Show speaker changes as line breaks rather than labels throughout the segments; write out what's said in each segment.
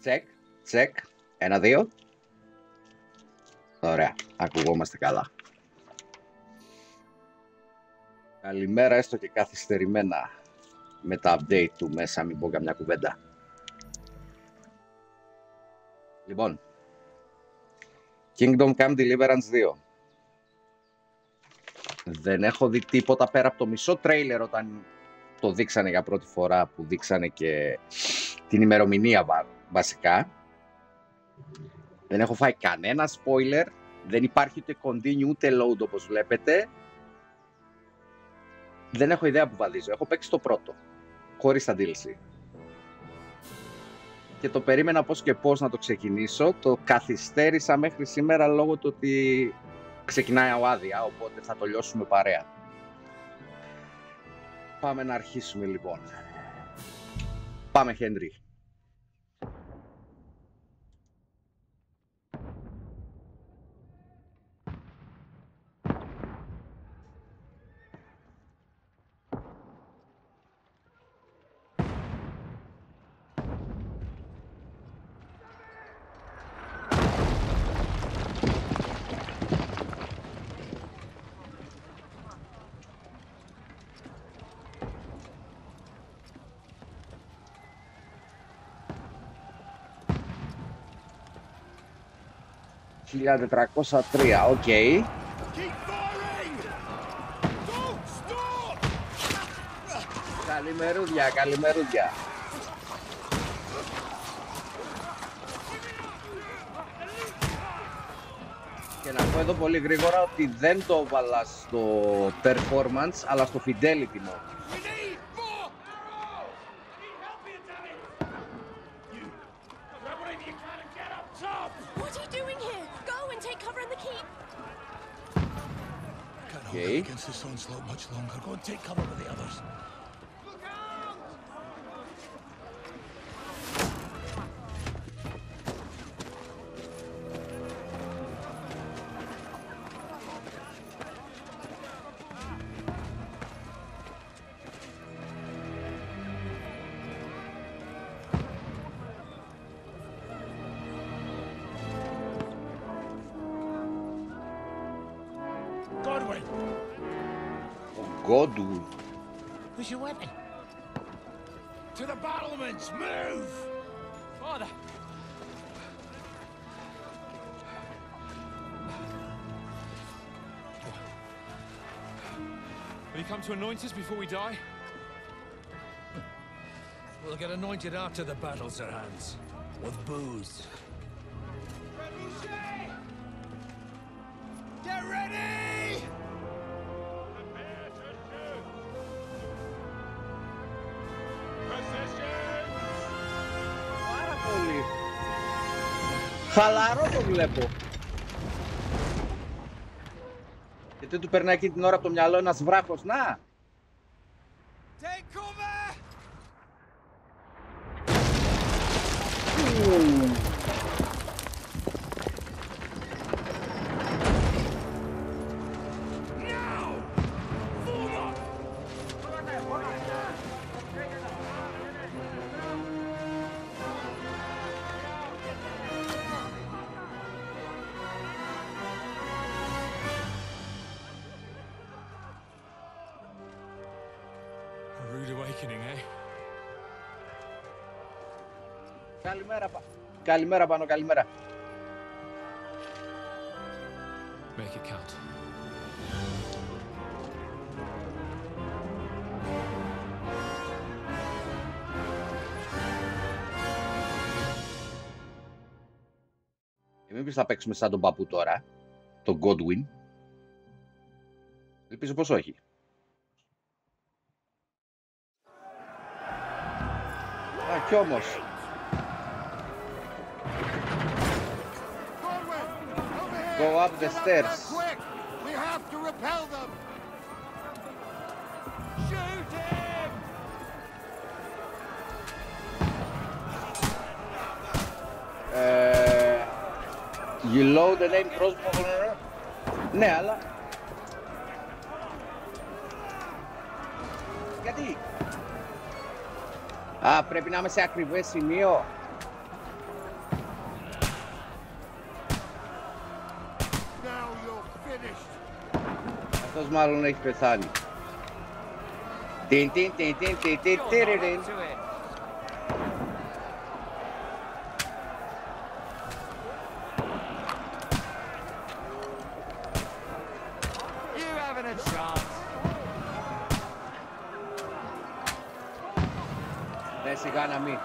Τσεκ, τσεκ. 1-2. Ωραία, ακουγόμαστε καλά. Καλημέρα, έστω και καθυστερημένα με τα update του μέσα, μην πω καμιά κουβέντα. Λοιπόν, Kingdom Come Deliverance 2. Δεν έχω δει τίποτα πέρα από το μισό τρέιλερ όταν το δείξανε για πρώτη φορά, που δείξανε και την ημερομηνία βασικά. Δεν έχω φάει κανένα spoiler, δεν υπάρχει ούτε continue ούτε load όπως βλέπετε. Δεν έχω ιδέα που βαδίζω, έχω παίξει το πρώτο, χωρίς τα DLC. Και το περίμενα πώς και πώς να το ξεκινήσω, το καθυστέρησα μέχρι σήμερα λόγω του ότι ξεκινάει ο άδεια, οπότε θα το λιώσουμε παρέα. Πάμε να αρχίσουμε λοιπόν. Πάμε, Χένρι. ...1403, οκ. Καλημερούδια, καλημερούδια. Και να πω εδώ πολύ γρήγορα ότι δεν το έβαλα στο performance, αλλά στο fidelity mode. Okay.
Against this onslaught much longer. Go and take cover with the others.
Godwin.
Where's your weapon? To the battlements! Move! Father!
Will you come to anoint us before we die?
We'll get anointed after the battles are hands. With booze. Get ready!
Πάρα πολύ. Χαλαρό το βλέπω. Γιατί του περνάει εκεί την ώρα από το μυαλό ένας βράχος, να!
Take cover!
Καλημέρα πάνω, καλημέρα.
Make it count.
Μήπως θα παίξουμε σαν τον παππού τώρα, τον Godwin. Ελπίζω πως όχι. Α, κι όμως. Go up the stairs.
Quick! We have to repel them! Shoot him!
You load the name crossbow. Ναι, αλλά... Γιατί? Α, πρέπει να είμαι σε ακριβές σημείο. Αυτός μάλλον έχει πεθάνει. Τιν τιν τιν τιν τιν τιν τιν. Ναι, σιγά να μην.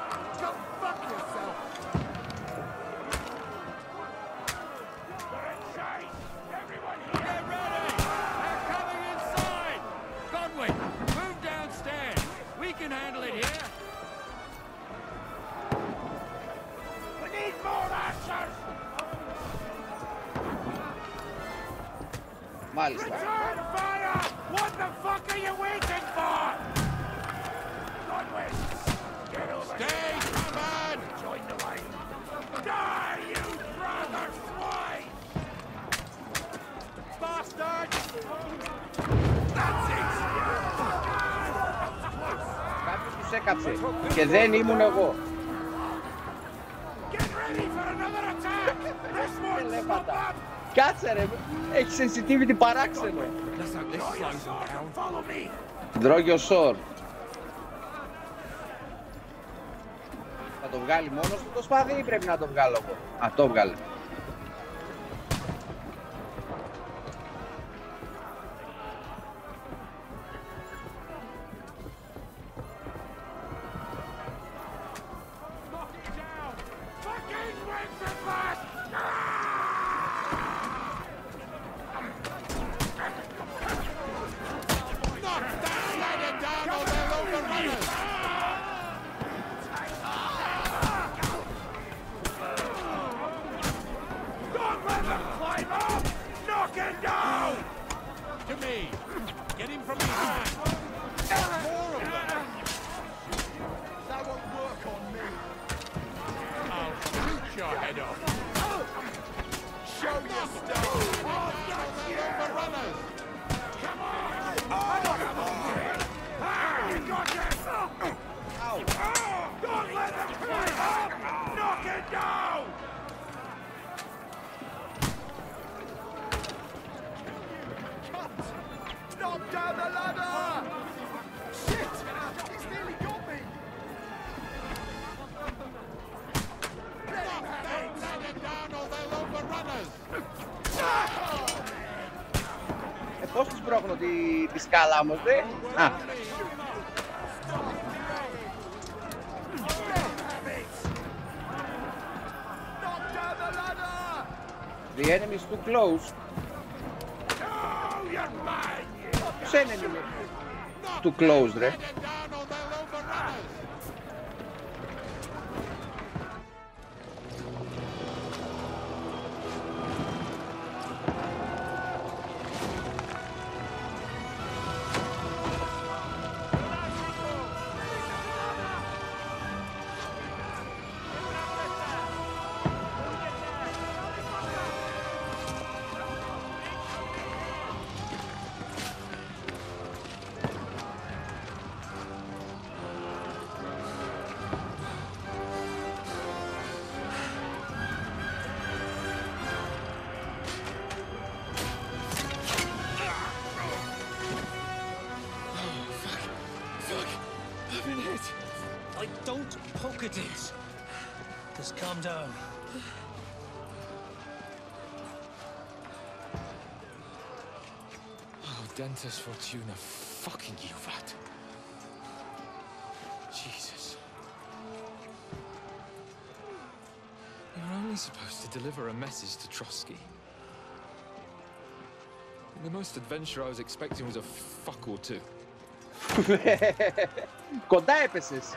Μάλιστα. Κάποιος τους έκαψε και δεν ήμουν εγώ. Τελέπατα. Κάτσε ρε, έχει sensitivity παράξενο. Δρόγιο σόρ. Θα το βγάλει μόνος του το σπάδι ή πρέπει να το βγάλω εγώ? Α, το βγάλε. Πώς τους πρόχνω τη σκάλα όμως, δε? Α. The enemy is too close. Ποιος enemy είναι too close, ρε?
Look at it. Just calm down.
Oh, Dentist Fortuna, fucking you, that. Jesus. You're only supposed to deliver a message to Trotsky. And the most adventure I was expecting was a fuck or two.
Κοντά έπεσες.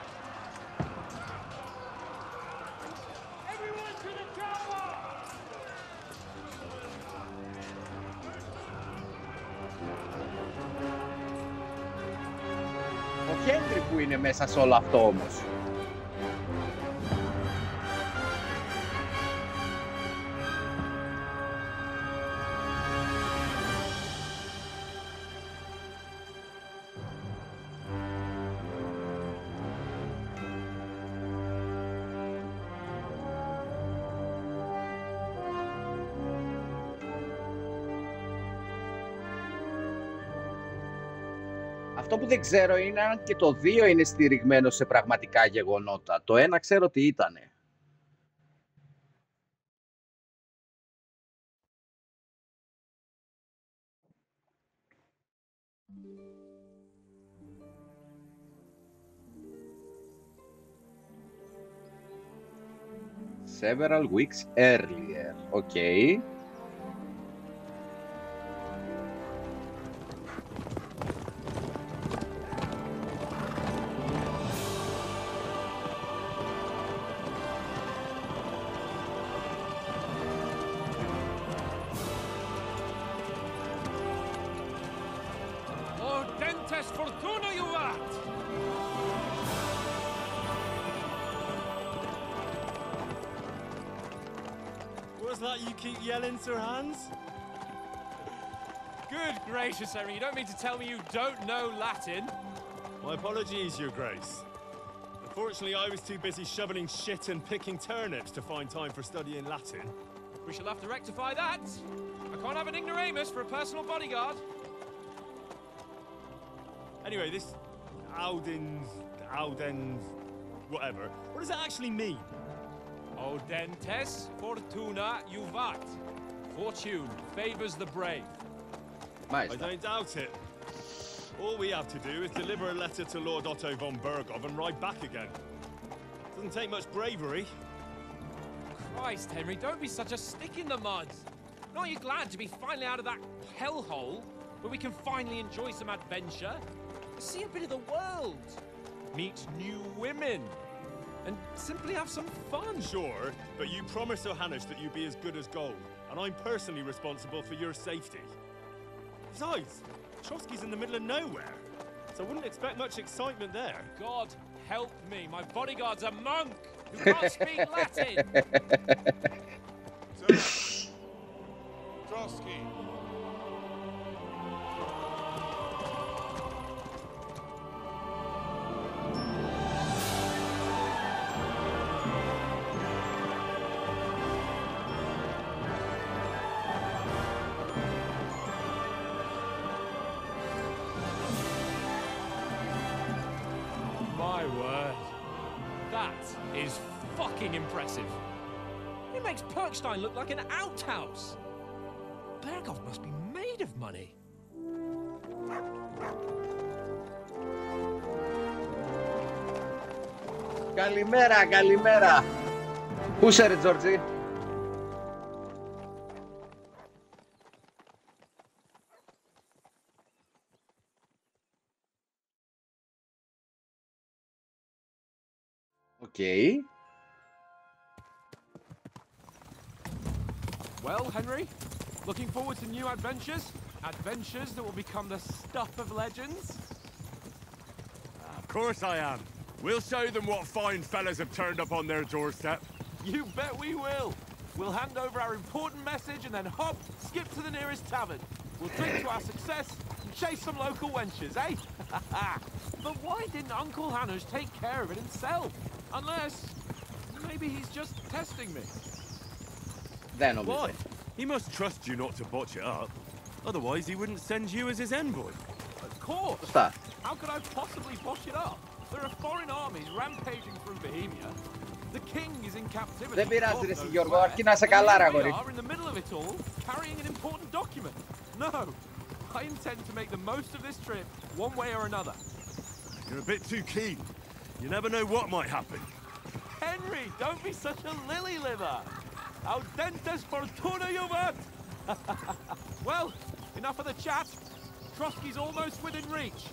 Ο Χέντρι που είναι μέσα σε όλο αυτό όμως. Αυτό που δεν ξέρω είναι αν και το 2 είναι στηριγμένο σε πραγματικά γεγονότα. Το 1 ξέρω τι ήτανε. Several weeks earlier. Okay.
That you keep yelling, Sir Hans?
Good gracious, Henry, you don't mean to tell me you don't know Latin?
My apologies, Your Grace. Unfortunately, I was too busy shoveling shit and picking turnips to find time for studying Latin.
We shall have to rectify that. I can't have an ignoramus for a personal bodyguard.
Anyway, this Audens, whatever. What does that actually mean?
Audentes fortuna juvat. Fortune favors the brave.
I don't doubt it. All we have to do is deliver a letter to Lord Otto von Bergov and ride back again. Doesn't take much bravery.
Christ, Henry, don't be such a stick in the mud. Aren't you glad to be finally out of that hellhole where we can finally enjoy some adventure? See a bit of the world. Meet new women. And simply have some fun.
Sure, but you promised Johannes that you'd be as good as gold, and I'm personally responsible for your safety. Besides, Trotsky's in the middle of nowhere, so I wouldn't expect much excitement there.
God help me, my bodyguard's a monk who can't speak Latin.
Trotsky.
My word. That is fucking impressive. It makes Perkstein look like an outhouse. Bergov must be made of money.
Καλημέρα, καλημέρα. Πού είσαι ρε Τζόρτζι? Okay.
Well, Henry, looking forward to new adventures? Adventures that will become the stuff of legends?
Of course I am. We'll show them what fine fellas have turned up on their doorstep.
You bet we will. We'll hand over our important message and then hop, skip to the nearest tavern. We'll drink to our success and chase some local wenches, eh? But why didn't Uncle Hanush take care of it himself? Unless, maybe he's just testing me.
Δεν νομίζω.
Why? He must trust you not to botch it up. Otherwise, he wouldn't send you as his envoy.
Of course.
Σωστά.
How could I possibly botch it up? There are foreign armies rampaging through Bohemia. The king is in captivity.
Δεν πειράζει ρε
God knows
Γιώργο,
where,
αρκεί να σε
and
καλά ρε
here we
αγόρι.
are in the middle of it all, carrying an important document. No, I intend to make the most of this trip, one way or another.
You're a bit too keen. You never know what might happen.
Henry, don't be such a lily-liver. Audentes fortuna juvat. Well, enough of the chat. Trotsky's almost within reach.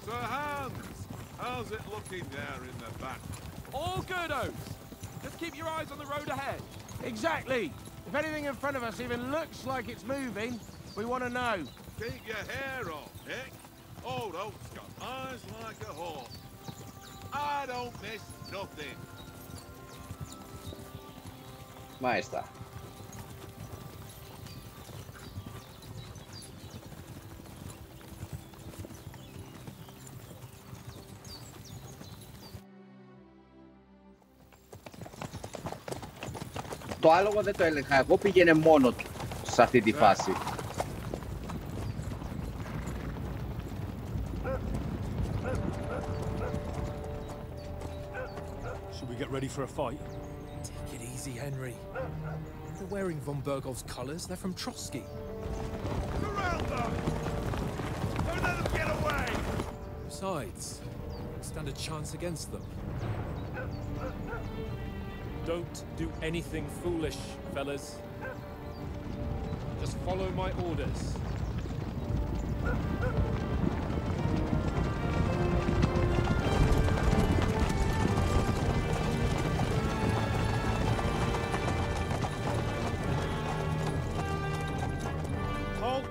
Sir Hans, how's it looking there in the back?
All good, Oates. Just keep your eyes on the road ahead.
Exactly. If anything in front of us even looks like it's moving, we want to know.
Keep your hair on, Dick. Old Oak's got eyes like a hawk. I don't miss nothing.
Μάλιστα. Το άλογο δεν το έλεγχα εγώ, πήγαινε μόνο του σε αυτή τη φάση.
Should we get ready for a fight?
Take it easy, Henry. They're wearing von Bergov's colours. They're from Trotsky.
Surround them! Don't let them get away!
Besides, stand a chance against them.
Don't do anything foolish, fellas. Just follow my orders.
Halt!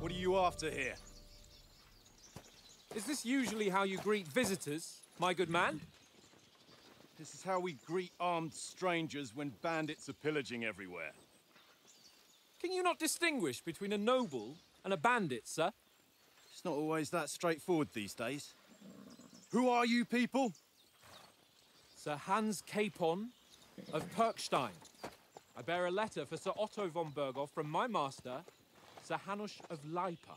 What are you after here?
Is this usually how you greet visitors, my good man?
This is how we greet armed strangers when bandits are pillaging everywhere.
Can you not distinguish between a noble and a bandit, sir?
It's not always that straightforward these days. Who are you people?
Sir Hans Capon of Perkstein. I bear a letter for Sir Otto von Berghoff from my master, Sir Hanush of Lipa.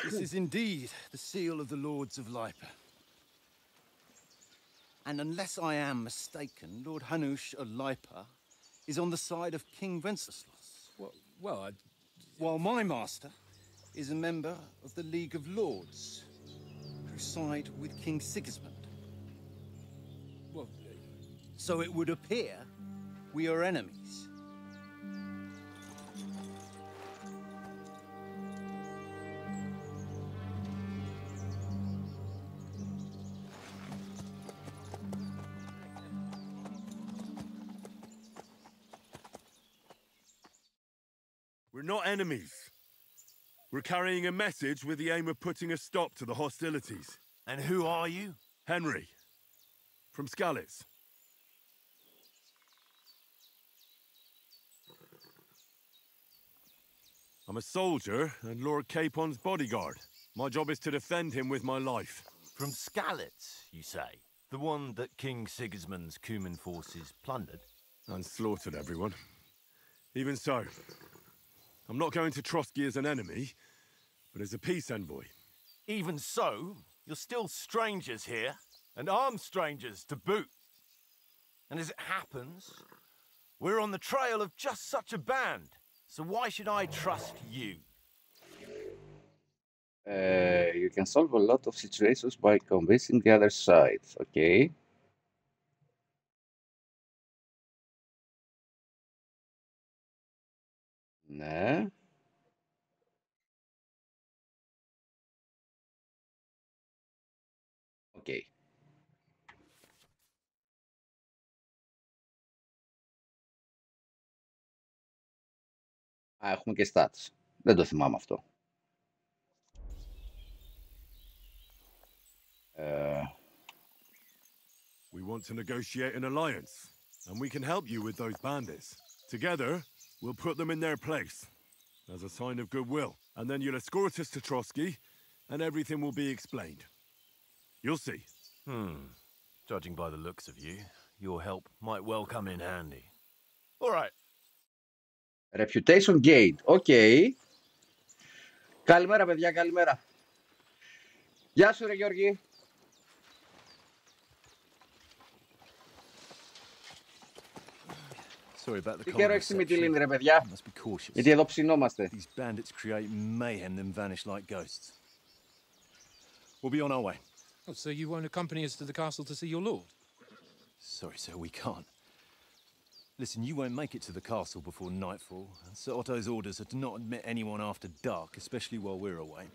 This is indeed the seal of the Lords of Lipa. And unless I am mistaken, Lord Hanush of Lipa is on the side of King Wenceslas.
Well,
While my master is a member of the League of Lords, who side with King Sigismund.
well,
So it would appear we are enemies.
We're not enemies. We're carrying a message with the aim of putting a stop to the hostilities.
And who are you?
Henry, from Skalitz. I'm a soldier and Lord Capon's bodyguard. My job is to defend him with my life.
From Skalitz, you say? The one that King Sigismund's Cuman forces plundered?
And slaughtered everyone. Even so, I'm not going to Trotsky as an enemy, but as a peace envoy.
Even so, you're still strangers here, and armed strangers to boot. And as it happens, we're on the trail of just such a band. So why should I trust you?
You can solve a lot of situations by convincing the other side. Okay. Ναι. Okay. Α, έχουμε και stats. Δεν το θυμάμαι αυτό.
We want to negotiate an alliance, and we can help you with those bandits. Together, we'll put them in their place, as a sign of goodwill. And then you'll escort us to Trotsky, and everything will be explained. You'll see.
Judging by the looks of you, your help might well come in handy. All right.
Reputation gained. Okay. Καλημέρα, παιδιά, καλημέρα. Γεια σου, ρε Γιώργη.
Sorry about the
Τι καιρό έχεις στη Μυτιλήνη, ρε παιδιά.
Must be cautious.
Γιατί εδώ ψινόμαστε.
These bandits create mayhem then vanish like ghosts. We'll be on our way.
Oh, so you won't accompany us to the castle to see your lord?
Sorry, sir, we can't. Listen, you won't make it to the castle before nightfall, and Sir Otto's orders are to not admit anyone after dark, especially while we're away.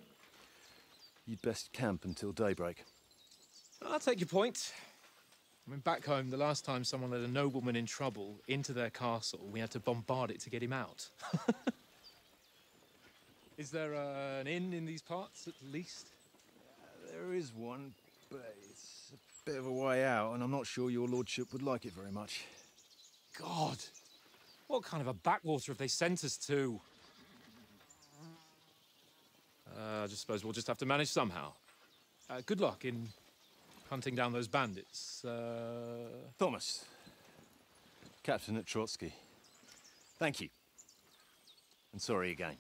You'd best camp until daybreak.
I'll take your point. I mean, back home, the last time someone led a nobleman in trouble into their castle, we had to bombard it to get him out. Is there an inn in these parts, at least?
There is one, but it's a bit of a way out, and I'm not sure your lordship would like it very much.
God! What kind of a backwater have they sent us to? I just suppose we'll just have to manage somehow. Good luck in hunting down those bandits.
Thomas, captain at Trotsky. Thank you. And sorry again.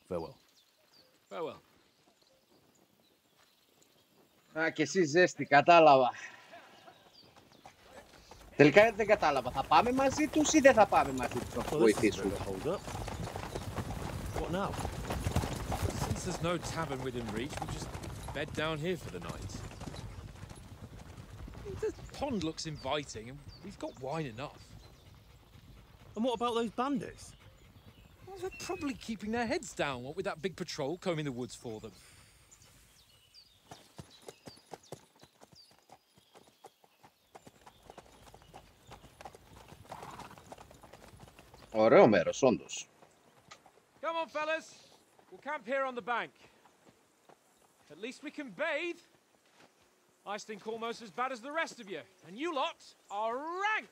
Farewell.
Farewell.
Α, και εσύ ζέστη, κατάλαβα. Τελικά δεν κατάλαβα, θα πάμε μαζί τους ή δεν θα πάμε μαζί τους να τους βοηθήσουμε.
What now?
Since there's no tavern within reach, we'll just bed down here for the night. The pond looks inviting, and we've got wine enough.
And what about those bandits?
Well, they're probably keeping their heads down, what with that big patrol combing the woods for them.
Ωραίο μέρος, όντως.
Come on, fellas. We'll camp here on the bank. At least we can bathe. I stink almost as bad as the rest of you, and you lot are rank.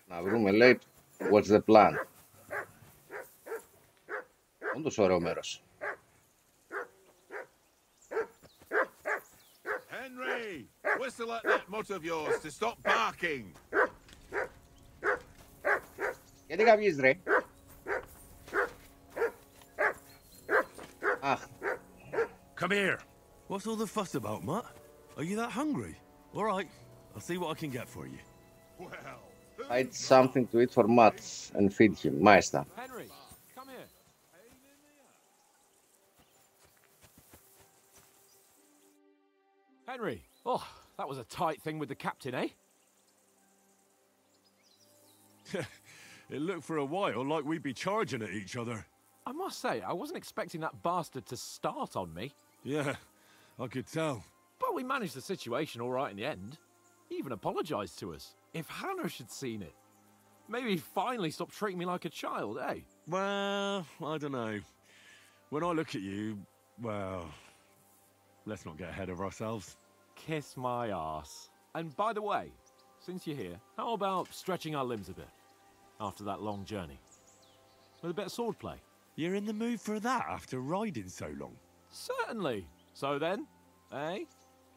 Να βρούμε, λέει, what's the plan. Όντως ωραίο μέρος.
Henry, whistle at that mutt of yours to stop barking.
Γιατί καβγείς, ρε. Αχ.
Come here. What's all the fuss about, Mutt? Are you that hungry? All right, I'll see what I can get for you.
Well,
Find something to eat for Mats and feed him. Μάλιστα.
Henry, come here. Henry, oh, that was a tight thing with the captain, eh?
It looked for a while like we'd be charging at each other.
I must say, I wasn't expecting that bastard to start on me.
Yeah, I could tell.
But we managed the situation all right in the end. He even apologised to us. If Hanosh had seen it, maybe he'd finally stop treating me like a child, eh?
Well, I don't know. When I look at you, well, let's not get ahead of ourselves.
Kiss my arse. And by the way, since you're here, how about stretching our limbs a bit after that long journey? With a bit of swordplay.
You're in the mood for that after riding so long?
Certainly. So then, eh?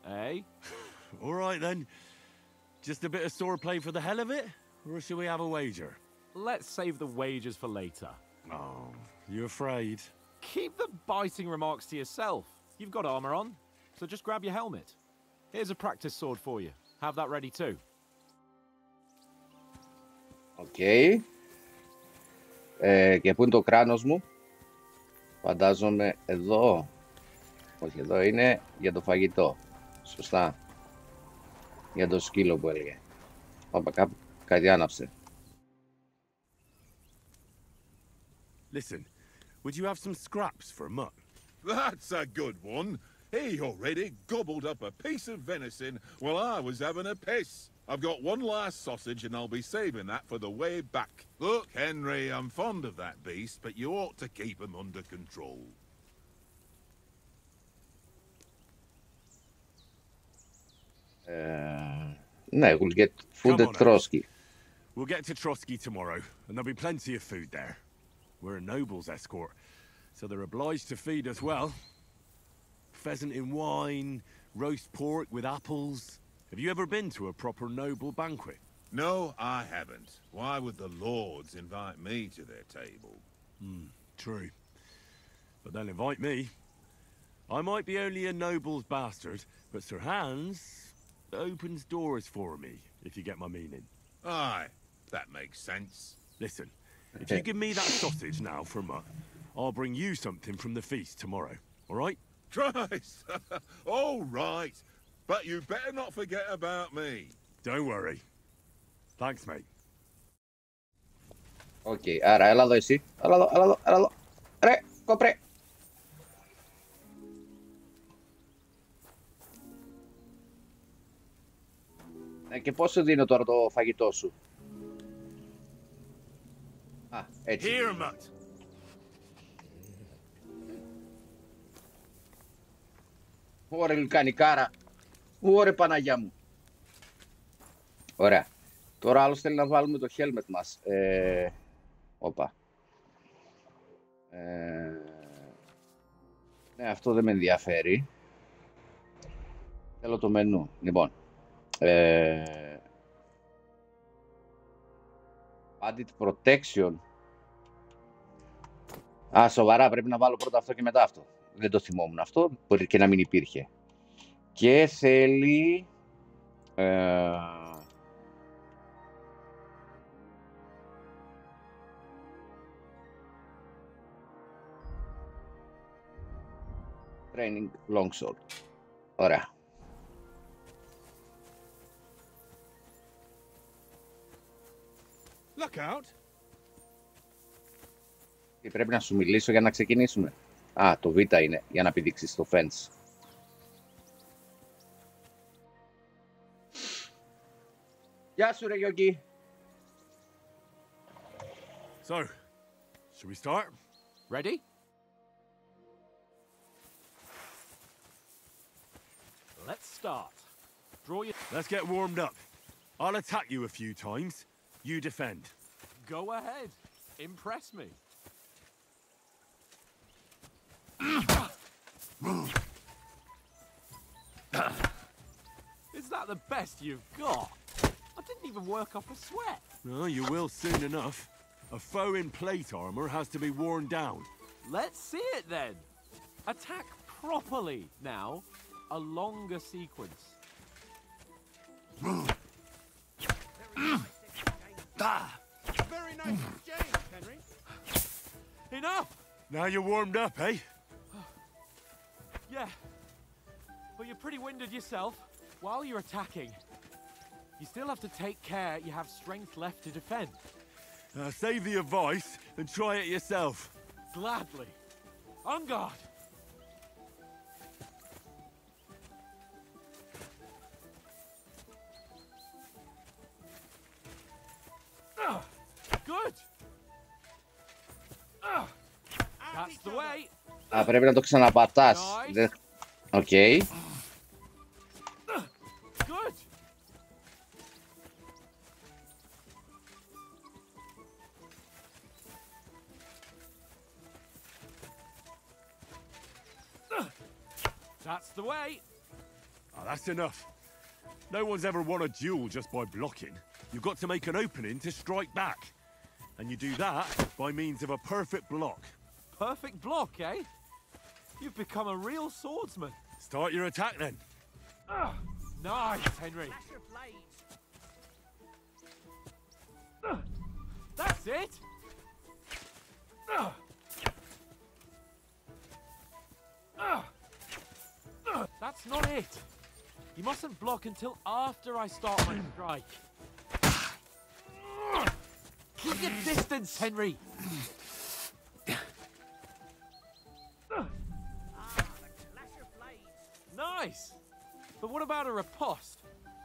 Eh?
All right then. Just a bit of swordplay for the hell of it? Or shall we have a wager?
Let's save the wagers for later.
Oh, you afraid?
Keep the biting remarks to yourself. You've got armor on, so just grab your helmet. Here's a practice sword for you. Have that ready too.
Okay. Και πού είναι το κράνος μου? Φαντάζομαι εδώ. Όχι, εδώ είναι για το φαγητό. Σωστά. Για το σκύλο που έλεγε. Όπα, κάπου κάτι άναψε.
Listen, would you have some scraps for Mutt?
that's a good one. He already gobbled up a piece of venison while I was having a piss. I've got one last sausage and I'll be saving that for the way back. Look, Henry, I'm fond of that beast, but you ought to keep him under control.
Ναι, we'll get food at Trotsky.
We'll get to Trotsky tomorrow, and there'll be plenty of food there. We're a noble's escort, so they're obliged to feed us well. Pheasant in wine, roast pork with apples. Have you ever been to a proper noble banquet?
No, I haven't. Why would the lords invite me to their table?
True. But they'll invite me. I might be only a noble's bastard, but Sir Hans opens doors for me, if you get my meaning.
Aye, that makes sense.
Listen, if you give me that sausage now for Mutt, I'll bring you something from the feast tomorrow, all right?
Christ! All right, but you better not forget about me.
Don't worry. Thanks, mate.
Okay, άρα έλα εδώ εσύ. Έλα εδώ, έλα εδώ, έλα εδώ. Ρε, κόπρε. Και πώς σου δίνω τώρα το φαγητό σου? Α, έτσι.
Here, Mutt.
Ωρε λουκανικάρα. Ωρε Παναγιά μου. Ωραία. Τώρα άλλος θέλει να βάλουμε το helmet μας. Όπα. Ναι, αυτό δεν με ενδιαφέρει. Θέλω το μενού. Λοιπόν. Bandit Protection. Α, σοβαρά, πρέπει να βάλω πρώτα αυτό και μετά αυτό. Δεν το θυμόμουν αυτό, μπορεί και να μην υπήρχε. Και θέλει... Training Longsword. Ωραία.
Look out.
Και πρέπει να σου μιλήσω για να ξεκινήσουμε. Α, το Β είναι, για να πηδήξεις το fence. Γεια σου ρε Γιώργη.
So, should we start?
Ready? Let's start. Draw your...
Let's get warmed up. I'll attack you a few times. You defend.
Go ahead. Impress me. Is that the best you've got? I didn't even work up a sweat.
Oh, you will soon enough. A foe in plate armor has to be worn down.
Let's see it then. Attack properly now. A longer sequence.
Very nice exchange, Henry.
Enough!
Now you're warmed up, eh?
Yeah. But you're pretty winded yourself. While you're attacking, you still have to take care you have strength left to defend.
Save the advice and try it yourself.
Gladly. On guard. Good. That's the way.
Α, πρέπει να το ξαναπατάς. Οκ.
Good. That's the way.
Oh, that's enough. No one's ever won a duel just by blocking. You've got to make an opening to strike back. And you do that by means of a perfect block.
Perfect block, eh? You've become a real swordsman.
Start your attack then.
Nice, Henry. That's it. That's not it. You mustn't block until after I start my strike. Keep your distance, Henry. Nice. But what about a riposte?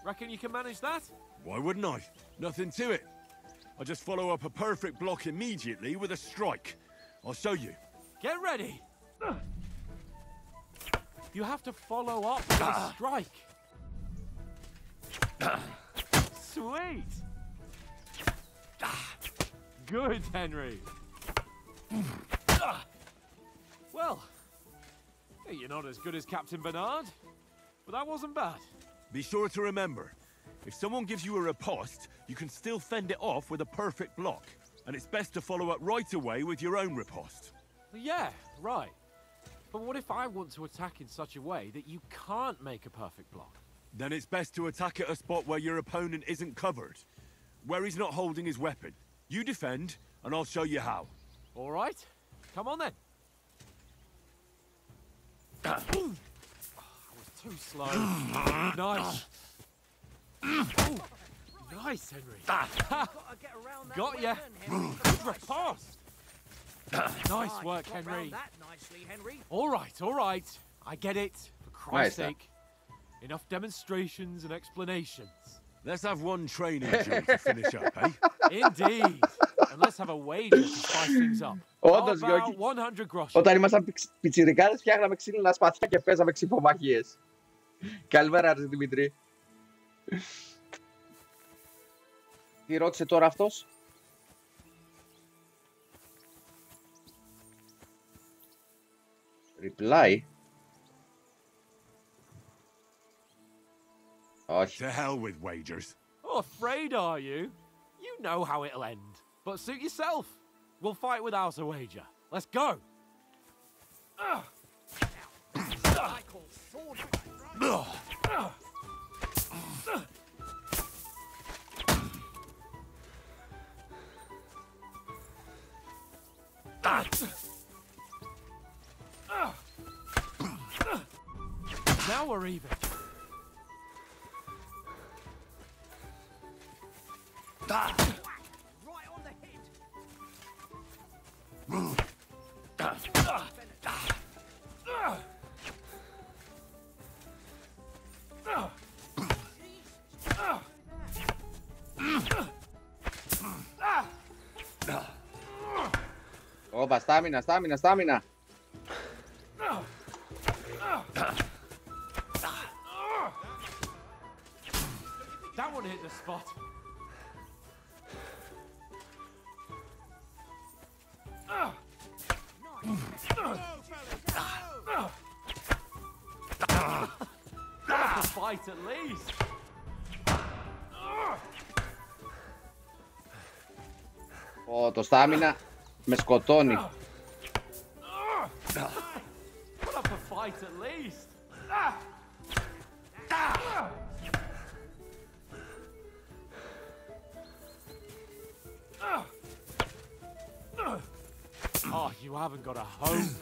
Reckon you can manage that?
Why wouldn't I? Nothing to it. I just follow up a perfect block immediately with a strike. I'll show you.
Get ready. You have to follow up with a strike. Sweet. Good, Henry. Well, you're not as good as Captain Bernard, but that wasn't bad.
Be sure to remember, if someone gives you a riposte, you can still fend it off with a perfect block. And it's best to follow up right away with your own riposte.
Yeah, right. But what if I want to attack in such a way that you can't make a perfect block?
Then it's best to attack at a spot where your opponent isn't covered, where he's not holding his weapon. You defend, and I'll show you how.
All right. Come on then. I was too slow. Nice. Ooh, nice, Henry. Got ya. Good riposte. Nice work, Henry. All right. I get it. For Christ's sake. Enough demonstrations and explanations.
Let's have one training drill to finish up, eh?
Indeed. And let's have a wager to spice things up.
Όντως,
How
Γιώργη,
about 100 groschen?
όταν ήμασταν πιτσιρικάδες φτιάχναμε ξύλινα σπαθιά και παίζαμε ξυφομαχίες. Καλημέρα, ρε Δημήτρη. Τι ρώτησε τώρα αυτός? Reply.
To hell with wagers.
Oh, afraid are you? You know how it'll end. But suit yourself. We'll fight without a wager. Let's go. Now we're even.
Right on the head.
Όπα, στάμινα.
That one hit the spot. That's a fight at least.
Το στάμινα με σκοτώνει.
Put up a fight at least. Oh, you haven't got a home.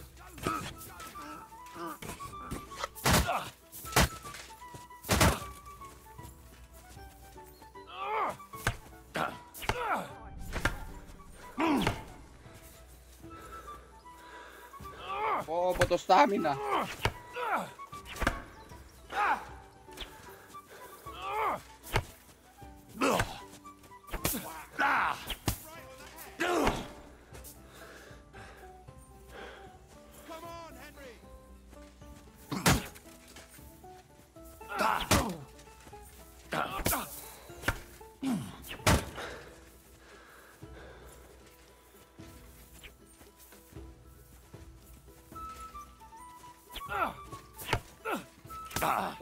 Πω, το στάμινα.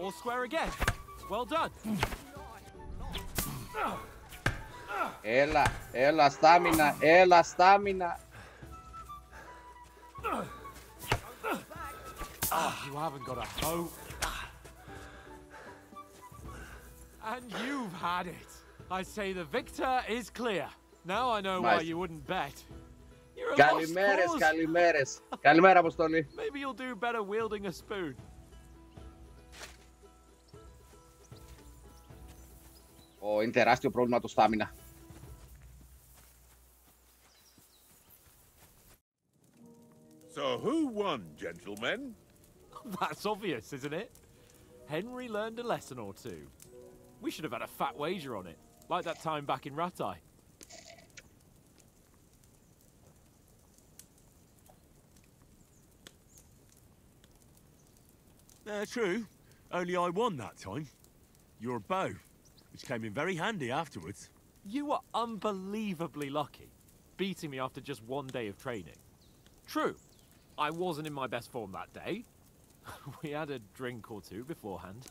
All square again. Well done.
Έλα στάμινα.
Oh, you haven't got a hope. And you've had it. I say the victor is clear. Now I know why you wouldn't bet. You're a lost cause.
Καλημέρες. Καλημέρα, Αποστολή.
Maybe you'll do better wielding a spoon.
Είναι τεράστιο πρόβλημα το στάμινα.
So who won, gentlemen?
That's obvious, isn't it? Henry learned a lesson or two. We should have had a fat wager on it, like that time back in Ratai.
True. Only I won that time. Your bow, which came in very handy afterwards.
You were unbelievably lucky, beating me after just one day of training. True, I wasn't in my best form that day. We had a drink or two beforehand.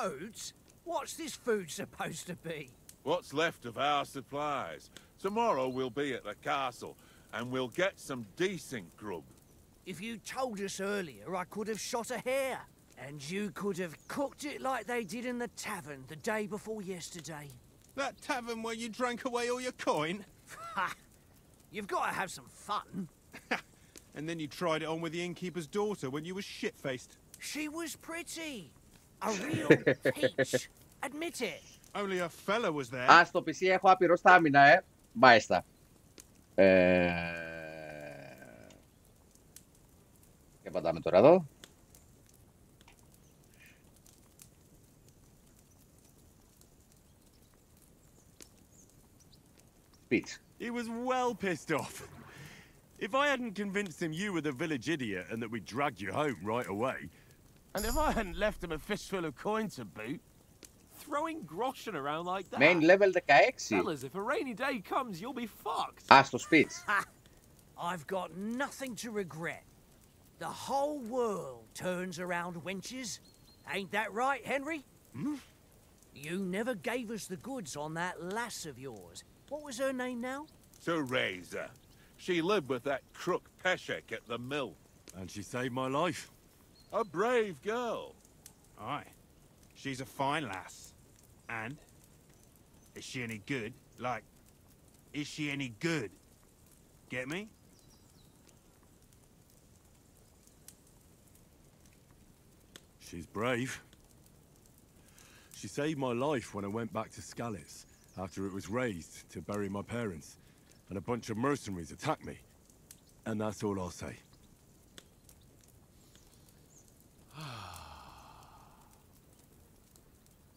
Oats? What's this food supposed to be?
What's left of our supplies. Tomorrow we'll be at the castle, and we'll get some decent grub.
If you told us earlier, I could have shot a hare. And you could have cooked it like they did in the tavern the day before yesterday.
That tavern where you drank away all your coin?
Ha! You've got to have some fun.
And then you tried it on with the innkeeper's daughter when you were shit-faced.
She was pretty. A real peach. Admit it.
Only a fella was there.
Α, στο PC έχω άπειρο στάμινα, Μάλιστα. Και πατάμε τώρα εδώ.
He was well pissed off. If I hadn't convinced him you were the village idiot and that we dragged you home right away...
And if I hadn't left him a fistful of coin to boot...
Throwing groschen around like that.
Main level 16.
Fellas, if a rainy day comes, you'll be fucked.
Α, στο speech.
I've got nothing to regret. The whole world turns around wenches. Ain't that right, Henry?
Hmm?
You never gave us the goods on that lass of yours. What was her name now?
Teresa. She lived with that crook Peshek at the mill.
And she saved my life.
A brave girl.
Aye. She's a fine lass. And? Is she any good? Like, is she any good? Get me?
She's brave. She saved my life when I went back to Skalitz after it was razed to bury my parents, and a bunch of mercenaries attacked me. And that's all I'll say.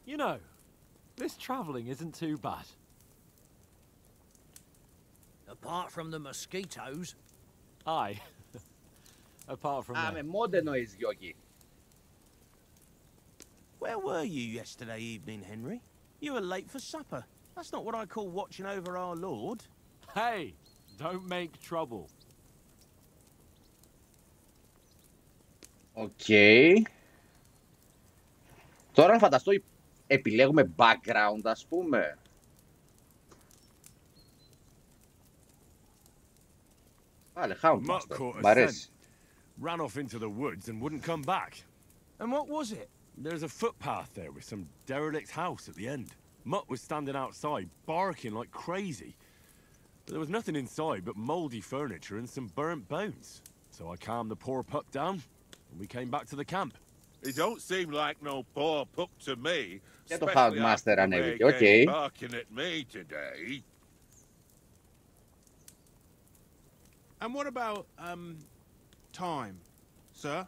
You know, this travelling isn't too bad.
Apart from the mosquitoes.
Aye. Apart from that.
με μόντε εννοείς, Γιώργη.
Where were you yesterday evening, Henry? You were late for supper. That's not what I call watching over our Lord.
Hey, don't make trouble.
Οκ. Τώρα να φανταστώ επιλέγουμε background, ας πούμε. Βάλε, Houndmaster. Μ' αρέσει.
Ran off into the woods and wouldn't come back.
And what was it?
There's a footpath there with some derelict house at the end. Mutt was standing outside, barking like crazy. But there was nothing inside but mouldy furniture and some burnt bones. So I calmed the poor pup down, and we came back to the camp.
He don't seem like no poor pup to me.
Και το
Especially
Houndmaster
after
ανέβηκε,
they
οκ.
came barking at me today.
And what about, time, sir?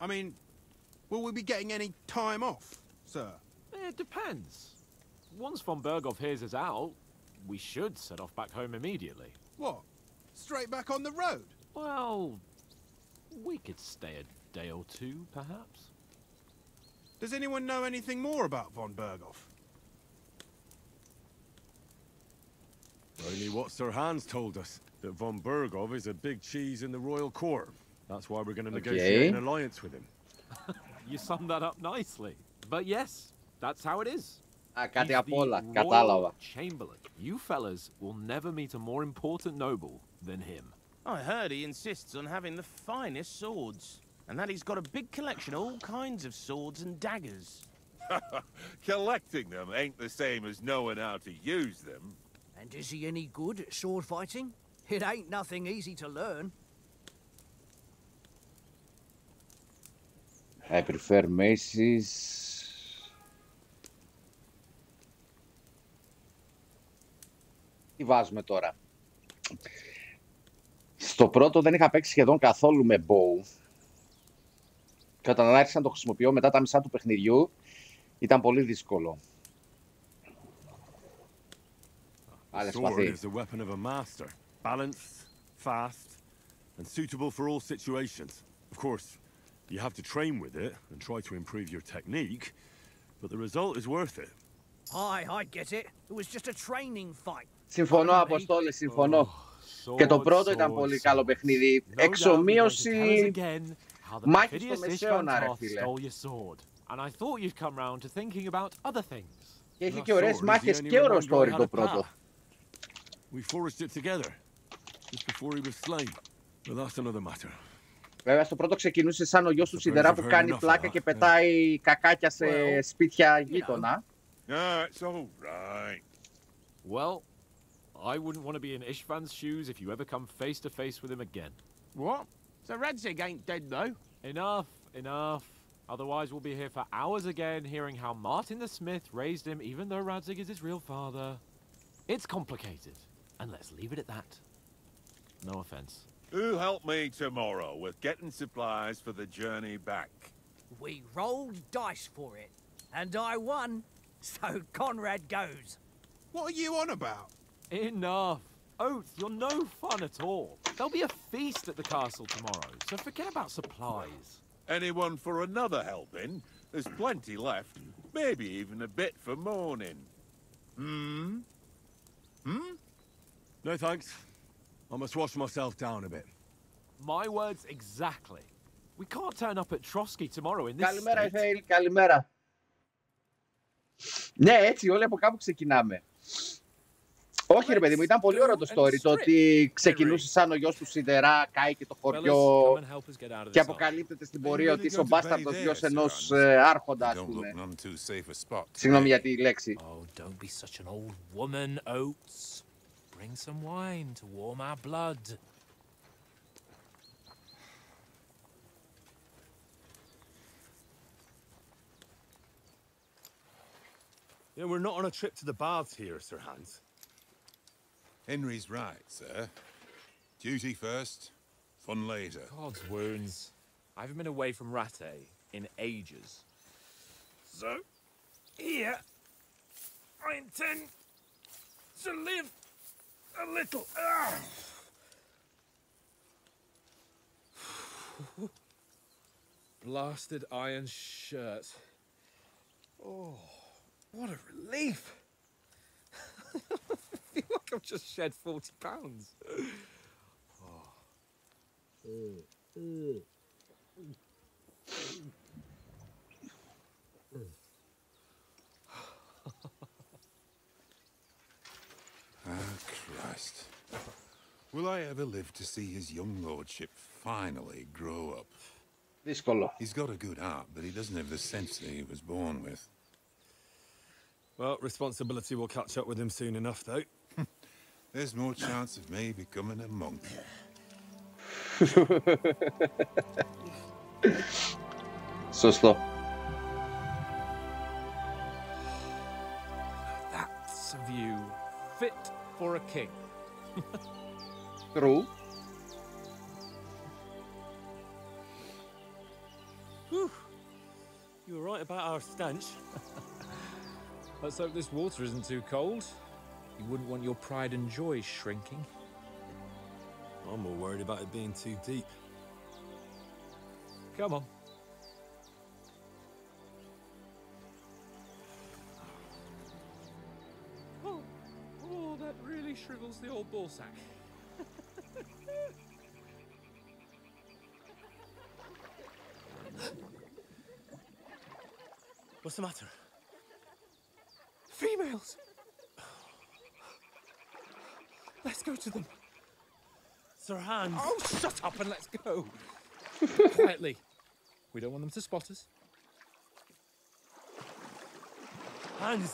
I mean, will we be getting any time off, sir?
It depends. Once von Berghoff hears us out, we should set off back home immediately.
What? Straight back on the road?
Well, we could stay a day or two, perhaps.
Does anyone know anything more about von Berghoff?
Only what Sir Hans told us, that von Berghoff is a big cheese in the royal court. That's why we're going to negotiate an alliance with him.
You summed that up nicely. But yes, that's how it is.
Κάτι απ' όλα,
He's the
κατάλαβα.
Royal Chamberlain. You fellas will never meet a more important noble than him.
I heard he insists on having the finest swords. And that he's got a big collection of all kinds of swords and daggers.
Collecting them ain't the same as knowing how to use them.
And is he any good at sword fighting? It ain't nothing easy to learn.
I prefer maces. Τι βάζουμε τώρα. Στο πρώτο δεν είχα παίξει σχεδόν καθόλου με bow. Και όταν άρχισα να το χρησιμοποιώ μετά τα μισά του παιχνιδιού, ήταν πολύ δύσκολο.
The sword is the weapon of a master. Balanced, fast, and suitable for all situations. Of course, you have to train with it and try to improve your technique, but the result is worth it.
I get it. It was just a training fight.
Συμφωνώ, Αποστόλη, συμφωνώ. Και το πρώτο ήταν πολύ καλό παιχνίδι. Εξομοίωση μάχη στο Μεσαίωνα, ρε φίλε. Και είχε και ωραίες μάχες και ωραίο story το πρώτο.
We forged it together, just before he was slain. But that's another matter.
Βέβαια, στο πρώτο ξεκινούσε σαν ο γιος του Σιδερά που κάνει πλάκα και πετάει κακάκια σε σπίτια γείτονα.
It's all right.
Well, I wouldn't want to be in Ishvan's shoes if you ever come face to face with him again.
What? So Radzig ain't dead, though?
Enough, enough. Otherwise we'll be here for hours again hearing how Martin the Smith raised him even though Radzig is his real father. It's complicated, and let's leave it at that. No offense.
Who'll help me tomorrow with getting supplies for the journey back?
We rolled dice for it, and I won, so Conrad goes.
What are you on about?
Enough. Oath, you're no fun at all. There'll be a feast at the castle tomorrow, so forget about supplies.
Anyone for another helping? There's plenty left. Maybe even a bit for morning.
No thanks. I must wash myself down a bit.
My words exactly. We can't turn up at Trotsky tomorrow in this
Καλημέρα,
state.
Εφέιλ, καλημέρα. Ναι, έτσι, όλοι από κάπου ξεκινάμε. Όχι ρε παιδί μου, ήταν πολύ ωραίο το story, το ότι ξεκινούσε σαν ο γιος του σιδερά, κάει και το χωριό και αποκαλύπτεται στην πορεία ότι είσαι ο μπάσταρδος γιος ενός άρχοντα, ας πούμε. Συγγνώμη για τη λέξη.
Oh, don't be such an old woman, Oates. Bring some wine to warm our blood.
Yeah, we're not on a trip to the baths here, Sir Hans.
Henry's right, sir. Duty first, fun later.
God's wounds. I haven't been away from Rattay in ages. So, here, I intend to live a little. Blasted iron shirt. Oh, what a relief. I feel like I've just shed 40 pounds.
Christ. Will I ever live to see his young lordship finally grow up?
Δύσκολο.
He's got a good heart, but he doesn't have the sense that he was born with.
Well, responsibility will catch up with him soon enough, though.
There's more chance of me becoming a monk.
Σωστό.
That's a view fit for a king.
True.
Whew. You were right about our stench. Let's hope this water isn't too cold. You wouldn't want your pride and joy shrinking.
I'm more worried about it being too deep.
Come on. Oh, that really shrivels the old ball sack.
What's the matter?
Females! Let's go to them.
Sir Hans!
Oh, shut up and let's go. Quietly. We don't want them to spot us.
Hans!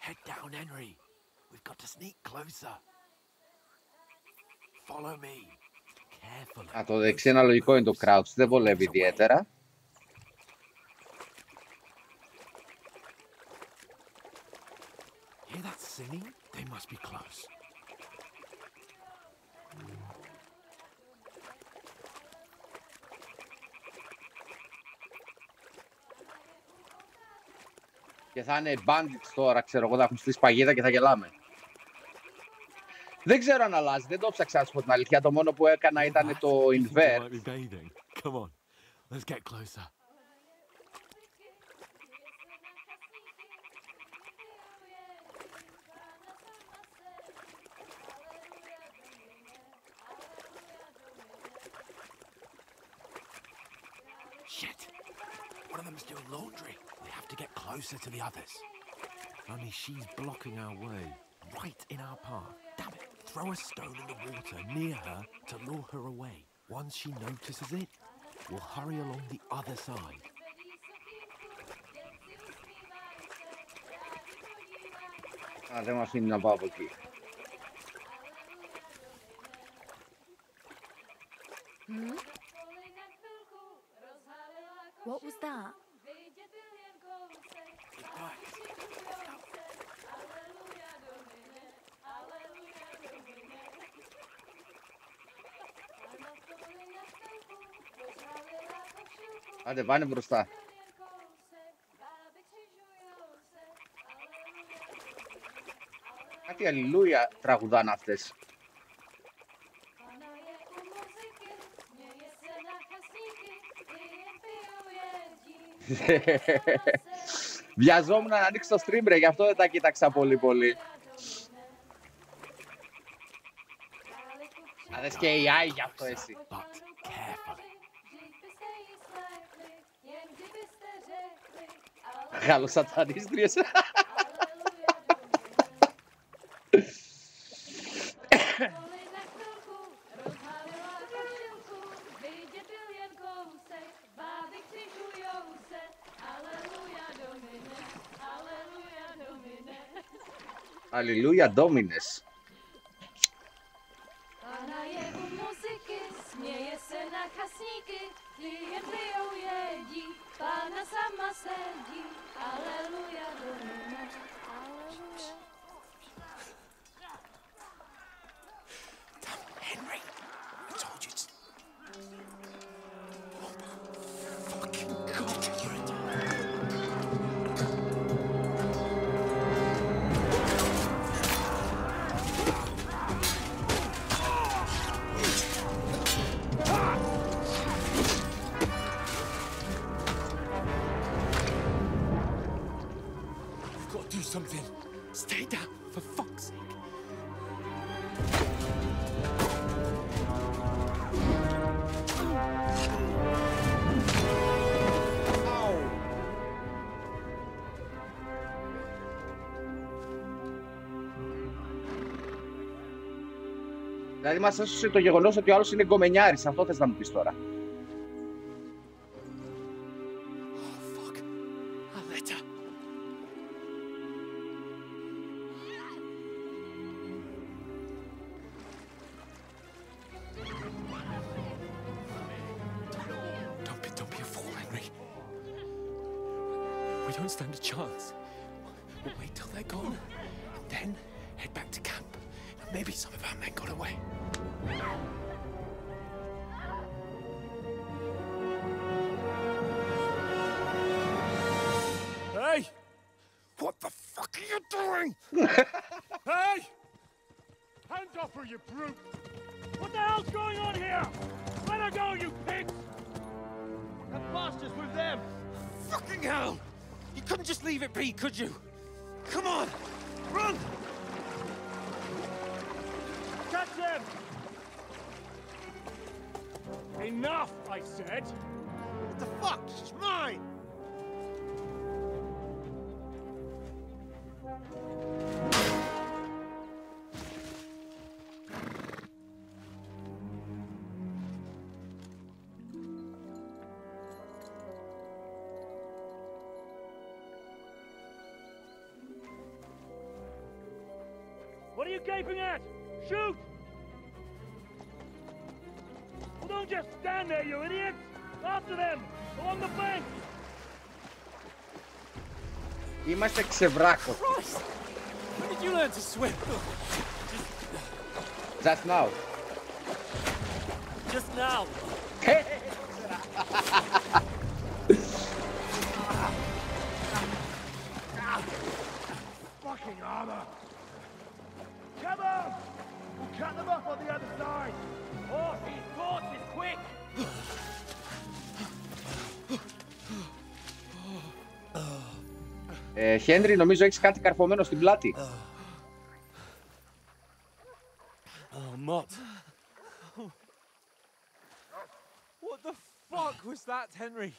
Head down, Henry. We've got to sneak closer. Follow me. Carefully.
Α, το δεξί αναλογικό είναι το crouch, δεν βολεύει ιδιαίτερα.
Hear that singing? They must be close.
Και θα είναι bandits τώρα, ξέρω εγώ, θα έχουν στήσει παγίδα και θα γελάμε. Δεν ξέρω αν αλλάζει, δεν το ψάξα να σου πω την αλήθεια. Το μόνο που έκανα ήταν το invert.
Come on, let's get closer. Shit! One of them's doing laundry. We have to get closer to the others. Only she's blocking our way, right in our path. Damn it! Throw a stone in the water near her to lure her away. Once she notices it, we'll hurry along the other side.
Α, δεν με αφήνει να πάω από εκεί.
What was that?
Άντε, πάνε μπροστά. Κάτι αλληλούια τραγουδάνε αυτές. Βιαζόμουν να ανοίξω το stream, ρε, γι' αυτό δεν τα κοίταξα πολύ. Λες και AI γι' αυτό εσύ.
But carefully.
Γαλλοσατανίστριες. Αλληλούια, Ντόμινες.
Henry, I told you to... Fucking God, you're a... You've got to do something. Stay down, for fuck's sake.
Δηλαδή μας έσωσε το γεγονός ότι ο άλλος είναι γκομενιάρης. Αυτό θες να μου πεις τώρα.
Don't be a fool, Henry. We don't stand a chance. We'll wait till they're gone, and then head back to camp. Maybe some of our men got away. Hey! What the fuck are you doing?
Hey! Hands off her, you brute! What the hell's going on here? Let her go, you pigs!
That bastard's with them! Fucking hell! You couldn't just leave it be, could you? Come on! Run!
Catch them! Enough, I said!
What the fuck? She's mine!
What are you gaping at? Shoot! Well, don't just stand there, you idiots! After them! Along the bank!
Είμαστε ξεβράκο.
Christ! When did you learn to swim?
Just now.
Just now.
Fucking armor! Come on! We'll cut them off on the other side! Horses, quick!
Χένρι, νομίζω έχεις κάτι καρφωμένο στην πλάτη.
Oh, Mott. What the fuck was that, Henry?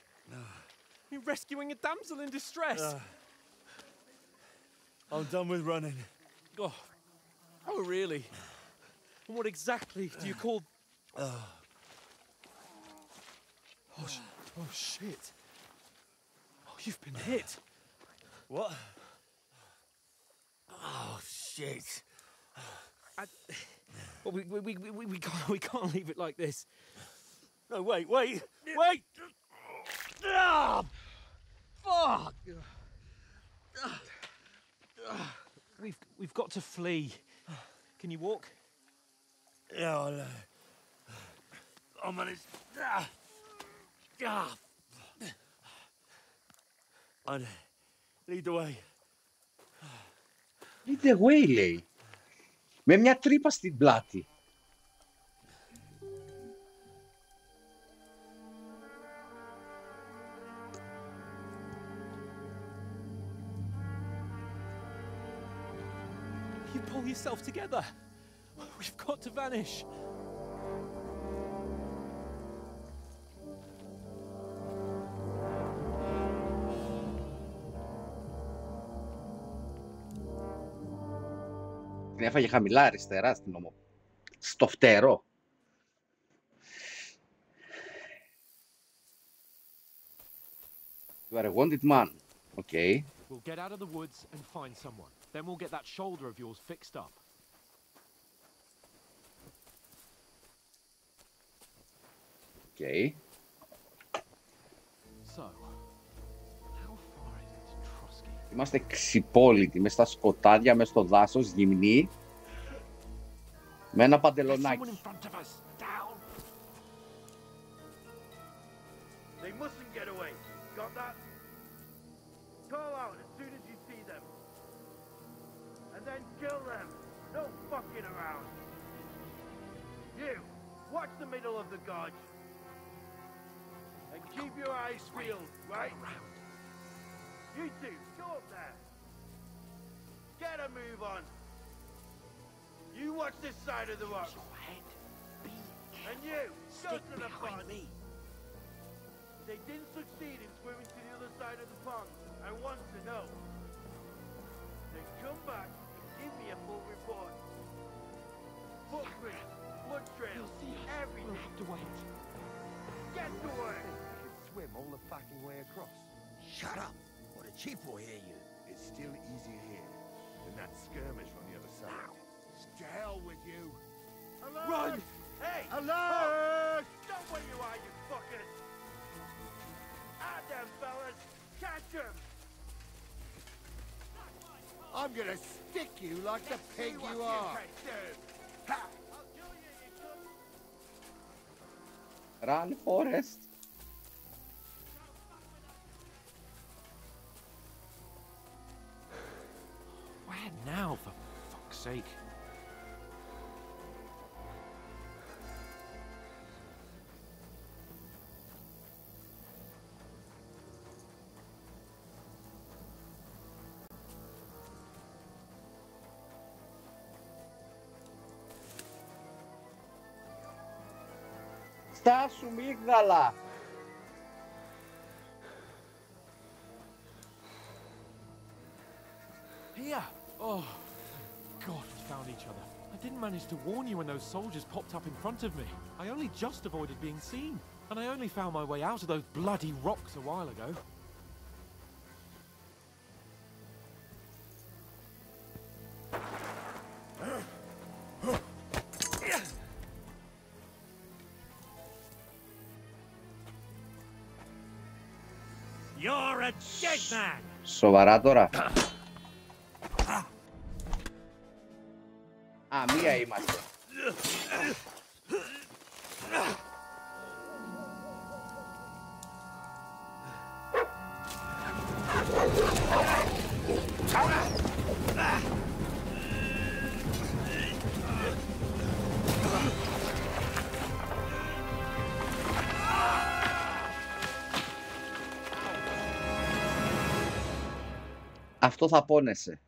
You rescuing a damsel in distress?
I'm done with running.
Oh, really? And what exactly do you call... Oh, shit. Oh, you've been hit.
What?
Oh, shit.
Well, we can't leave it like this.
No, wait!
Ah, fuck! We've got to flee. Can you walk?
Yeah, I know. I'll manage. I'd lead the way.
Lead the way, λέει. Με μια τρύπα στην πλάτη.
You pull yourself together. We've got to vanish.
Την έφαγε χαμηλά αριστερά στο φτερό. You are a wanted man. Okay.
We'll get out of the woods and find someone. Then we'll get that shoulder of yours fixed up.
Okay.
So, how far is it to Trosky?
Είμαστε ξυπόλυτοι, μες στα σκοτάδια, μες στο δάσος, γυμνοί, με ένα παντελονάκι.
They mustn't get away. Got that? Call out as soon as you see them. And then kill them. No fucking around. You, watch the middle of the gorge. And keep your eyes peeled, right? You two, go up there. Get a move on. You watch this side of the rock. And you, go to the pond. They didn't succeed in swimming to the other side of the pond. I want to know. Then come back and give me a full report. Footprints, blood trails, everything.
We'll have to wait.
Get to work.
Swim all the fucking way across.
Shut up, or the chief will hear you.
It's still easier here than that skirmish on the other side. To hell with you.
Alert!
Run!
Hey!
Alert!
Stop where you are, you fuckers! Out them, fellas! Catch him!
I'm gonna stick you like the pig you are.
Run, Forest.
Where now, for fuck's sake?
Στάσου, μίγδαλα!
Here! Oh, God, we found each other. I didn't manage to warn you when those soldiers popped up in front of me. I only just avoided being seen. And I only found my way out of those bloody rocks a while ago.
You're a dead man!
Σοβαρά τώρα. Α, μία είμαστε. Αυτό θα πόνεσαι.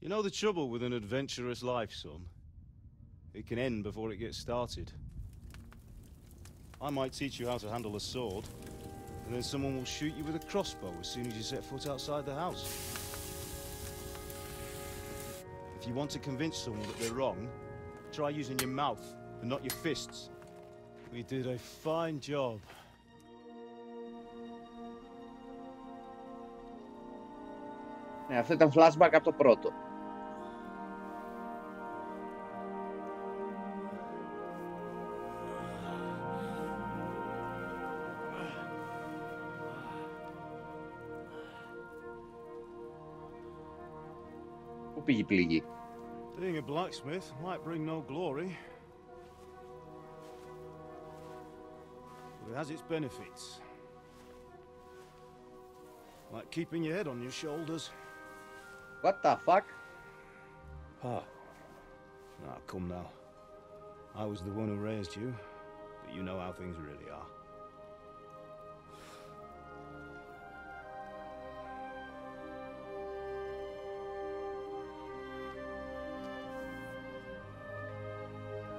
You know the trouble with an adventurous life, son? It can end before it gets started. I might teach you how to handle a sword, and then someone will shoot you with a crossbow as soon as you set foot outside the house. If you want to convince someone that they're wrong, try using your mouth and not your fists. We did a fine job.
Ναι, αυτό ήταν flashback από το πρώτο. Πού πήγε η πληγή?
Being a blacksmith might bring no glory, but it has its benefits. Like keeping your head on your shoulders.
What the fuck?
Ah. Ah, come now. I was the one who raised you, but you know how things really are.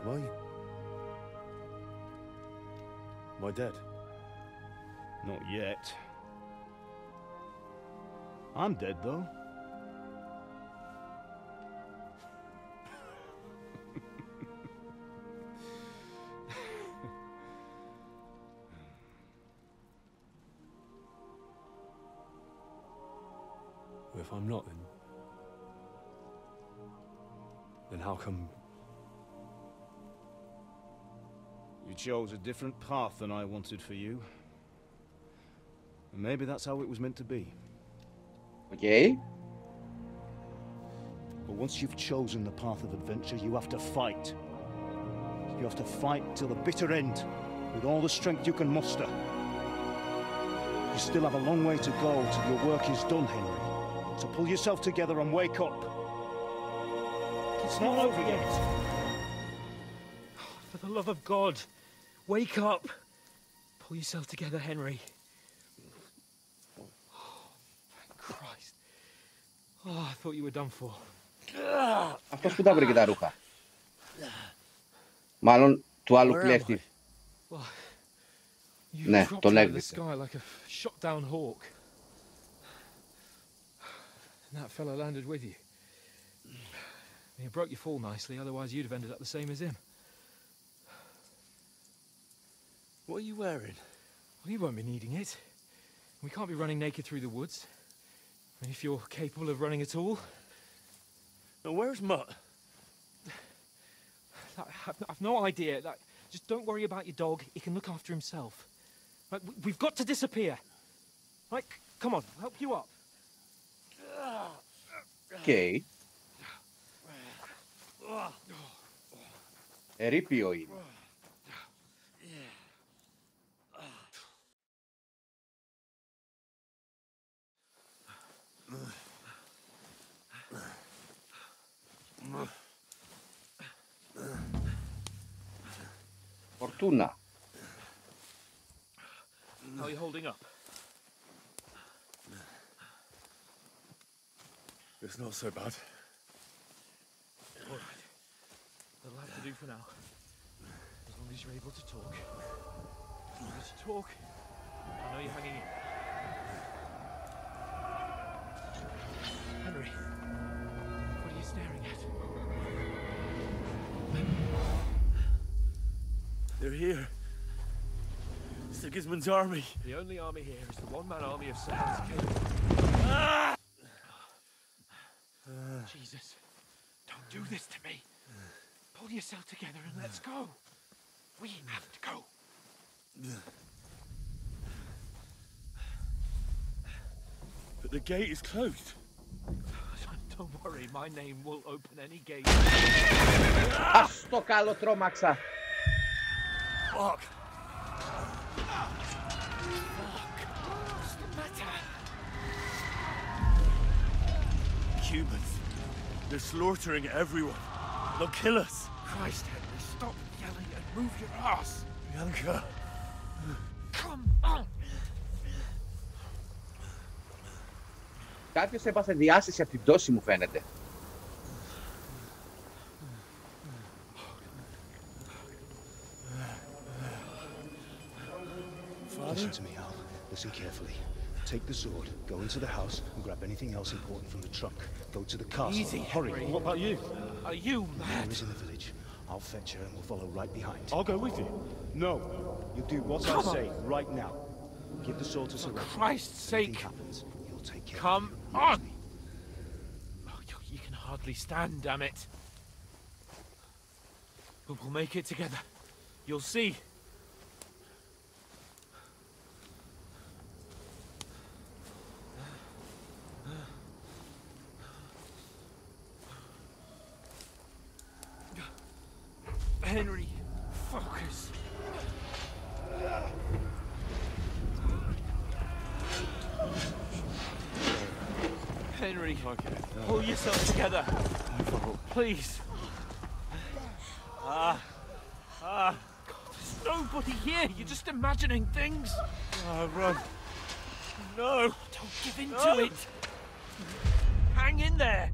Am I? Am I dead? Not yet. I'm dead, though.
if I'm not, then how come...
You chose a different path than I wanted for you. And maybe that's how it was meant to be.
Okay.
But once you've chosen the path of adventure, you have to fight. You have to fight till the bitter end, with all the strength you can muster. You still have a long way to go till your work is done, Henry. So pull yourself together and wake up. It's not over yet.
For the love of God, wake up. Pull yourself together, Henry. Oh, thank Christ. Oh, I thought you were done for.
Αυτός που τα βρήκε τα ρούχα. Μάλλον του άλλου κλέφτη. Ναι, τον έκδησε.
Like a shot down hawk. And that fella landed with you. You broke your fall nicely, otherwise you'd have ended up the same as him.
What are you wearing?
Well, you won't be needing it. We can't be running naked through the woods. I mean, if you're capable of running at all.
Now, where's Mutt?
I've no idea. Just don't worry about your dog. He can look after himself. Right, we've got to disappear. Right, come on, I'll help you up.
Okay. Ερείπιο είναι. Fortuna.
How are you holding up?
It's not so bad.
All right. That'll have to do for now. As long as you're able to talk. As long as you talk, I know you're hanging in. Henry, what are you staring at?
They're here. Sigismund's army.
The only army here is the one-man army of Satan's king. Jesus, don't do this to me. Pull yourself together and let's go. We have to go.
But the gate is closed.
Don't worry, my name will open any gate.
Ας το καλό τρόμαξα.
Fuck.
What's the matter?
Humans. They're slaughtering everyone. They'll kill us.
Christ, Henry, stop yelling and move your ass.
Bianca.
Come on.
Κάποιος έπαθε διάσηση από την πτώση μου φαίνεται.
Listen to me, Al. Listen carefully. Take the sword, go into the house, and grab anything else important from the trunk. Go to the castle.
Easy,
hurry.
Henry.
What about you?
Are you mad?
Mother is in the village. I'll fetch her and we'll follow right behind.
I'll go with you.
No. You do what I say right now. Give the sword to Sir
For Christ's sake.
Happens, you'll take care
Come
of
on. Oh, you can hardly stand, damn it. But we'll make it together. You'll see. Henry, focus. Henry, pull yourself together. Please. God, there's nobody here. You're just imagining things.
Run. No.
Don't give in to it. Hang in there.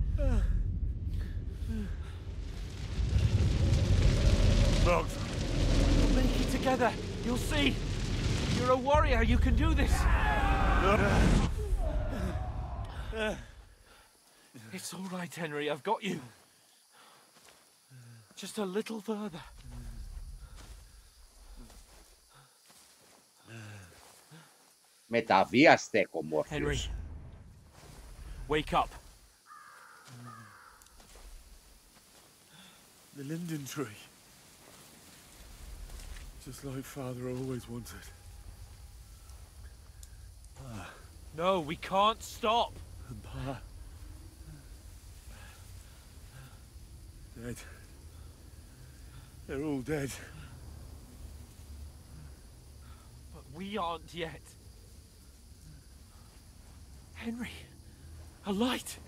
Mugs.
We'll make it together. You'll see. You're a warrior. You can do this. It's all right, Henry. I've got you. Just a little further.
Με τα βία στέκω, Μόρφιος.
Henry,
Wake up.
The linden tree. Just like Father always wanted.
No, we can't stop.
And Pa. Dead. They're all dead.
But we aren't yet. Henry, a light.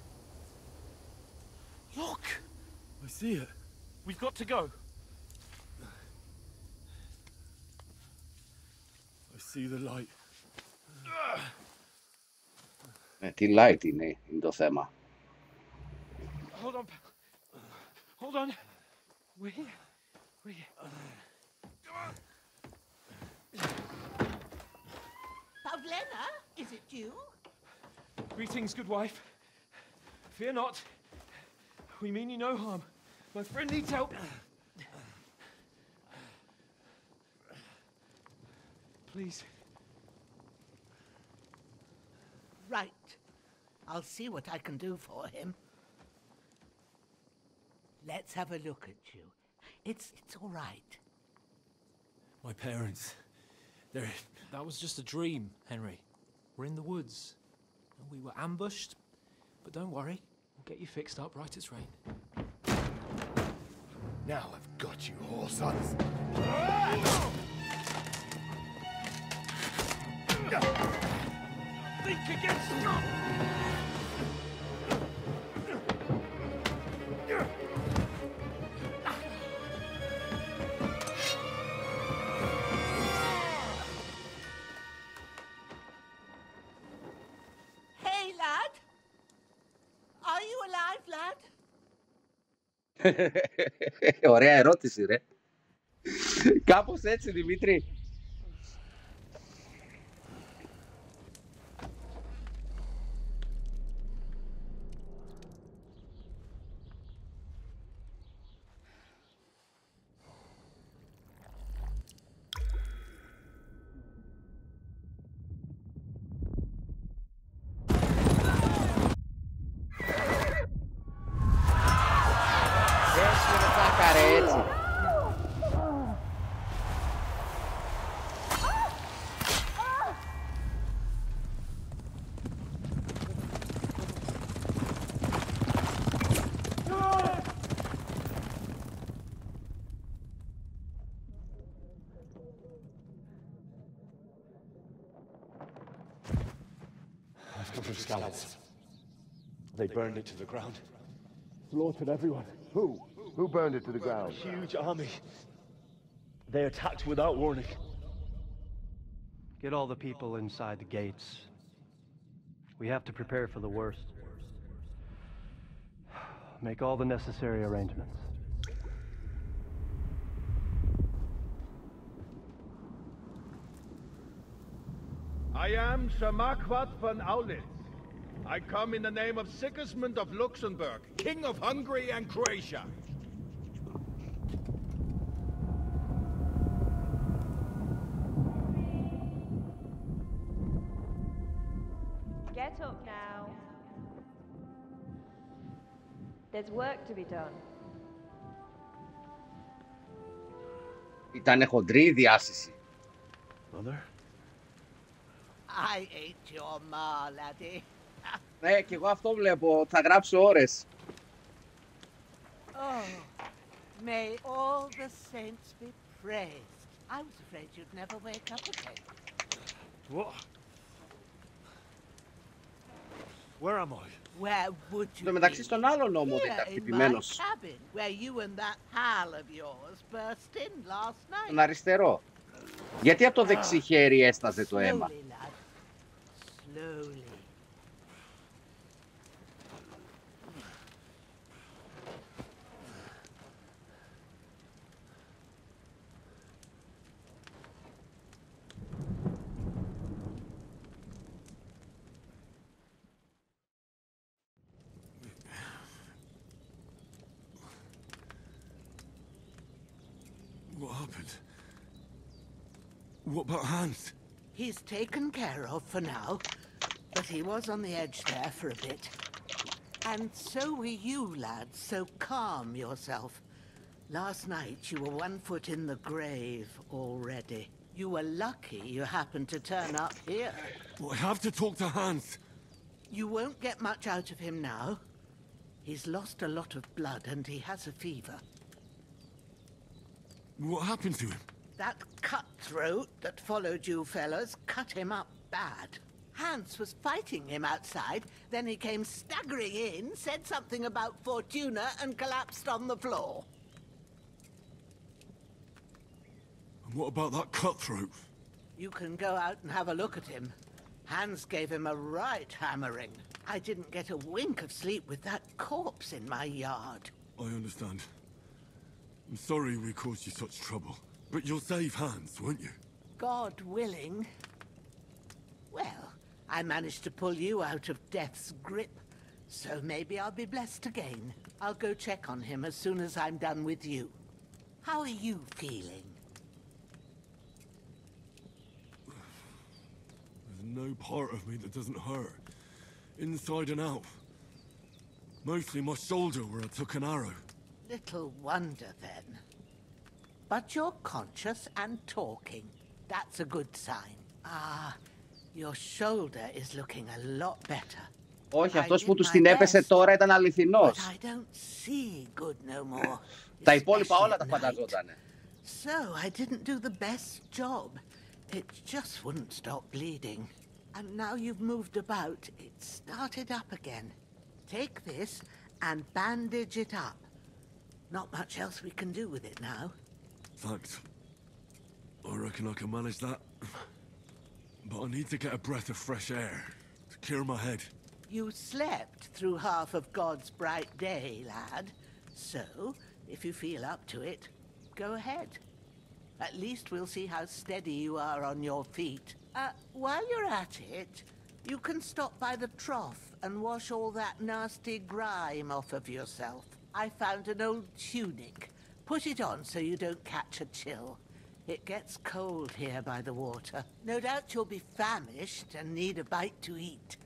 Look.
I see it.
We've got to go.
I see the light.
Τι light είναι το θέμα.
Hold on. Hold on.
Pavlena, is it you?
Greetings, good wife. Fear not. We mean you no harm. My friend needs help. Please.
Right. I'll see what I can do for him. Let's have a look at you. It's all right.
My parents, they're...
That was just a dream, Henry. We're in the woods. We were ambushed, but don't worry. We'll get you fixed up right as rain.
Now I've got you, whore sons.
Think again, stop!
Hey, lad. Are you alive, lad?
Ωραία ερώτηση, ρε. Κάπως έτσι, Δημήτρη.
Scallops. They burned it to the ground. Slaughtered everyone. Who?
Who burned it to the ground?
A huge army. They attacked without warning.
Get all the people inside the gates. We have to prepare for the worst. Make all the necessary arrangements.
I am Sir Marquardt von Aulitz. I come in the name of Sigismund of Luxembourg, King of Hungary and Croatia.
Get up now. There's work to be done.
Ήτανε χοντρή η διάσηση.
Mother?
I ain't your ma, laddie.
Ναι, και εγώ αυτό βλέπω. Θα γράψω ώρες.
Oh, may all the saints be praised. I was afraid you'd never wake up again.
What? Where am I?
Where would you
be? μεταξύ στον άλλο νόμο δεν ήταν χτυπημένος.
Cabin, where you and that pal of yours burst in last night.
Τον αριστερό. Γιατί από το δεξί χέρι έσταζε το αίμα.
Slowly.
What happened? What about Hans?
He's taken care of for now, but he was on the edge there for a bit. And so were you, lads, so calm yourself. Last night you were 1 foot in the grave already. You were lucky you happened to turn up here.
Well, I have to talk to Hans.
You won't get much out of him now. He's lost a lot of blood and he has a fever.
What happened to him?
That cutthroat that followed you fellas cut him up bad. Hans was fighting him outside, then he came staggering in, said something about Fortuna and collapsed on the floor.
And what about that cutthroat?
You can go out and have a look at him. Hans gave him a right hammering. I didn't get a wink of sleep with that corpse in my yard.
I understand. I'm sorry we caused you such trouble. But you'll save Hans, won't you?
God willing. Well, I managed to pull you out of death's grip, so maybe I'll be blessed again. I'll go check on him as soon as I'm done with you. How are you feeling?
There's no part of me that doesn't hurt. Inside and out. Mostly my shoulder where I took an arrow.
Little wonder then. But you're conscious and talking. That's a good sign. Ah, your shoulder is looking a lot better.
Όχι, αυτός που τους την έπεσε τώρα ήταν αληθινός.
But I don't see good no more.
Τα υπόλοιπα όλα τα φανταζότανε.
So I didn't do the best job. It just wouldn't stop bleeding. And now you've moved about, it started up again. Take this and bandage it up. Not much else we can do with it now.
Thanks. I reckon I can manage that. But I need to get a breath of fresh air to clear my head.
You slept through half of God's bright day, lad. So, if you feel up to it, go ahead. At least we'll see how steady you are on your feet. While you're at it, you can stop by the trough and wash all that nasty grime off of yourself. I found an old tunic. Put it on so you don't catch a chill. It gets cold here by the water. No doubt you'll be famished and need a bite to eat.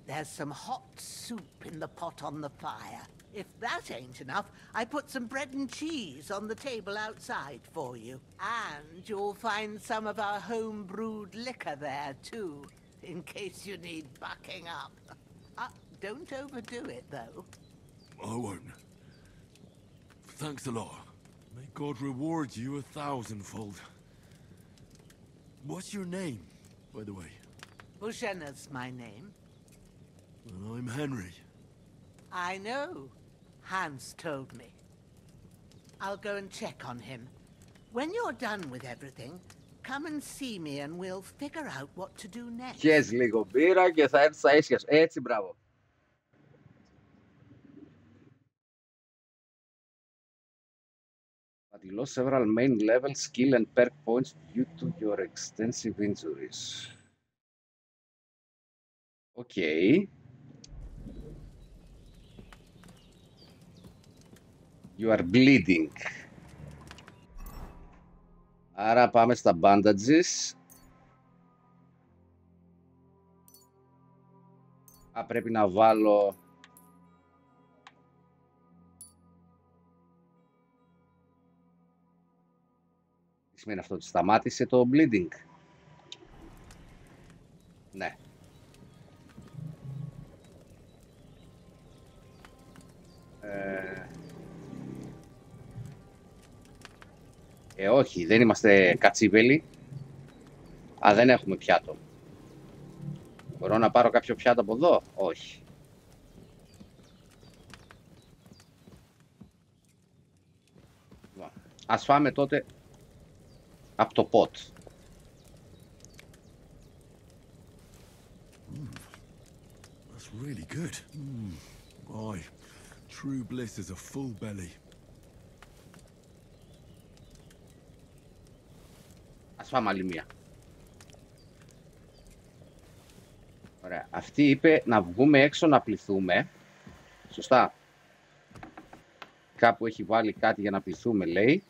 There's some hot soup in the pot on the fire. If that ain't enough, I put some bread and cheese on the table outside for you. And you'll find some of our home-brewed liquor there, too, in case you need bucking up. Don't overdo it, though.
I won't. Thanks a lot. May God reward you 1,000-fold. What's your name, by the way?
Bushena's my name.
And I'm Henry.
I know. Hans told me. I'll go and check on him. When you're done with everything, come and see me and we'll figure out what to do next.
Πιες λίγο μπύρα και θα έρθεις στα ίσια σου. Έτσι, μπράβο. But you lost several main level skill and perk points due to your extensive injuries. Okay. You are bleeding. Άρα πάμε στα bandages. Πρέπει να βάλω... Τι σημαίνει αυτό, ότι σταμάτησε το bleeding? Ναι. Όχι, δεν είμαστε κατσίβελοι. Δεν έχουμε πιάτο. Μπορώ να πάρω κάποιο πιάτο από εδώ? Όχι. Ας φάμε τότε από το ποτ.
That's really good. Aye, true bliss is a full belly.
Ας φάμε άλλη μία. Ωραία. Αυτή είπε να βγούμε έξω να πληθούμε. Σωστά. Κάπου έχει βάλει κάτι για να πληθούμε, λέει.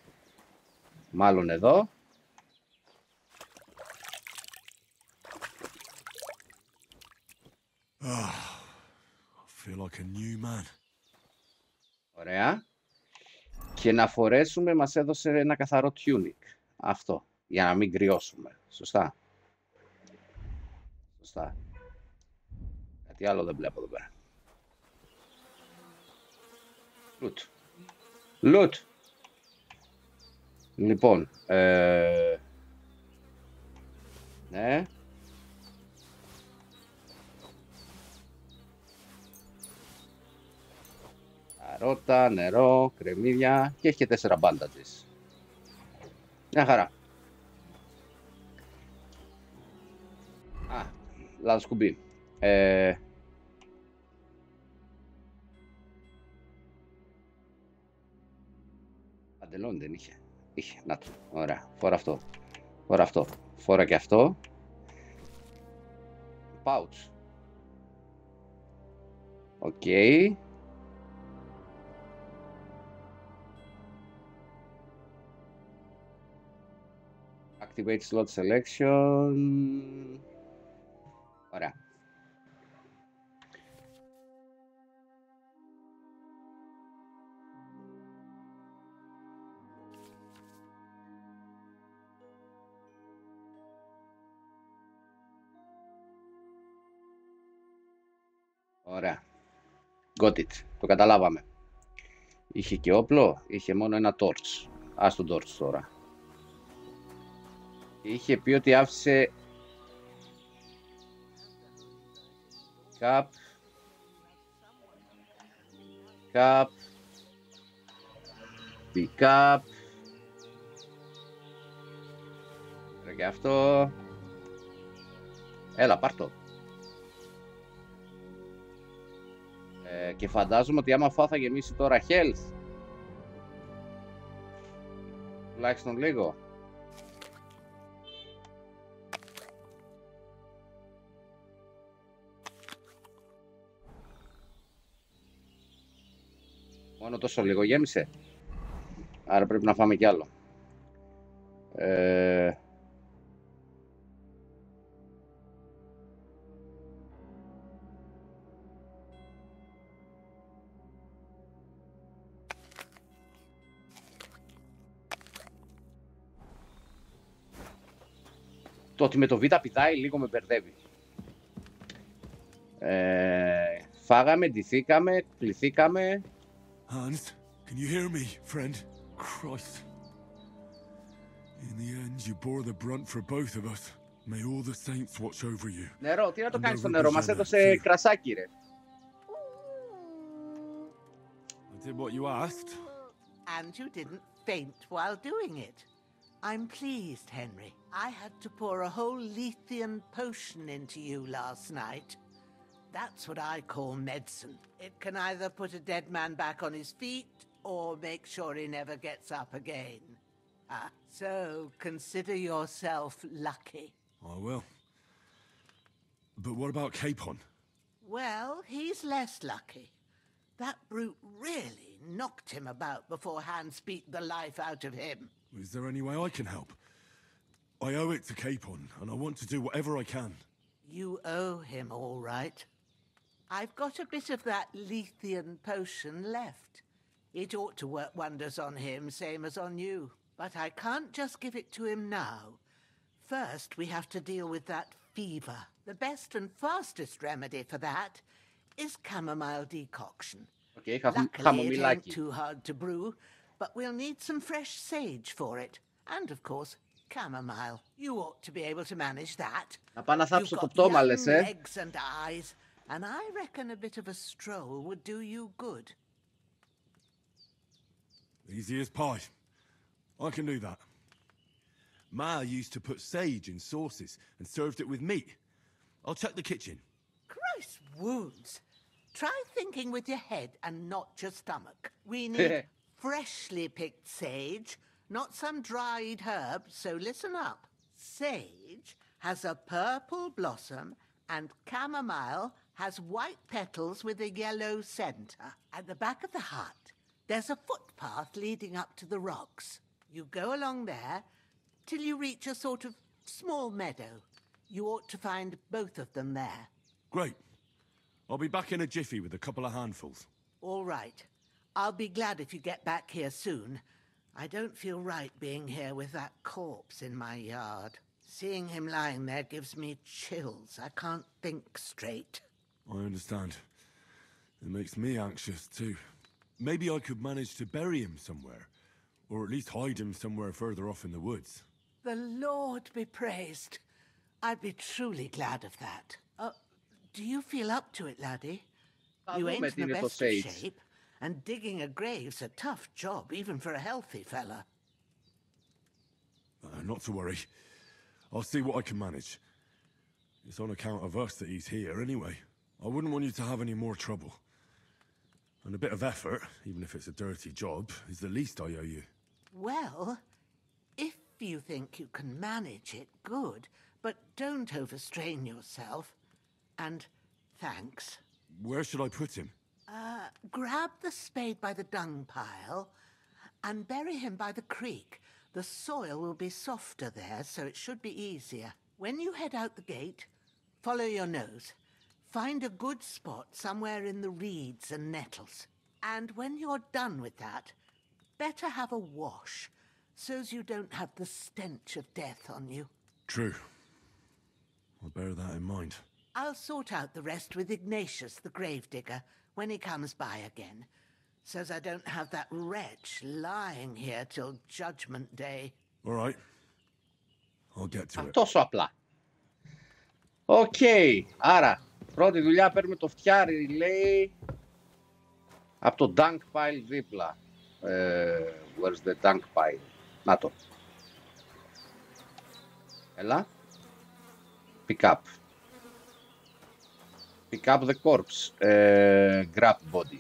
Μάλλον εδώ.
feel like a new man.
Ωραία. Και να φορέσουμε, μας έδωσε ένα καθαρό tunic. Αυτό. Για να μην κρυώσουμε. Σωστά. Σωστά. Κάτι άλλο δεν βλέπω εδώ πέρα. Loot. Loot. Λοιπόν. Ναι. Καρότα, νερό, κρεμμύδια και έχει και 4 bandages. Μια χαρά. Α, λάθος κουμπί. Παντελόνι δεν είχε. Είχε, να το. Ωραία, φορά αυτό. Φορά αυτό. Φορά και αυτό. Pouch. Οκ. Activate slot selection. Ωραία. Ωραία. Got it. Το καταλάβαμε. Είχε και όπλο, είχε μόνο ένα torch. Ας τον torch τώρα. Είχε πει ότι άφησε pick up και αυτό. Έλα, πάρ' το. Και φαντάζομαι ότι άμα φάω θα γεμίσει τώρα health. Τουλάχιστον λίγο. Μόνο τόσο λίγο γέμισε. Άρα πρέπει να φάμε κι άλλο. Το ότι με το Β πηδάει λίγο με μπερδεύει. Φάγαμε, ντυθήκαμε, πληθήκαμε.
Hans, can you hear me, friend? Christ. In the end, you bore the brunt for both of us. May all the saints watch over you.
Νερό, τι να το κάνεις στο νερό, μας έδωσε κρασάκι, ρε.
I did what you asked.
And you didn't faint while doing it. I'm pleased, Henry. I had to pour a whole Lethean potion into you last night. That's what I call medicine. It can either put a dead man back on his feet or make sure he never gets up again. So consider yourself lucky.
I will. But what about Capon?
Well, he's less lucky. That brute really knocked him about before Hans beat the life out of him.
Is there any way I can help? I owe it to Capon, and I want to do whatever I can.
You owe him, all right. I've got a bit of that Lethean potion left. It ought to work wonders on him, same as on you. But I can't just give it to him now. First, we have to deal with that fever. The best and fastest remedy for that is chamomile decoction.
Okay,
Luckily, it ain't too hard to brew, but we'll need some fresh sage for it. And, of course, chamomile. You ought to be able to manage that.
Να πάω να θάψω το
You've got
πτώμα,
young
λες,
legs and eyes, and I reckon a bit of a stroll would do you good.
Easy as pie. I can do that. Ma used to put sage in sauces and served it with meat. I'll check the kitchen.
Christ wounds. Try thinking with your head and not your stomach. We need freshly picked sage, not some dried herb, so listen up. Sage has a purple blossom and chamomile has white petals with a yellow center. At the back of the hut, there's a footpath leading up to the rocks. You go along there till you reach a sort of small meadow. You ought to find both of them there.
Great. I'll be back in a jiffy with a couple of handfuls.
All right. I'll be glad if you get back here soon. I don't feel right being here with that corpse in my yard. Seeing him lying there gives me chills. I can't think straight.
I understand. It makes me anxious too. Maybe I could manage to bury him somewhere. Or at least hide him somewhere further off in the woods.
The Lord be praised. I'd be truly glad of that. Do you feel up to it, laddie? You ain't in the best of shape, and digging a grave's a tough job, even for a healthy fella.
Not to worry. I'll see what I can manage. It's on account of us that he's here anyway. I wouldn't want you to have any more trouble. And a bit of effort, even if it's a dirty job, is the least I owe you.
Well, if you think you can manage it, good. But don't overstrain yourself. And thanks.
Where should I put him?
Grab the spade by the dung pile and bury him by the creek. The soil will be softer there, so it should be easier. When you head out the gate, follow your nose. Find a good spot somewhere in the reeds and nettles. And when you're done with that, better have a wash, so's you don't have the stench of death on you.
True. I'll bear that in mind.
I'll sort out the rest with Ignatius, the gravedigger, when he comes by again, so's I don't have that wretch lying here till Judgment Day.
All right. I'll get to it.
Τόσο απλά. Οκ. Άρα, πρώτη δουλειά παίρνουμε το φτιάρι, λέει, από το dunk pile δίπλα. Where's the dunk pile? Να το. Έλα. Pick up. Pick up the corpse. Grab body.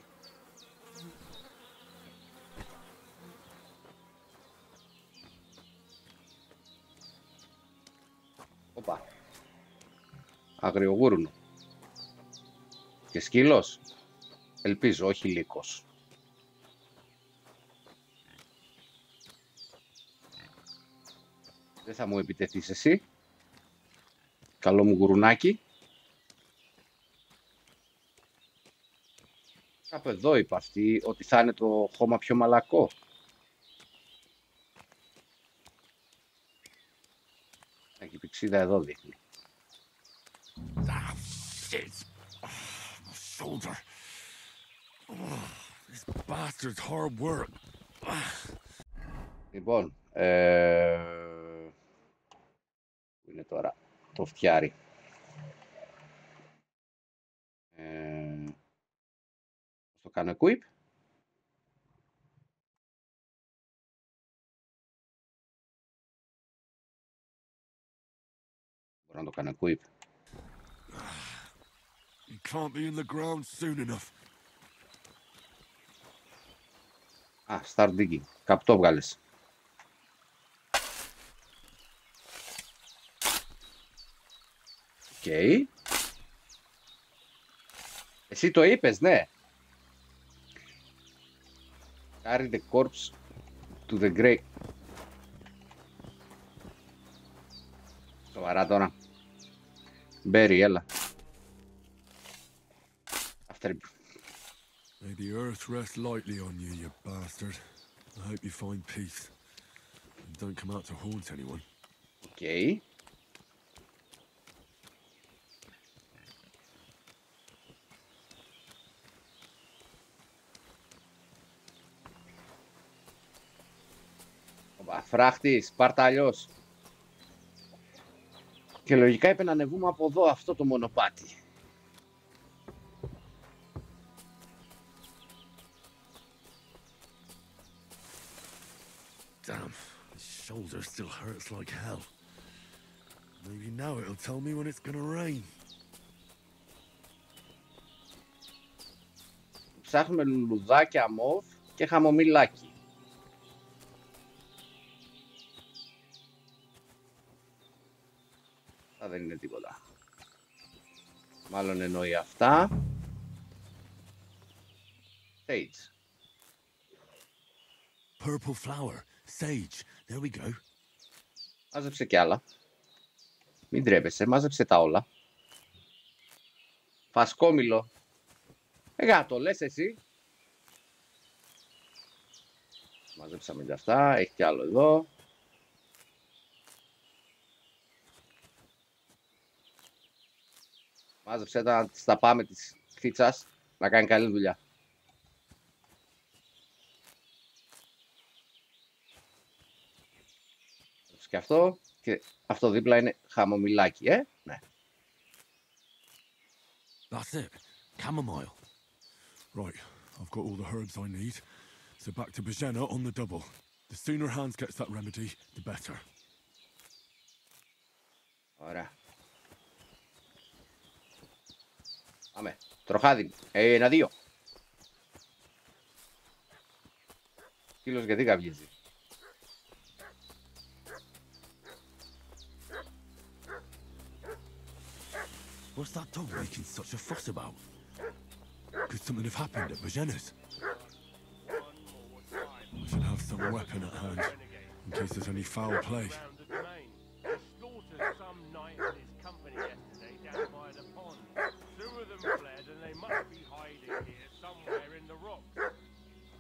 Οπα. Αγριογούρνο. Και σκύλος. Ελπίζω, όχι λύκος. Δεν θα μου επιτεθείς εσύ. Καλό μου γουρουνάκι. Κάπου εδώ είπα αυτή ότι θα είναι το χώμα πιο μαλακό. Και η πηξίδα εδώ δείχνει.
Shoulder. This bastard's hard work.
Λοιπόν, πού είναι τώρα το φτιάρι. Το κάνω equip. Μπορώ να το κάνω equip.
You can't be in the ground soon enough.
Start digging. Κάπου το βγάλες. Οκ. Εσύ το είπες, ναι. Carry the corpse to the grave. Σοβαρά τώρα. Μπέρι, έλα.
May the earth rest lightly on you, you bastard. I hope you find peace. And don't come out to haunt anyone.
Okay. Φράχτης, πάρτα αλλιώς. Και λογικά είπε να ανεβούμε από εδώ αυτό το μονοπάτι.
Damn, his shoulder still hurts like hell. Maybe now it'll tell me when it's gonna rain.
Ψάχνουμε λουλουδάκια μοβ και χαμομηλάκι. Δεν είναι τίποτα. Μάλλον εννοεί αυτά. Sage.
Purple flower. Sage. There we go.
Μάζεψε κι άλλα. Μην τρέπεσαι, μάζεψε τα όλα. Φασκόμηλο. Γάτο, λες εσύ. Μαζέψαμε και αυτά. Έχει κι άλλο εδώ. Μάζεψε τα, στα πάμε της φίτσας να κάνει καλή δουλειά. Και αυτό δίπλα είναι χαμομηλάκι, ναι.
That's it. Chamomile. Right, I've got all the herbs I need. So back to Bajena on the double. The sooner Hans gets that remedy, the better.
Ωραία. Πάμε. Τροχάδι. 1-2. Σκύλος γιατί καυγίζει.
What's that dog making such a fuss about? Could something have happened at Bajena's? I should have some weapon at hand, in case there's any foul play.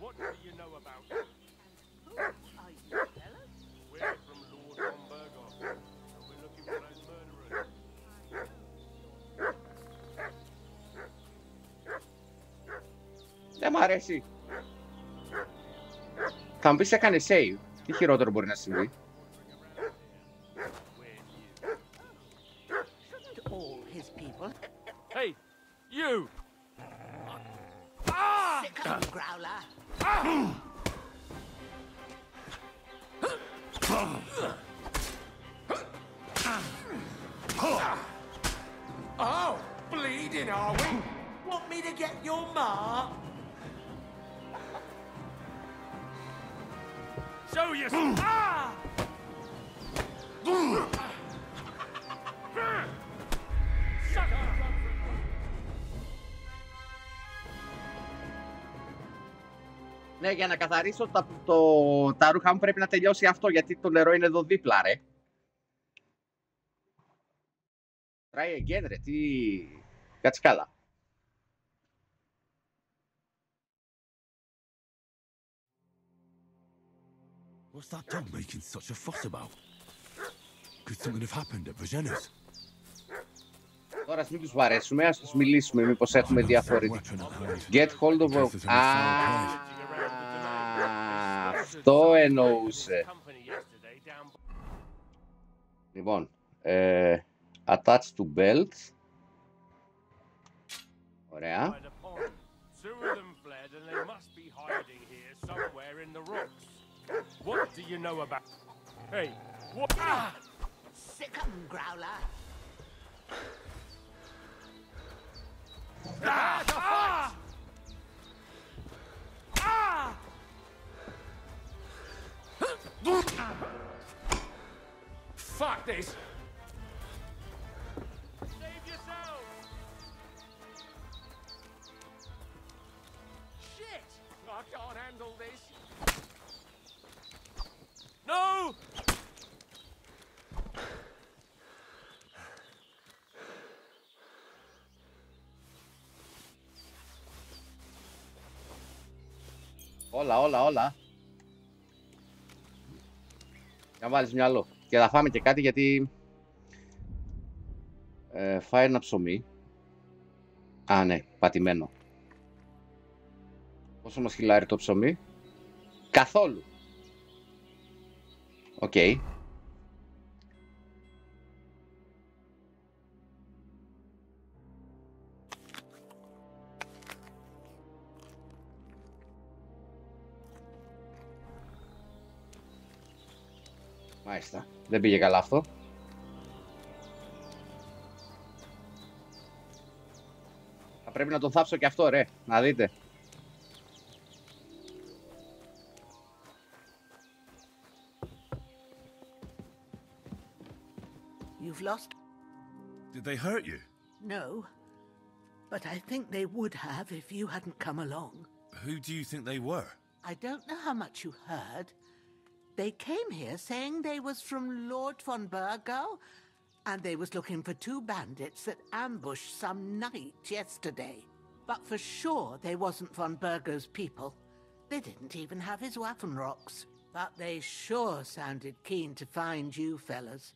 What do you know about it? Who are you, Fellas? We're from Lord Homburgos, and we're looking for those murderers.
Δεν μ' αρέσει. Θα μου πεις έκανε save. Τι χειρότερο μπορεί να συμβεί.
Hey, you!
Growler.
Oh, bleeding, are we? Want me to get your mark?
Show you some...
Ναι, για να καθαρίσω τα ρούχα μου πρέπει να τελειώσει αυτό, γιατί το νερό είναι εδώ δίπλα, ρε. Try again, ρε, τι... Κάτσε καλά.
What's that dog making such a fuss about? Could something have happened at Bajena's?
Τώρα ας μην τους βαρέσουμε, ας τους μιλήσουμε, μήπως έχουμε διαφορετικό. Get hold of... Αυτό εννοούσε. Λοιπόν, attach to belt. Ωραία.
What do you know about... Hey, what...
Sick 'em, Growler.
Fuck this!
Save yourself! Shit! I can't handle this. No!
Όλα. Να βάλεις μυαλό. Και θα φάμε και κάτι γιατί... φάει ένα ψωμί. Α, ναι, πατημένο. Πόσο μας χυλάρει το ψωμί? Καθόλου. Οκ. Μάλιστα. Δεν πήγε καλά αυτό. Θα πρέπει να τον θάψω και αυτό, ρε. Να δείτε.
You've lost...
Did they hurt you?
No. But I think they would have if you hadn't come along.
Who do you think they were?
I don't know how much you heard. They came here saying they was from Lord von Burgo, and they was looking for 2 bandits that ambushed some knight yesterday. But for sure they wasn't von Burgo's people. They didn't even have his Waffenrocks. But they sure sounded keen to find you fellas.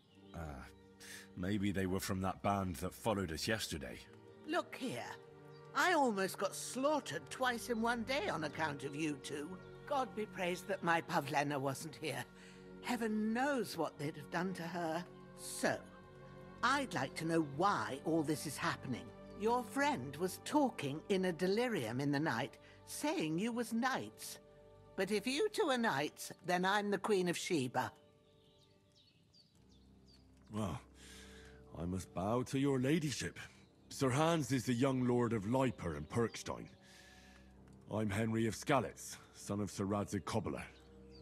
Maybe they were from that band that followed us yesterday.
Look here. I almost got slaughtered twice in one day on account of you two. God be praised that my Pavlena wasn't here. Heaven knows what they'd have done to her. So, I'd like to know why all this is happening. Your friend was talking in a delirium in the night, saying you was knights. But if you two are knights, then I'm the Queen of Sheba.
Well, I must bow to your ladyship. Sir Hans is the young lord of Leiper and Perkstein. I'm Henry of Skalitz, son of Sir Radzig Kobyla,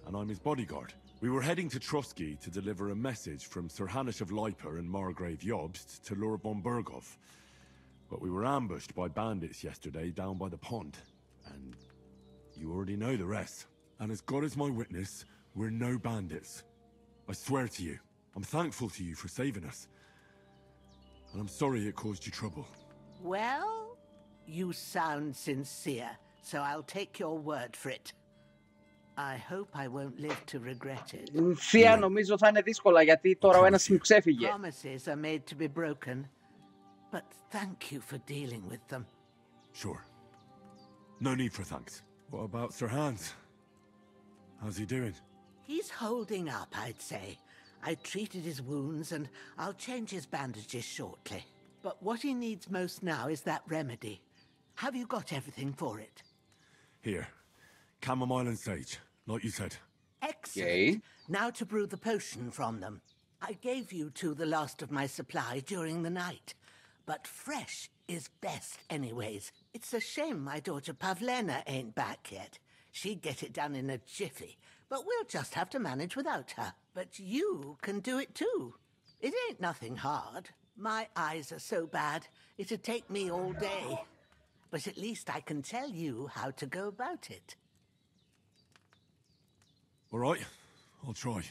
and I'm his bodyguard. We were heading to Trotsky to deliver a message from Sir Hanush of Leiper and Margrave Jobst to Lord von Burgov. But we were ambushed by bandits yesterday down by the pond, and you already know the rest. And as God is my witness, we're no bandits. I swear to you, I'm thankful to you for saving us. And I'm sorry it caused you trouble.
Well, you sound sincere, so I'll take your word for it. I hope I won't live to regret it.
Θεία, νομίζω θα είναι δύσκολα, γιατί τώρα ο ένας μου ξέφυγε.
Promises are made to be broken, but thank you for dealing with them.
Sure. No need for thanks. What about Sir Hans? How's he doing?
He's holding up, I'd say. I treated his wounds, and I'll change his bandages shortly. But what he needs most now is that remedy. Have you got everything for it?
Here. Chamomile and sage, like you said.
Excellent.
Okay.
Now to brew the potion from them. I gave you two the last of my supply during the night. But fresh is best anyways. It's a shame my daughter Pavlena ain't back yet. She'd get it done in a jiffy. But we'll just have to manage without her. But you can do it too. It ain't nothing hard. My eyes are so bad, it'd take me all day. But at least I can tell you how to go about it.
All right, I'll try.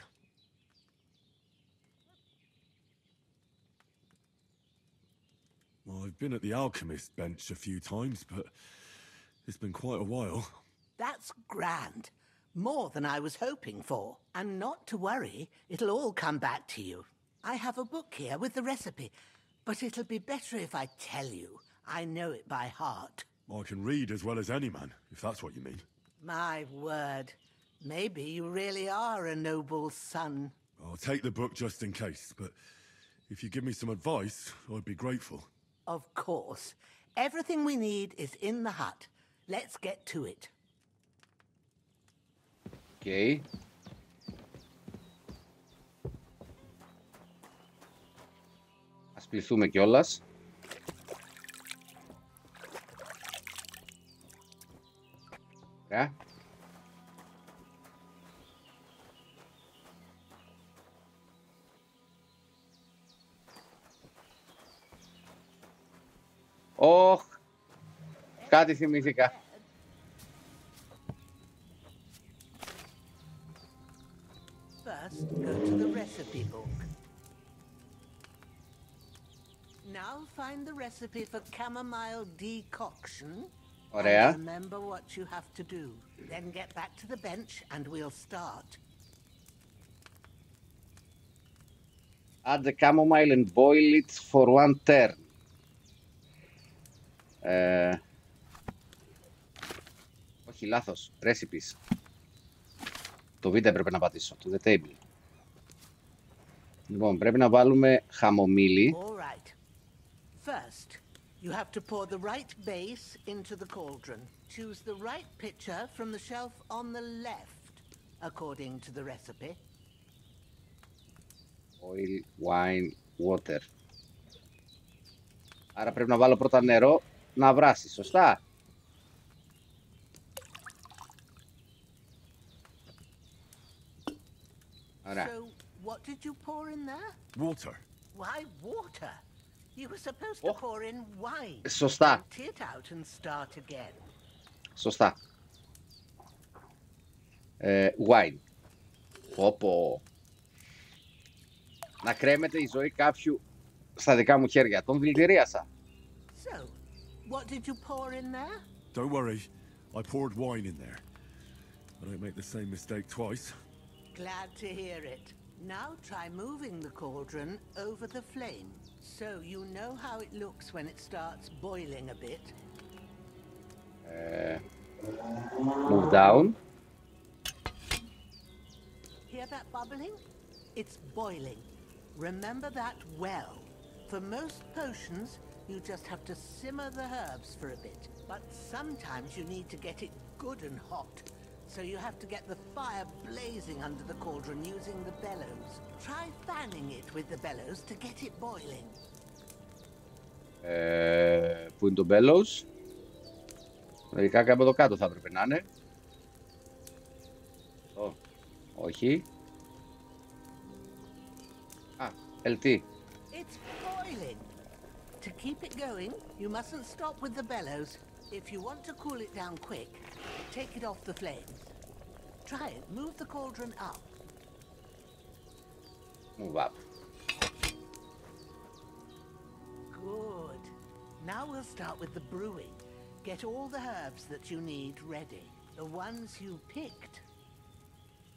Well, I've been at the alchemist bench a few times, but it's been quite a while.
That's grand. More than I was hoping for. And not to worry, it'll all come back to you. I have a book here with the recipe, but it'll be better if I tell you. I know it by heart.
I can read as well as any man, if that's what you mean.
My word. Maybe you really are a noble son.
I'll take the book just in case, but if you give me some advice, I'd be grateful.
Of course. Everything we need is in the hut. Let's get to it.
Okay. Ας πληθούμε κιόλας. Ωραία. Ωχ, κάτι θυμήθηκα.
First, go to the recipe book. Now find the recipe for chamomile decoction.
Ωραία.
And remember what you have to do. Then get back to the bench and we'll start.
Add the chamomile and boil it for 1 turn. Όχι, λάθος. Recipes. Το β' έπρεπε να πατήσω. To the table. Λοιπόν, πρέπει να βάλουμε χαμομήλι.
All right. First, you have to pour the right base into the cauldron. Choose the right pitcher from the shelf on the left, according to the recipe.
Oil, wine, water. Άρα πρέπει να βάλω πρώτα νερό να βράσει, σωστά? Ωραία.
So, what did you pour in there?
Water.
Why water? You were supposed to pour in wine.
Σωστά.
Empty it out and start again.
Σωστά. Wine. Πω. Να κρέμεται η ζωή κάποιου στα δικά μου χέρια. Τον δηλητηρίασα.
So, What did you pour in there?
Don't worry, I poured wine in there. I don't make the same mistake twice.
Glad to hear it. Now try moving the cauldron over the flame, so you know how it looks when it starts boiling a bit.
Move down.
Hear that bubbling? It's boiling. Remember that well. For most potions, you just have to simmer the herbs for a bit. But sometimes you need to get it good and hot. So you have to get the fire blazing under the cauldron using the bellows. Try fanning it with the bellows to get it boiling.
Πού είναι το bellows? Λογικά κάπου εδώ κάτω θα έπρεπε να είναι. Όχι. Α, LT.
It's boiling. To keep it going, you mustn't stop with the bellows. If you want to cool it down quick, take it off the flames. Try it. Move the cauldron up.
Move up.
Good. Now we'll start with the brewing. Get all the herbs that you need ready. The ones you picked.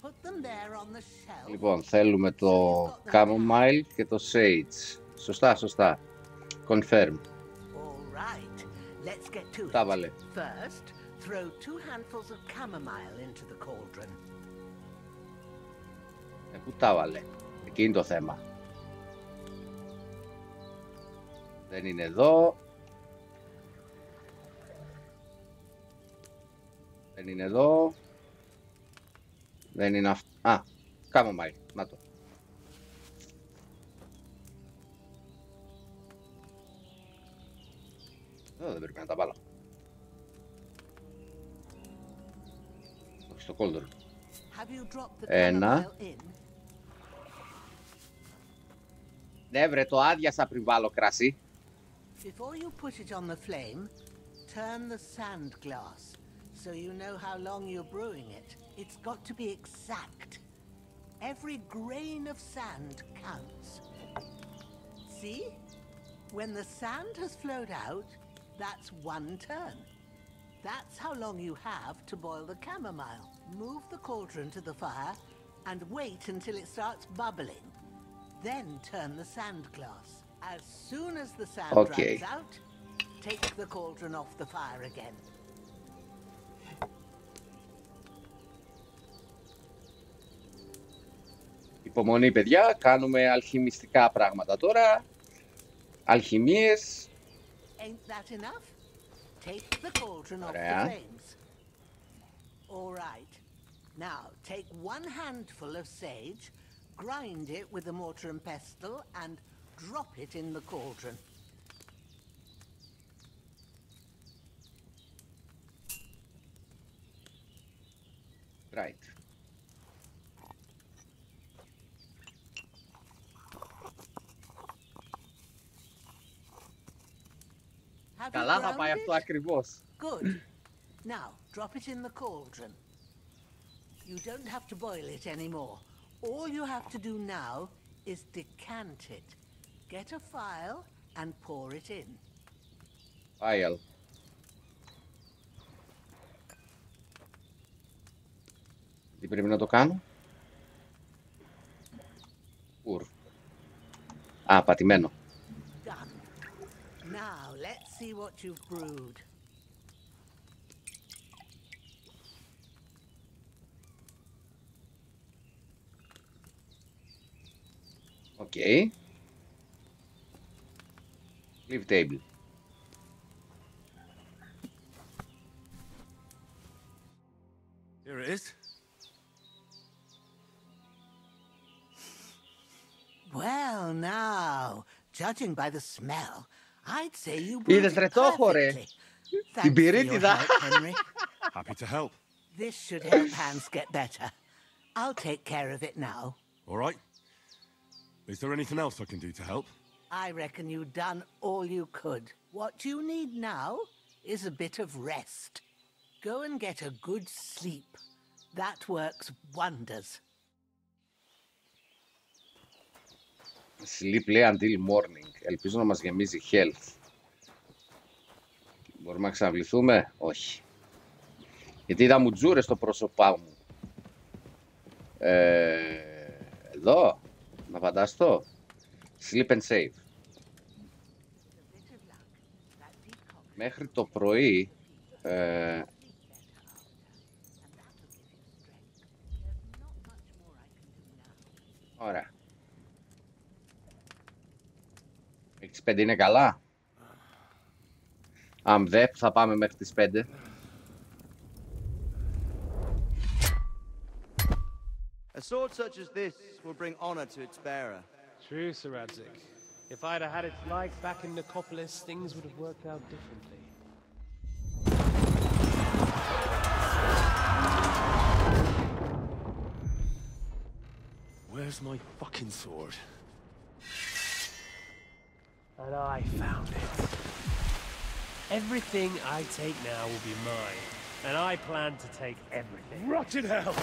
Put them there on the shelf.
Λοιπόν, θέλουμε το chamomile και το sage. Σωστά, σωστά. Confirm.
All right. Let's get to it.
Τα βάλε.
First, throw 2 handfuls of chamomile into the cauldron.
Πού τα βάλε? Εκεί είναι το θέμα. Δεν είναι εδώ. Δεν είναι εδώ. Δεν είναι αυτό. Α, chamomile. Να το. Εδώ δεν πρέπει να τα βάλω. Όχι στο cauldron. Ένα. Ναι βρε, το άδειασα πριν βάλω κρασί.
Before you put it on the flame, turn the sand glass so you know how long you're brewing it. It's got to be exact. Every grain of sand counts. See? When the sand has flowed out, that's 1 turn. That's how long you have to boil the chamomile. Move the cauldron to the fire and wait until it starts bubbling. Then turn the sand glass. As soon as the sand dries out, take the cauldron off the fire again.
Υπομονή παιδιά, κάνουμε αλχημιστικά πράγματα τώρα. Αλχημίες.
Ain't that enough? Take the cauldron off the flames. All right. Now take 1 handful of sage, grind it with a mortar and pestle, and drop it in the cauldron.
Right. Καλά θα πάει αυτό ακριβώς.
Good. Now, drop it in the cauldron. You don't have to boil it anymore. All you have to do now is decant it. Get a phial and pour it in.
Phial. Τι πρέπει να το κάνω? Ουρ. Α, πατημένο.
Now, let's see what you've brewed.
Okay. Leave table.
Here it is.
Well, now, judging by the smell, I'd say you
Είδες ρε το έχω ρε. Την πυρίτιδα.
Happy to help.
This should help Hans get better. I'll take care of it now.
All right. Is there anything else I can do to help?
I reckon you've done all you could. What you need now is a bit of rest. Go and get a good sleep. That works wonders.
Sleep λέει until morning. Ελπίζω να μας γεμίζει health. Μπορούμε να ξαναβληθούμε? Όχι. Γιατί είδα μου τζούρες στο πρόσωπά μου. Εδώ. Να φανταστώ. Sleep and save. Μέχρι το πρωί... Ωραία. Έχεις 5 είναι καλά. Αν δεν, θα πάμε μέχρι τις 5.
A sword such as this will bring honor to its bearer.
True, Sir Radzik. If I'd have had its like back in Nicopolis, things would have worked out differently.
Where's my fucking sword?
And I found it. Everything I take now will be mine, and I plan to take everything.
Rotted hell!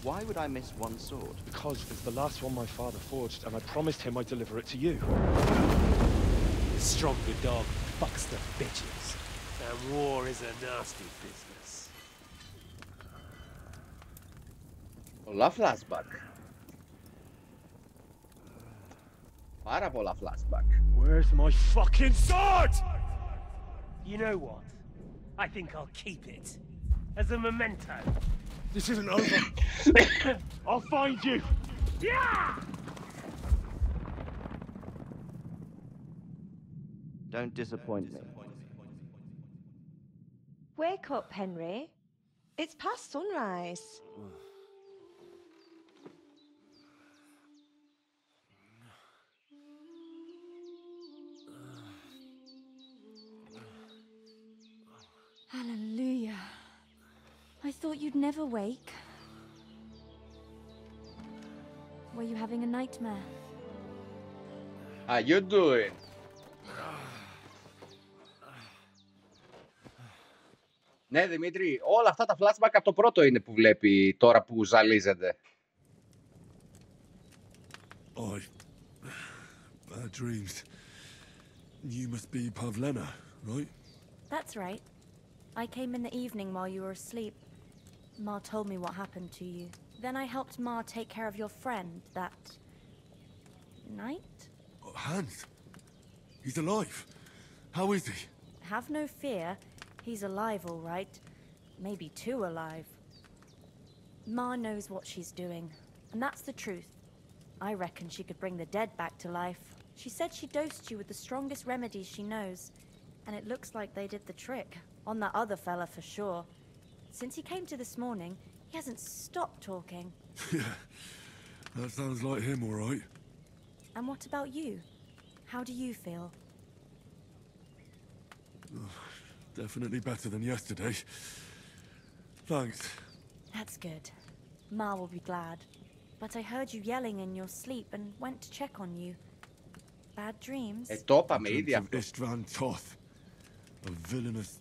Why would I miss one sword?
Because it's the last one my father forged, and I promised him I'd deliver it to you.
Stronger dog fucks the bitches, and war is a nasty business.
Πολλά flashback. Πάρα πολλά flashback.
Where's my fucking sword?
You know what? I think I'll keep it. As a memento.
This isn't over. I'll find you.
Yeah!
Don't disappoint me.
Wake up, Henry. It's past sunrise.
Hallelujah. I thought you'd never wake. Were you having a nightmare?
How you doing? Ναι, Δημήτρη, όλα αυτά τα flashback από το πρώτο είναι που βλέπει τώρα που ζαλίζεται.
Bad dreams. You must be Pavlena, right?
That's right. I came in the evening while you were asleep. Ma told me what happened to you. Then I helped Ma take care of your friend that night?
Hans? He's alive. How is he?
Have no fear. He's alive, all right. Maybe too alive. Ma knows what she's doing, and that's the truth. I reckon she could bring the dead back to life. She said she dosed you with the strongest remedies she knows, and it looks like they did the trick. On that other fella for sure. Since he came to this morning, he hasn't stopped talking.
Yeah, that sounds like him, all right.
And what about you? How do you feel?
Definitely better than yesterday. Thanks.
That's good. Ma will be glad. But I heard you yelling in your sleep and went to check on you. Bad dreams?
Το είπαμε ήδη αυτό.
Istvan Toth, a villainous,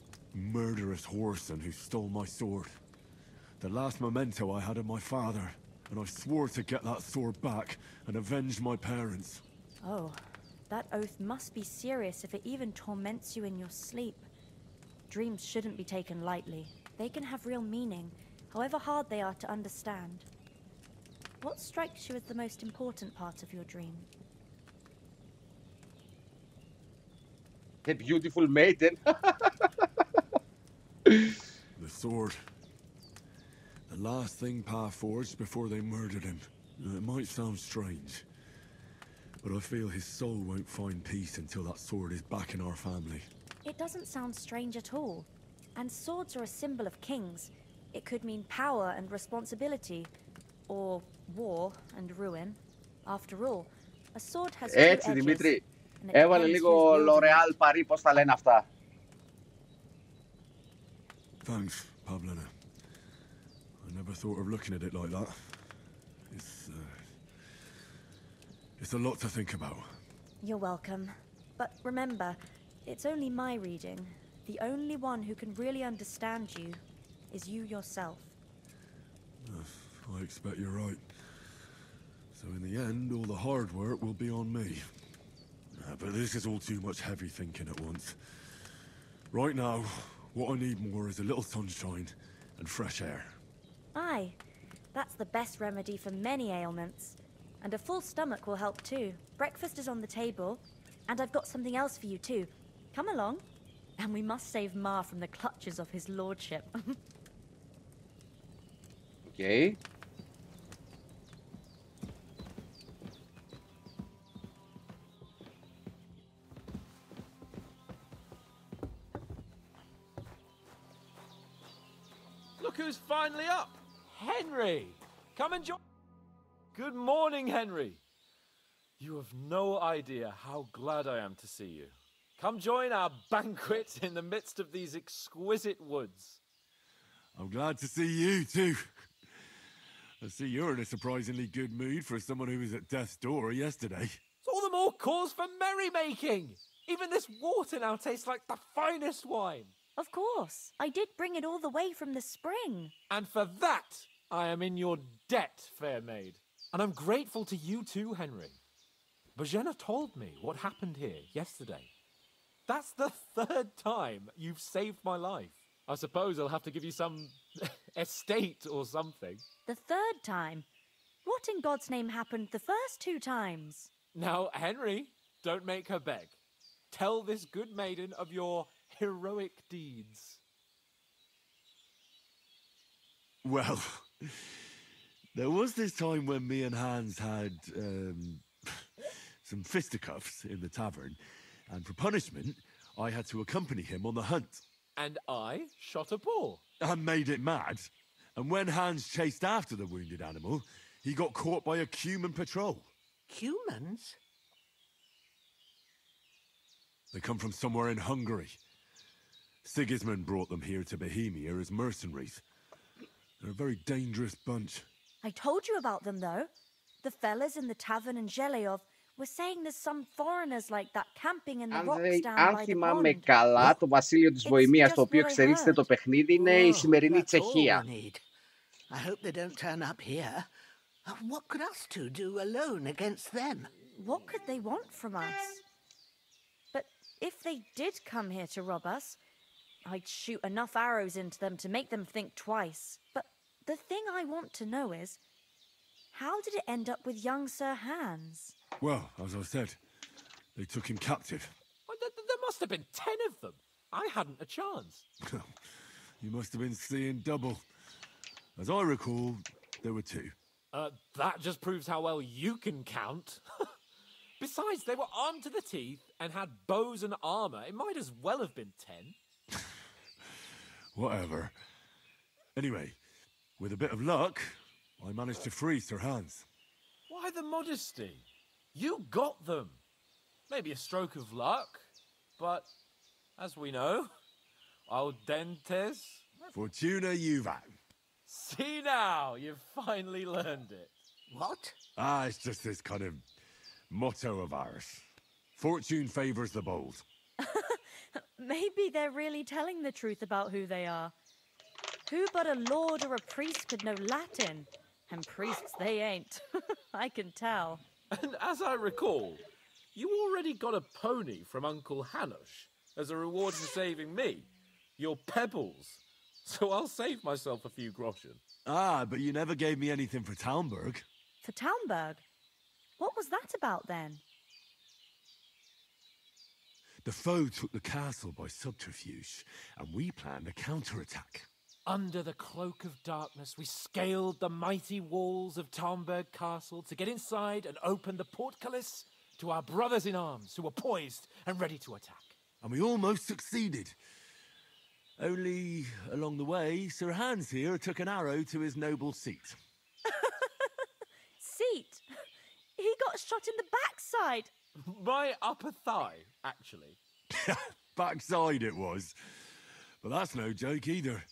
murderous whoreson who stole my sword. The last memento I had of my father, and I swore to get that sword back and avenge my parents.
Oh, that oath must be serious if it even torments you in your sleep. Dreams shouldn't be taken lightly. They can have real meaning, however hard they are to understand. What strikes you as the most important part of your dream?
A beautiful maiden.
The sword. The last thing Pa forged before they murdered him. It might sound strange, but I feel his soul won't find peace until that sword is back in our family.
It doesn't sound strange at all. And swords are a symbol of kings. It could mean power and responsibility, or war and ruin. After all, a sword has two edges.
Έτσι, Δημήτρη. Έβαλε λίγο L'Oreal Paris, πώς τα λένε αυτά.
Thanks, Pavlena. I never thought of looking at it like that. It's a lot to think about.
You're welcome. But remember, it's only my reading. The only one who can really understand you is you yourself.
I expect you're right. So in the end, all the hard work will be on me. But this is all too much heavy thinking at once. Right now, what I need more is a little sunshine and fresh air.
Aye, that's the best remedy for many ailments. And a full stomach will help too. Breakfast is on the table, and I've got something else for you too. Come along, and we must save Ma from the clutches of his lordship.
Okay.
Look who's finally up! Henry! Come and join. Good morning, Henry. You have no idea how glad I am to see you. Come join our banquet in the midst of these exquisite woods.
I'm glad to see you too. I see you're in a surprisingly good mood for someone who was at death's door yesterday.
It's all the more cause for merrymaking. Even this water now tastes like the finest wine.
Of course. I did bring it all the way from the spring.
And for that, I am in your debt, fair maid. And I'm grateful to you too, Henry. Bajena told me what happened here yesterday. That's the third time you've saved my life. I suppose I'll have to give you some estate or something.
The third time? What in God's name happened the first 2 times?
Now, Henry, don't make her beg. Tell this good maiden of your heroic deeds.
Well, there was this time when me and Hans had some fisticuffs in the tavern, and for punishment, I had to accompany him on the hunt.
And I shot a boar.
And made it mad. And when Hans chased after the wounded animal, he got caught by a human patrol.
Humans?
They come from somewhere in Hungary. Sigismund brought them here to Bohemia as mercenaries. They're a very dangerous bunch.
I told you about them, though. The fellas in the tavern in Zheleov were saying there's some foreigners like that camping in the rocks down
Αν
by the
θυμάμαι
pond.
καλά, το βασίλειο της Βοημίας, το οποίο εξελίσσεται το παιχνίδι, είναι η σημερινή Τσεχία.
I hope they don't turn up here. What could us two do alone against them?
What could they want from us? But if they did come here to rob us, I'd shoot enough arrows into them to make them think twice. But the thing I want to know is, how did it end up with young Sir Hans?
Well, as I said, they took him captive.
Well, there must have been 10 of them. I hadn't a chance.
You must have been seeing double. As I recall, there were 2.
That just proves how well you can count. Besides, they were armed to the teeth and had bows and armor. It might as well have been 10.
Whatever. Anyway, with a bit of luck, I managed to free Sir Hans.
Why the modesty? You got them. Maybe a stroke of luck, but as we know, al dentes.
Fortuna juvat.
See now, you've finally learned it.
What?
It's just this kind of motto of ours. Fortune favors the bold.
Maybe they're really telling the truth about who they are. Who but a lord or a priest could know Latin? And priests they ain't. I can tell.
And as I recall, you already got a pony from Uncle Hanush as a reward for saving me. Your pebbles. So I'll save myself a few groschen.
But you never gave me anything for Talmberg.
For Talmberg? What was that about then?
The foe took the castle by subterfuge, and we planned a counterattack.
Under the cloak of darkness, we scaled the mighty walls of Talmberg Castle to get inside and open the portcullis to our brothers in arms who were poised and ready to attack.
And we almost succeeded. Only, along the way, Sir Hans here took an arrow to his noble seat.
Seat? He got shot in the backside.
My upper thigh, actually.
Backside it was. But that's no joke either.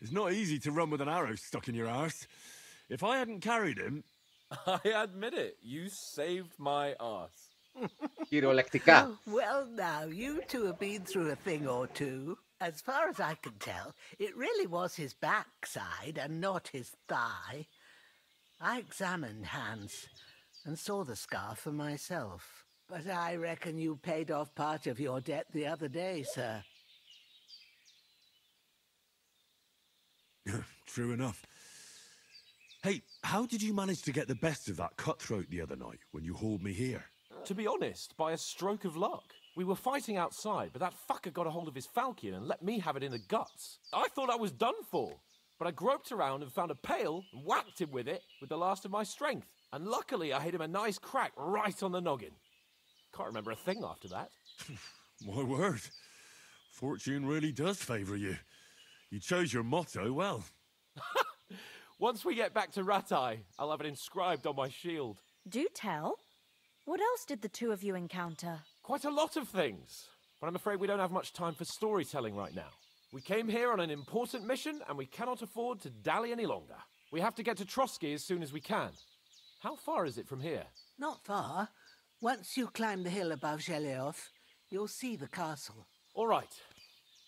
It's not easy to run with an arrow stuck in your arse. If I hadn't carried him...
I admit it, you saved my arse.
Κυριολεκτικά.
Well, now, you two have been through a thing or two. As far as I can tell, it really was his backside and not his thigh. I examined Hans and saw the scar for myself. But I reckon you paid off part of your debt the other day, sir.
True enough. Hey, how did you manage to get the best of that cutthroat the other night when you hauled me here?
To be honest, by a stroke of luck. We were fighting outside, but that fucker got a hold of his falchion and let me have it in the guts. I thought I was done for, but I groped around and found a pail and whacked him with it with the last of my strength. And luckily I hit him a nice crack right on the noggin. Can't remember a thing after that.
My word. Fortune really does favour you. You chose your motto well.
Once we get back to Ratai, I'll have it inscribed on my shield.
Do tell. What else did the two of you encounter?
Quite a lot of things, but I'm afraid we don't have much time for storytelling right now. We came here on an important mission, and we cannot afford to dally any longer. We have to get to Trotsky as soon as we can. How far is it from here?
Not far. Once you climb the hill above Zheleov, you'll see the castle.
All right.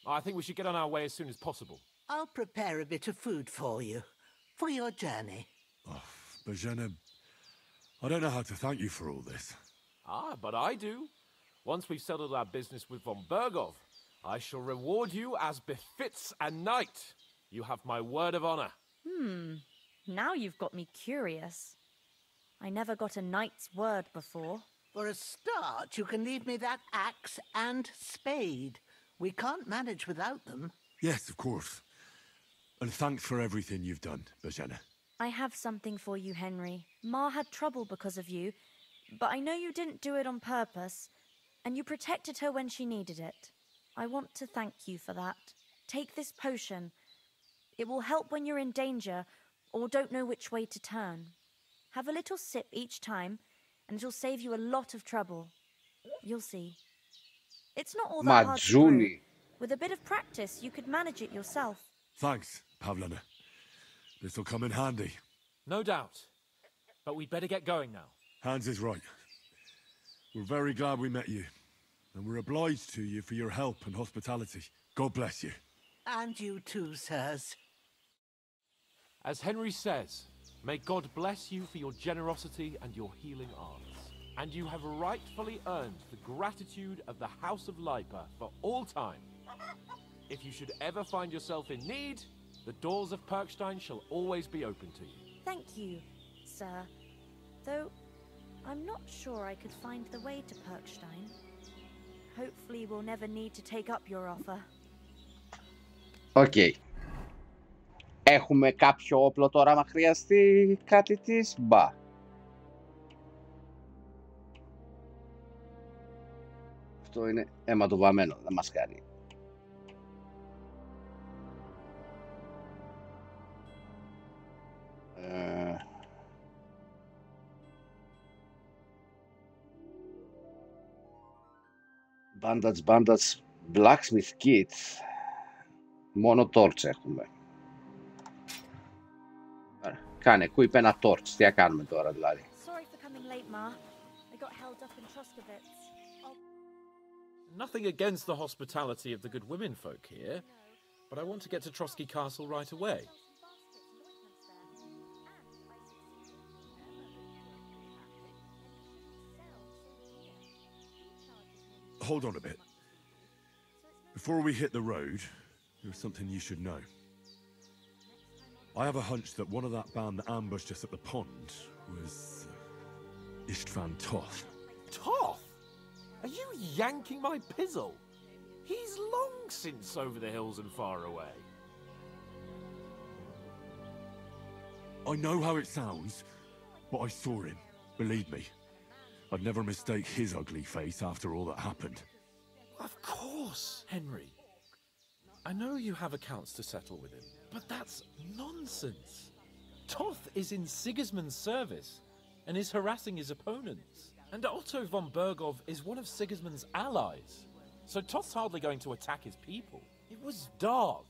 I think we should get on our way as soon as possible.
I'll prepare a bit of food for you, for your journey.
Oh, Bozhena, I don't know how to thank you for all this.
Ah, but I do. Once we've settled our business with von Bergov, I shall reward you as befits a knight. You have my word of honor.
Now you've got me curious. I never got a knight's word before.
For a start, you can leave me that axe and spade. We can't manage without them.
Yes, of course. And thanks for everything you've done, Bozhena.
I have something for you, Henry. Ma had trouble because of you, but I know you didn't do it on purpose, and you protected her when she needed it. I want to thank you for that. Take this potion. It will help when you're in danger or don't know which way to turn. Have a little sip each time, and it'll save you a lot of trouble. You'll see. It's not all that hard to brew. With a bit of practice, you could manage it yourself.
Thanks, Pavlena. This'll come in handy.
No doubt. But we'd better get going now.
Hans is right. We're very glad we met you. And we're obliged to you for your help and hospitality. God bless you.
And you too, sirs.
As Henry says, may God bless you for your generosity and your healing arts. And you have rightfully earned the gratitude of the House of Lipa for all time. If you should ever find yourself in need, the doors of Perkstein shall always be open to you.
Thank you, sir. Though, I'm not sure I could find the way to Perkstein. Hopefully we'll never need to take up your offer.
Οκ. Έχουμε κάποιο όπλο τώρα, άμα χρειαστεί κάτι της, μπα. Αυτό είναι αιματοβαμμένο, δεν μας κάνει. Bandage, blacksmith kit. Μόνο torch έχουμε. Κάνε, equip ένα torch. Τι θα κάνουμε τώρα δηλαδή.
Sorry for coming late, Ma. I got held up in Troskowitz.
Nothing against the hospitality of the good women folk here, but I want to get to Trotsky Castle right away.
Hold on a bit. Before we hit the road, there's something you should know. I have a hunch that one of that band that ambushed us at the pond was Istvan Toth.
Toth? Are you yanking my pizzle? He's long since over the hills and far away.
I know how it sounds, but I saw him. Believe me. I'd never mistake his ugly face after all that happened.
Of course, Henry. I know you have accounts to settle with him, but that's nonsense. Toth is in Sigismund's service and is harassing his opponents. And Otto von Bergov is one of Sigismund's allies. So Toth's hardly going to attack his people. It was dark.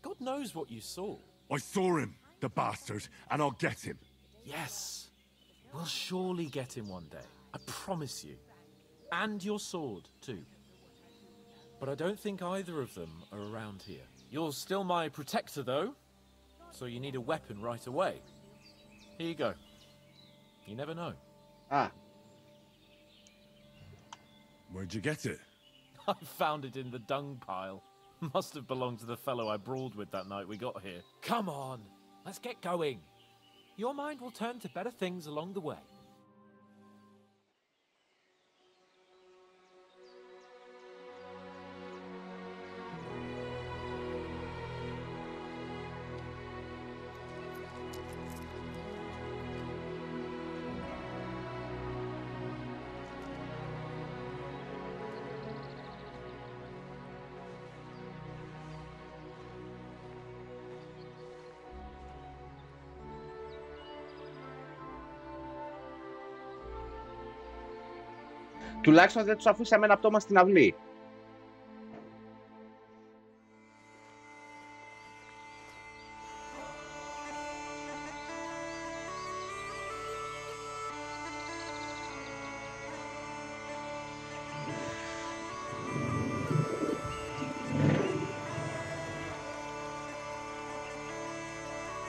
God knows what you saw.
I saw him, the bastard, and I'll get him.
Yes. We'll surely get him one day. I promise you. And your sword, too. But I don't think either of them are around here. You're still my protector, though. So you need a weapon right away. Here you go. You never know.
Α.
Where'd you get it?
I found it in the dung pile. Must have belonged to the fellow I brawled with that night we got here. Come on, let's get going. Your mind will turn to better things along the way.
Τουλάχιστον δεν τους αφήσαμε ένα πτώμα στην αυλή.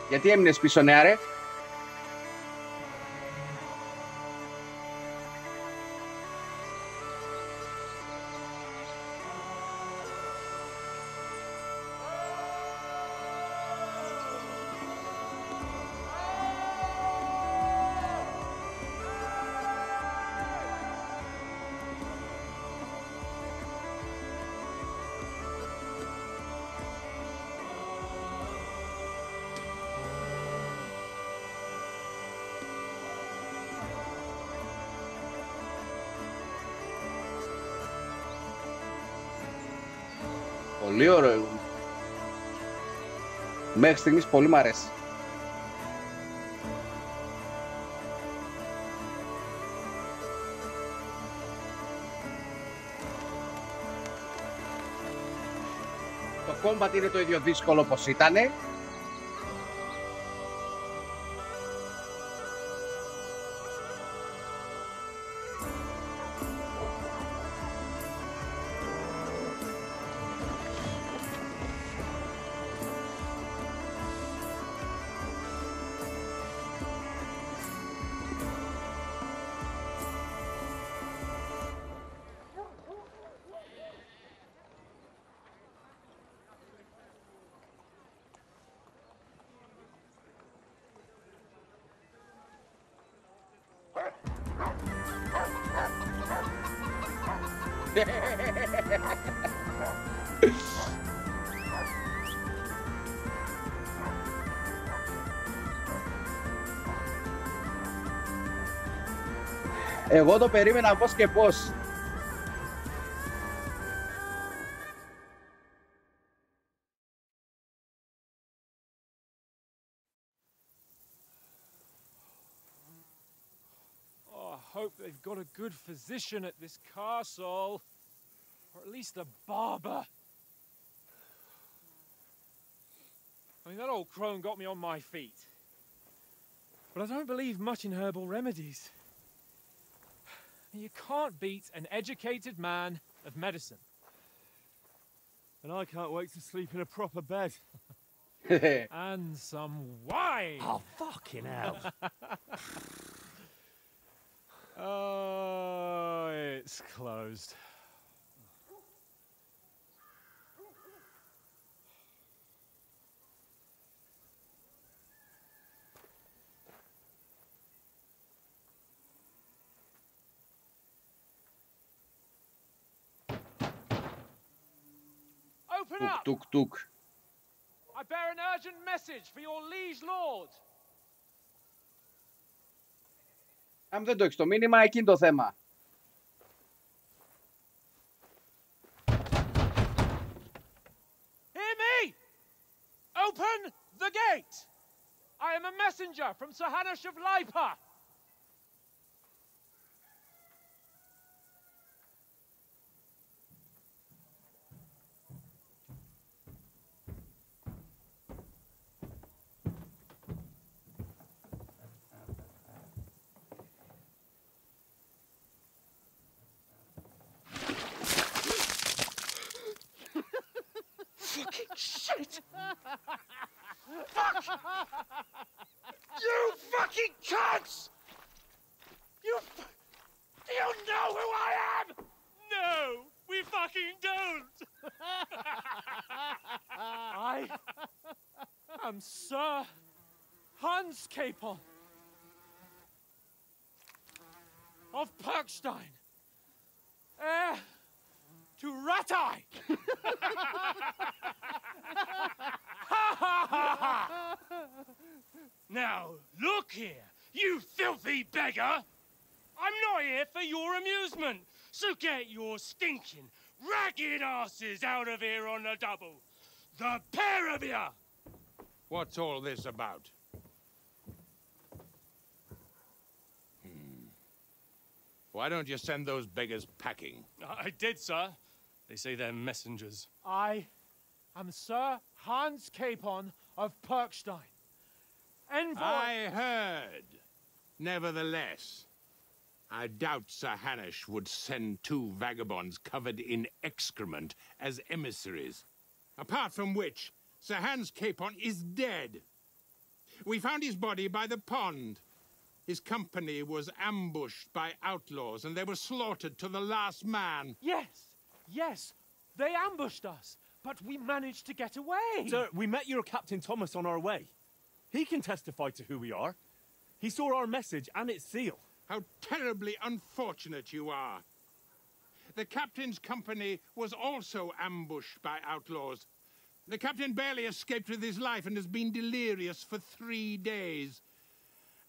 Γιατί έμεινες πίσω, νεάρε? Πολύ ωραίο. Μέχρι στιγμής πολύ μ' αρέσει. Το combat είναι το ίδιο δύσκολο όπως ήτανε. Εγώ το περίμενα πώς και πώς.
I hope they've got a good physician at this castle. Or at least a barber. I mean, that old crone got me on my feet. But I don't believe much in herbal remedies. You can't beat an educated man of medicine.
And I can't wait to sleep in a proper bed.
And some wine!
Oh, fucking hell.
Oh, it's closed. Open up!
Tuk, tuk.
I bear an urgent message for your liege lord.
Αν δεν το έχεις το μήνυμα, εκεί είναι το θέμα.
Hear me! Open the gate! I am a messenger from Sir Hanush of Lipa.
Fucking shit! Fuck! You fucking cunts! Do you know who I am? No, we fucking don't!
I am Sir Hans Capon of Perkstein, heir to Ratai.
Now, look here, you filthy beggar! I'm not here for your amusement, so get your stinking, ragged asses out of here on the double. The pair of you!
What's all this about? Why don't you send those beggars packing?
I did, sir. They say they're messengers. I am Sir Hans Capon of Perkstein. Envoy...
I heard. Nevertheless, I doubt Sir Hanush would send two vagabonds covered in excrement as emissaries. Apart from which, Sir Hans Capon is dead. We found his body by the pond. His company was ambushed by outlaws, and they were slaughtered to the last man.
Yes, yes, they ambushed us, but we managed to get away.
Sir, we met your Captain Thomas on our way. He can testify to who we are. He saw our message and its seal.
How terribly unfortunate you are. The captain's company was also ambushed by outlaws. The captain barely escaped with his life and has been delirious for 3 days.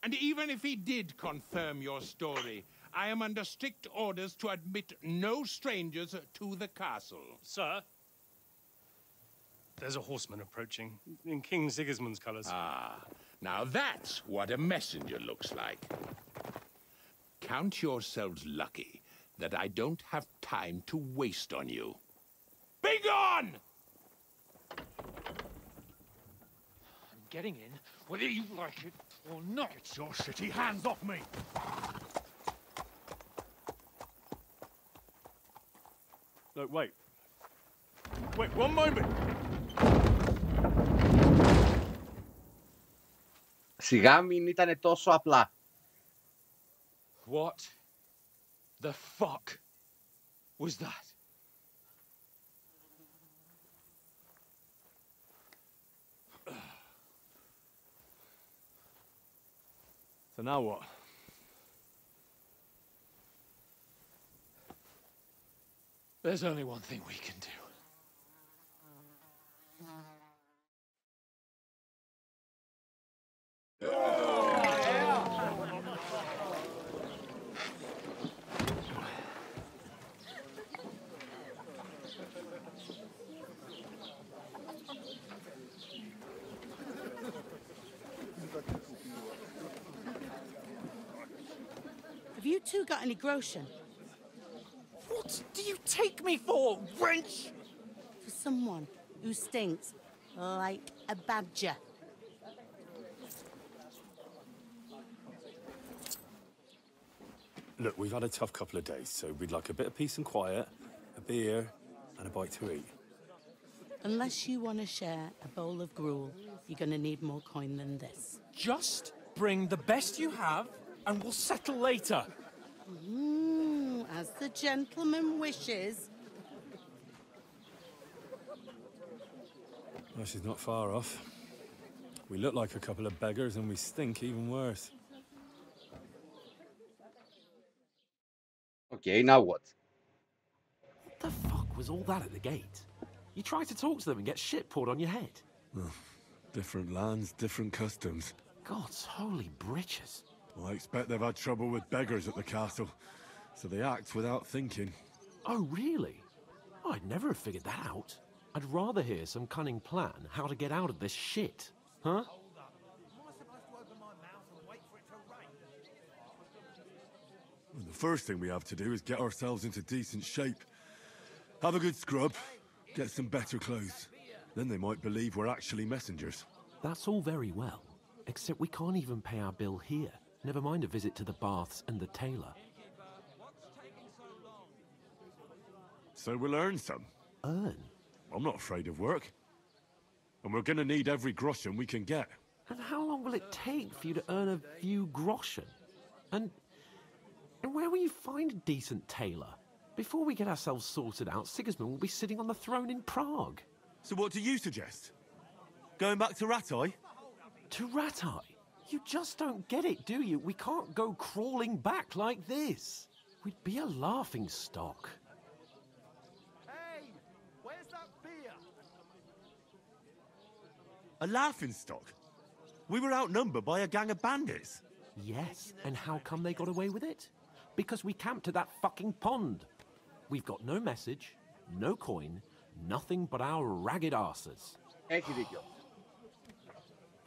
And even if he did confirm your story, I am under strict orders to admit no strangers to the castle.
Sir, there's a horseman approaching in King Sigismund's colours.
Ah, now that's what a messenger looks like. Count yourselves lucky that I don't have time to waste on you. Be gone!
I'm getting in, whether you like it or not.
Get your shitty hands off me!
Look, wait. Wait, one moment!
Σιγά μην ήταν τόσο απλά.
What the fuck was that?
So now what?
There's only one thing we can do.
Have you two got any groschen?
What do you take me for, wench?
For someone who stinks like a badger.
Look, we've had a tough couple of days, so we'd like a bit of peace and quiet, a beer, and a bite to eat.
Unless you want to share a bowl of gruel, you're going to need more coin than this.
Just bring the best you have, and we'll settle later.
As the gentleman wishes.
Well, she's not far off. We look like a couple of beggars, and we stink even worse.
Okay, now what?
What the fuck was all that at the gate? You try to talk to them and get shit poured on your head.
Well, different lands, different customs.
God's holy britches.
Well, I expect they've had trouble with beggars at the castle, so they act without thinking.
Oh, really? I'd never have figured that out. I'd rather hear some cunning plan how to get out of this shit. Huh?
Well, the first thing we have to do is get ourselves into decent shape. Have a good scrub, get some better clothes. Then they might believe we're actually messengers.
That's all very well, except we can't even pay our bill here. Never mind a visit to the baths and the tailor.
So we'll earn some.
Earn?
I'm not afraid of work. And we're gonna need every groschen we can get.
And how long will it take for you to earn a few groschen? And where will you find a decent tailor? Before we get ourselves sorted out, Sigismund will be sitting on the throne in Prague.
So what do you suggest? Going back to Ratai?
To Ratai? You just don't get it, do you? We can't go crawling back like this. We'd be a laughing stock.
Hey, where's that beer?
A laughing stock? We were outnumbered by a gang of bandits.
Yes, and how come they got away with it? Because we camped at that fucking pond. We've got no message, no coin, nothing but our ragged arses.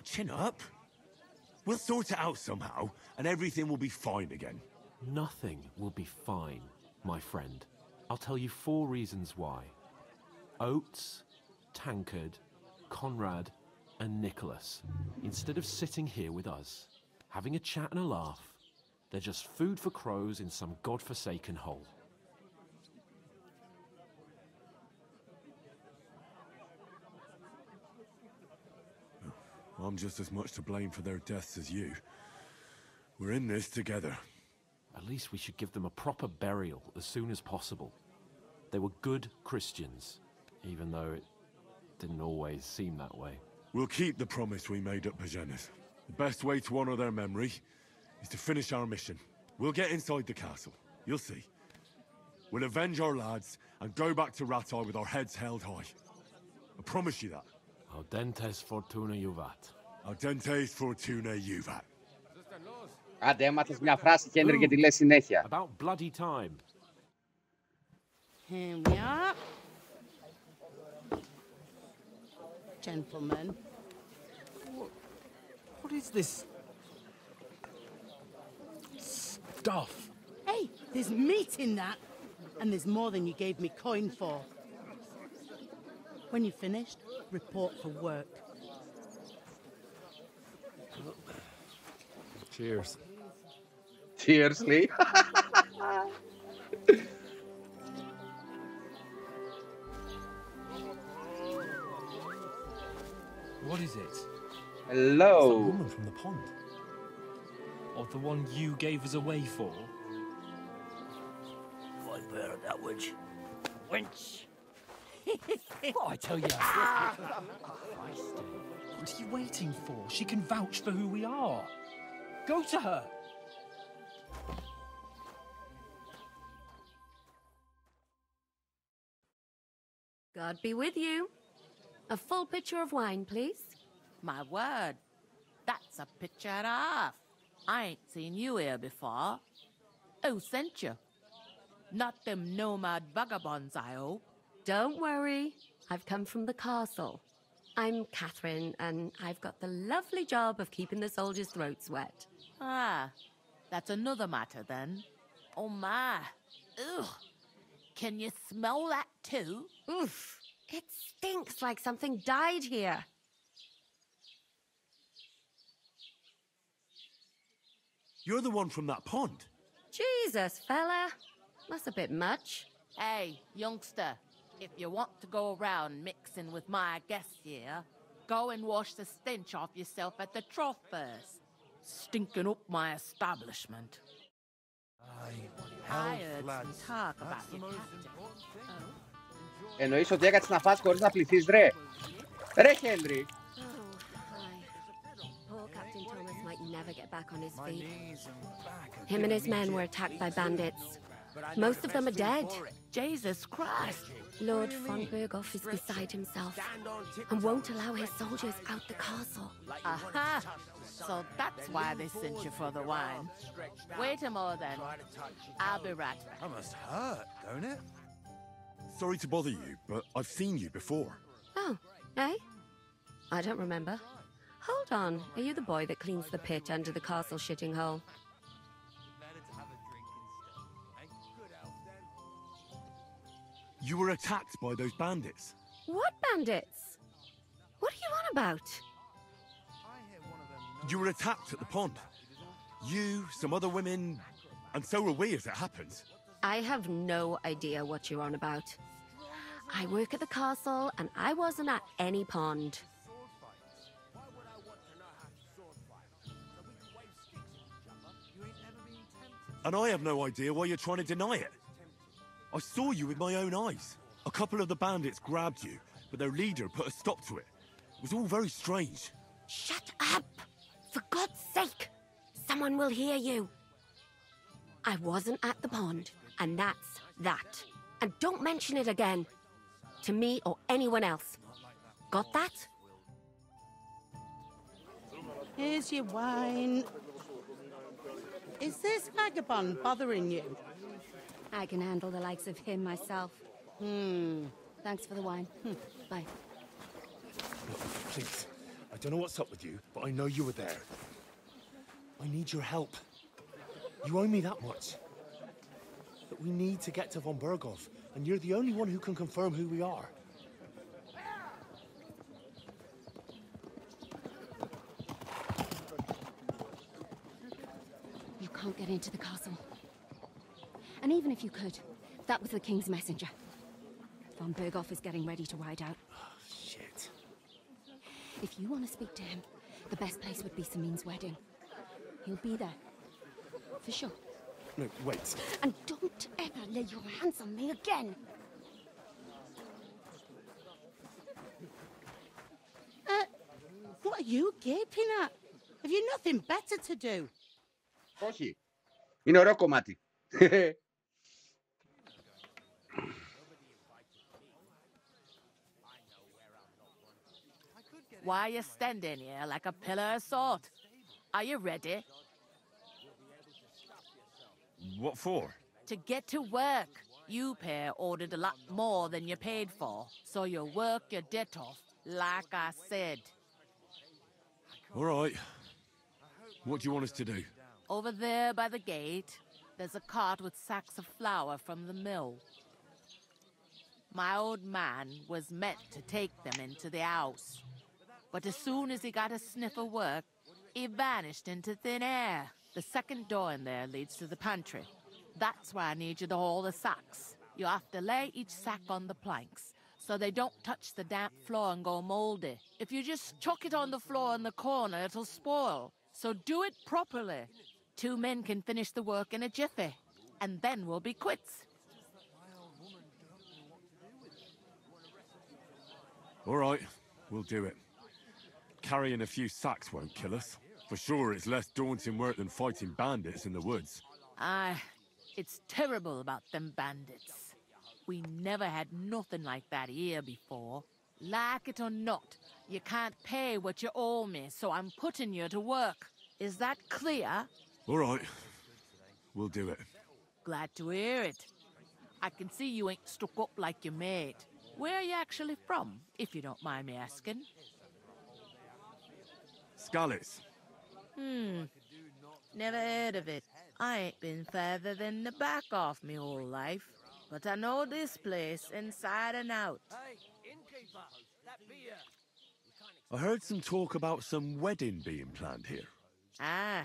Chin up. We'll sort it out somehow, and everything will be fine again.
Nothing will be fine, my friend. I'll tell you 4 reasons why. Oates, Tankard, Conrad, and Nicholas, instead of sitting here with us, having a chat and a laugh, they're just food for crows in some godforsaken hole.
I'm just as much to blame for their deaths as you. We're in this together.
At least we should give them a proper burial as soon as possible. They were good Christians, even though it didn't always seem that way.
We'll keep the promise we made at Pagenis. The best way to honor their memory is to finish our mission. We'll get inside the castle. You'll see. We'll avenge our lads and go back to Ratai with our heads held high. I promise you that.
Audentes fortuna juvat.
Audentes fortuna juvat.
Άντε, έμαθες μια φράση, Χένρι, και τη λες συνέχεια.
About bloody time.
Here we are. Gentlemen.
What is this stuff?
Hey, there's meat in that. And there's more than you gave me coin for. When you're finished, report for work.
Cheers.
Cheers, Lee.
What is it?
Hello.
It's that woman from the pond. Or the one you gave us away for?
I've heard that witch. Wench.
What I tell you? What are you waiting for? She can vouch for who we are. Go to her.
God be with you. A full pitcher of wine, please.
My word, that's a pitcher and a half. I ain't seen you here before. Who sent you? Not them nomad vagabonds, I hope.
Don't worry. I've come from the castle. I'm Catherine, and I've got the lovely job of keeping the soldiers' throats wet.
Ah, that's another matter then. Oh my. Ugh. Can you smell that too?
Oof. It stinks like something died here.
You're the one from that pond.
Jesus, fella. That's a bit much.
Hey, youngster, if you want to go around mixing with my guests here, go and wash the stench off yourself at the trough first. Stinking up my establishment. I heard some talk about your captain.
Εννοείς ότι έκατσε να φας χωρίς να πληθείς, ρε. Ρε, Χένρι.
Poor Captain Thomas might never get back on his feet. Him and his men were attacked by bandits. Most of them are dead.
Jesus Christ.
Lord Frondbergoff is beside himself and won't allow his soldiers out the castle.
Aha! So that's why they sent you for the wine. Wait a moment then. I'll be right back.
That must hurt, don't it? Sorry to bother you, but I've seen you before.
Oh, eh? I don't remember. Hold on. Are you the boy that cleans the pit under the castle shitting hole?
You were attacked by those bandits.
What bandits? What are you on about?
You were attacked at the pond. You, some other women, and so were we as it happens.
I have no idea what you're on about. I work at the castle, and I wasn't at any pond.
And I have no idea why you're trying to deny it.
I saw you with my own eyes. A couple of the bandits grabbed you, but their leader put a stop to it. It was all very strange.
Shut up! For God's sake! Someone will hear you. I wasn't at the pond, and that's that. And don't mention it again. To me or anyone else. Got that?
Here's your wine. Is this vagabond bothering you?
I can handle the likes of him myself. Thanks for the wine. Bye.
Look, please. I don't know what's up with you, but I know you were there. I need your help. You owe me that much. But we need to get to von Berghoff, and you're the only one who can confirm who we are.
You can't get into the castle. And even if you could, that was the King's messenger. Von Berghoff is getting ready to ride out.
Shit.
If you want to speak to him, the best place would be Samin's wedding. He'll be there. For sure.
No, wait.
And don't ever lay your hands on me again!
What are you gaping at? Have you nothing better to do?
Όχι. Είναι ωραίο κομμάτι.
Why are you standing here like a pillar of salt? Are you ready?
What for?
To get to work. You pair ordered a lot more than you paid for, so you work your debt off, like I said.
All right. What do you want us to do?
Over there by the gate, there's a cart with sacks of flour from the mill. My old man was meant to take them into the house. But as soon as he got a sniff of work, he vanished into thin air. The second door in there leads to the pantry. That's why I need you to haul the sacks. You have to lay each sack on the planks, so they don't touch the damp floor and go moldy. If you just chuck it on the floor in the corner, it'll spoil. So do it properly. 2 men can finish the work in a jiffy, and then we'll be quits.
All right, we'll do it. Carrying a few sacks won't kill us. For sure, it's less daunting work than fighting bandits in the woods.
Aye, it's terrible about them bandits. We never had nothing like that here before. Like it or not, you can't pay what you owe me, so I'm putting you to work. Is that clear?
All right, we'll do it.
Glad to hear it. I can see you ain't stuck up like your mate. Where are you actually from, if you don't mind me asking?
Scallis.
Never heard of it. I ain't been further than the back off me whole life. But I know this place inside and out.
Hey, innkeeper, that beer.
I heard some talk about some wedding being planned here.
Ah,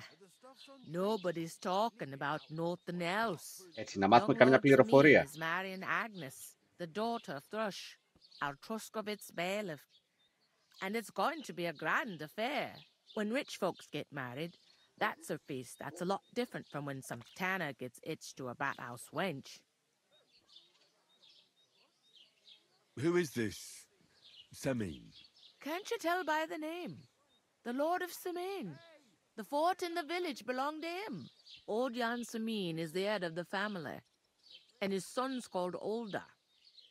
nobody's talking about nothing else.
Έτσι, να μάθουμε καμιά πληροφορία.
Is marrying Agnes, the daughter of Thrush, our Truskovitz bailiff. And it's going to be a grand affair. When rich folks get married, that's a feast that's a lot different from when some tanner gets hitched to a bat-house wench.
Who is this Samin?
Can't you tell by the name? The Lord of Samin. The fort in the village belonged to him. Old Jan Samin is the head of the family. And his son's called Olda.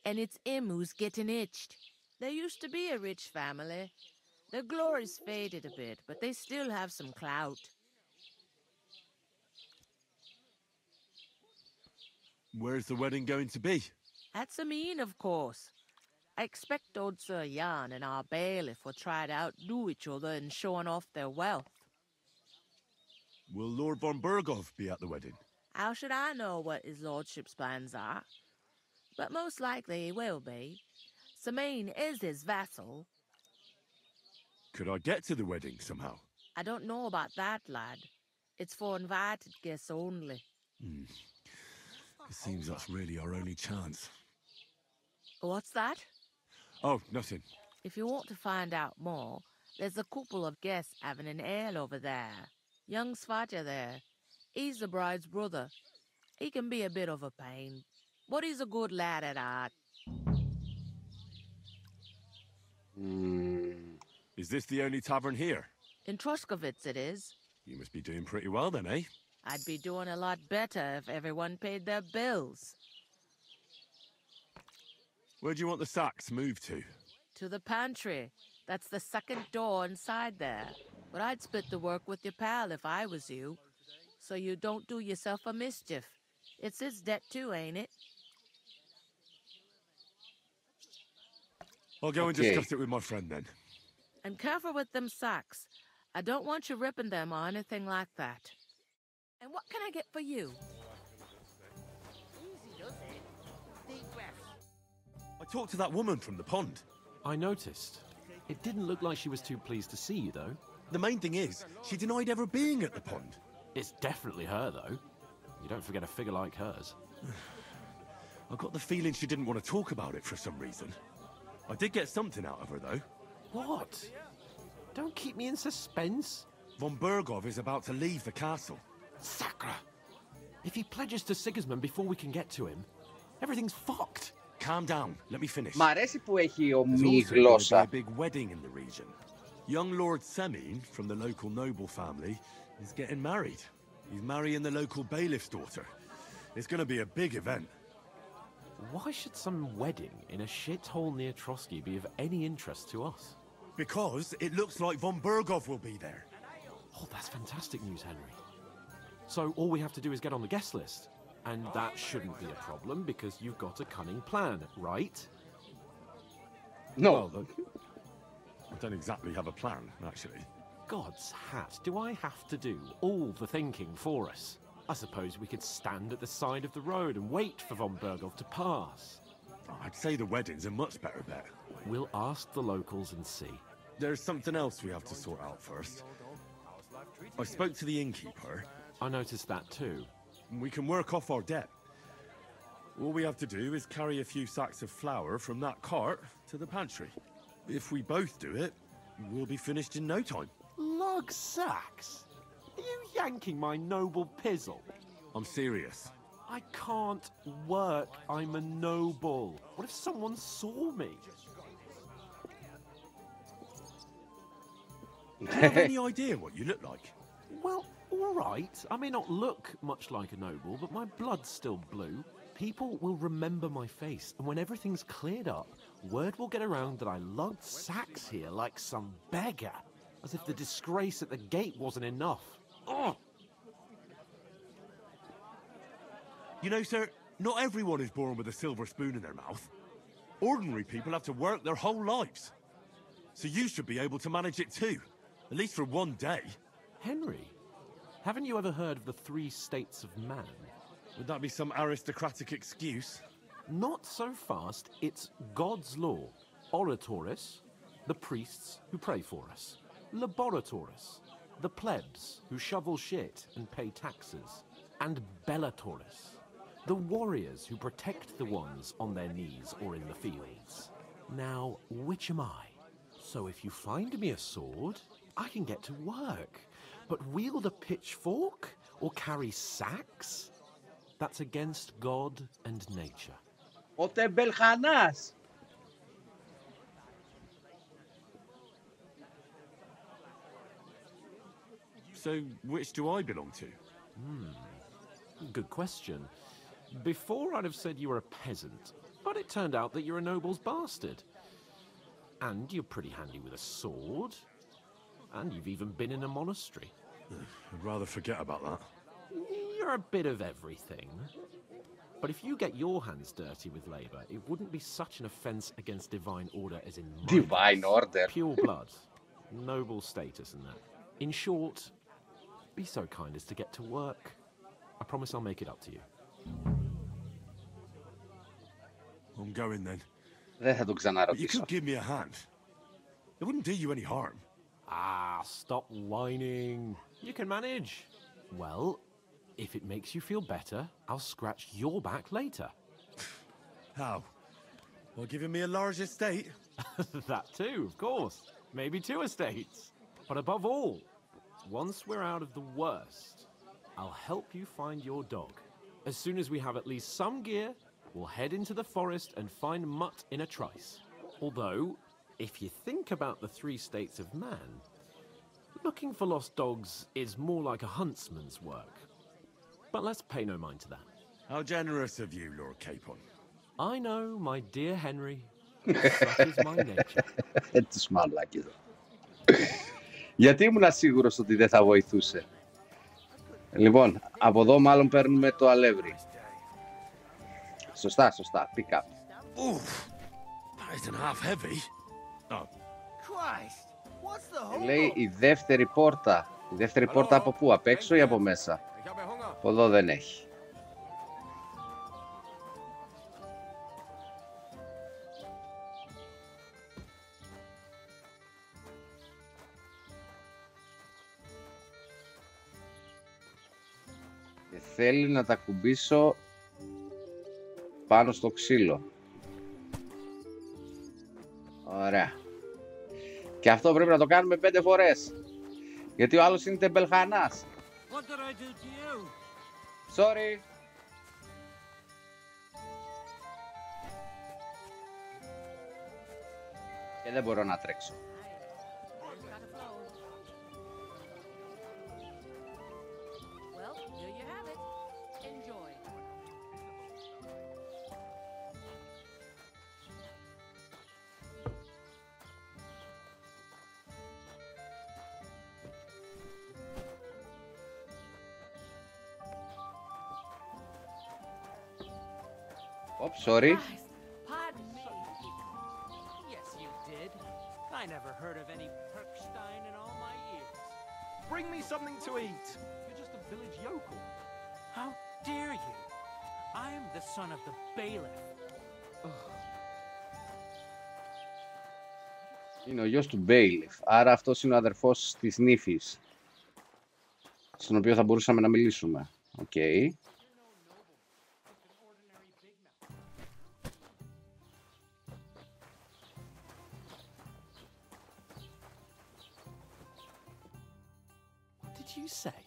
And it's him who's getting hitched. There used to be a rich family. Their glory's faded a bit, but they still have some clout.
Where's the wedding going to be?
At Samin, of course. I expect old Sir Jan and our bailiff will try to outdo each other in showing off their wealth.
Will Lord von Berghoff be at the wedding?
How should I know what his lordship's plans are? But most likely he will be. Samin is his vassal.
Could I get to the wedding somehow?
I don't know about that, lad. It's for invited guests only.
It seems that's really our only chance.
What's that?
Oh, nothing.
If you want to find out more, there's a couple of guests having an ale over there. Young Svaja there. He's the bride's brother. He can be a bit of a pain. But he's a good lad at heart.
Is this the only tavern here?
In Troskovitz it is.
You must be doing pretty well then, eh?
I'd be doing a lot better if everyone paid their bills.
Where do you want the sacks moved to?
To the pantry. That's the second door inside there. But I'd split the work with your pal if I was you. So you don't do yourself a mischief. It's his debt too, ain't it?
I'll go and discuss it with my friend then.
And careful with them sacks. I don't want you ripping them or anything like that. And what can I get for you?
Easy does it. Deep breath.
I talked to that woman from the pond.
I noticed. It didn't look like she was too pleased to see you, though.
The main thing is, she denied ever being at the pond.
It's definitely her, though. You don't forget a figure like hers.
I got the feeling she didn't want to talk about it for some reason. I did get something out of her, though.
What? Don't keep me in suspense.
Von Bergov is about to leave the castle.
Sacre! If he pledges to Sigismund before we can get to him, everything's fucked.
Calm down. Let me finish.
Μ' αρέσει που έχει ομοή
There's also
γλώσσα.
a big wedding in the region. Young Lord Semin, from the local noble family, is getting married. He's marrying the local bailiff's daughter. It's going to be a big event.
Why should some wedding in a shithole near Trotsky be of any interest to us?
Because it looks like von Bergov will be there.
Oh, that's fantastic news, Henry. So all we have to do is get on the guest list. And that shouldn't be a problem because you've got a cunning plan, right?
No.
Well, I don't exactly have a plan, actually.
God's hat, do I have to do all the thinking for us? I suppose we could stand at the side of the road and wait for von Bergov to pass.
I'd say the wedding's a much better bet.
We'll ask the locals and see.
There's something else we have to sort out first. I spoke to the innkeeper.
I noticed that too.
We can work off our debt. All we have to do is carry a few sacks of flour from that cart to the pantry. If we both do it, we'll be finished in no time.
Lug sacks? Are you yanking my noble pizzle?
I'm serious.
I can't work. I'm a noble. What if someone saw me?
Do you have any idea what you look like?
Well, all right. I may not look much like a noble, but my blood's still blue. People will remember my face, and when everything's cleared up, word will get around that I lugged sacks here like some beggar, as if the disgrace at the gate wasn't enough. Ugh!
You know, sir, not everyone is born with a silver spoon in their mouth. Ordinary people have to work their whole lives. So you should be able to manage it too, at least for one day.
Henry, haven't you ever heard of the 3 states of man?
Would that be some aristocratic excuse?
Not so fast. It's God's law. Oratoris, the priests who pray for us. Laboratoris, the plebs who shovel shit and pay taxes. And Bellatoris, the warriors who protect the ones on their knees or in the fields. Now, which am I? So if you find me a sword, I can get to work. But wield a pitchfork or carry sacks? That's against God and nature.
Ο Τεμπελχανάς.
So, which do I belong to?
Good question. Before I'd have said you were a peasant, but it turned out that you're a noble's bastard. And you're pretty handy with a sword. And you've even been in a monastery.
I'd rather forget about that.
You're a bit of everything. But if you get your hands dirty with labour, it wouldn't be such an offence against divine order as in mine.
Divine order.
Pure blood, noble status and that. In short, be so kind as to get to work. I promise I'll make it up to you.
I'm going then.
Δεν θα τον
But you
ξαναρωτήσω.
could give me a hand. It wouldn't do you any harm.
Ah, stop whining. You can manage. Well, if it makes you feel better, I'll scratch your back later.
How? Well, giving me a large estate?
That too, of course. Maybe 2 estates. But above all, once we're out of the worst, I'll help you find your dog. As soon as we have at least some gear, we'll head into the forest and find Mutt in a trice. Although, if you think about the 3 states of man, looking for lost dogs is more like a huntsman's work. But let's pay no mind to that.
How generous of you, Lord Capon.
I know, my dear Henry. Such is my nature.
Τους μαλάκες. Γιατί ήμουν σίγουρος ότι δεν θα βοηθούσε. Λοιπόν, από εδώ μάλλον παίρνουμε το αλεύρι. Σωστά, σωστά. Pick up.
Oof. That isn't half heavy. Oh.
Christ, what's the whole...
Λέει η δεύτερη πόρτα. Η δεύτερη πόρτα από πού, απ' έξω ή από μέσα? Από εδώ δεν έχει. Και θέλει να τα κουμπίσω πάνω στο ξύλο. Ωραία. Και αυτό πρέπει να το κάνουμε 5 φορές. Γιατί ο άλλος είναι τεμπελχανάς.
What did I do to you?
Sorry. Και δεν μπορώ να τρέξω.
Well, here you have it. Enjoy.
Oops, sorry.
Pardon me. Yes, you did. I never heard of any Perkstein in all my years.
Bring me something to eat.
You're just a village yokel. How dare you? I am the son of the bailiff.
Είναι ο γιος του bailiff. Άρα αυτός είναι ο αδερφός της νύφης, στον οποίο θα μπορούσαμε να μιλήσουμε. Οκ. Okay.
You say?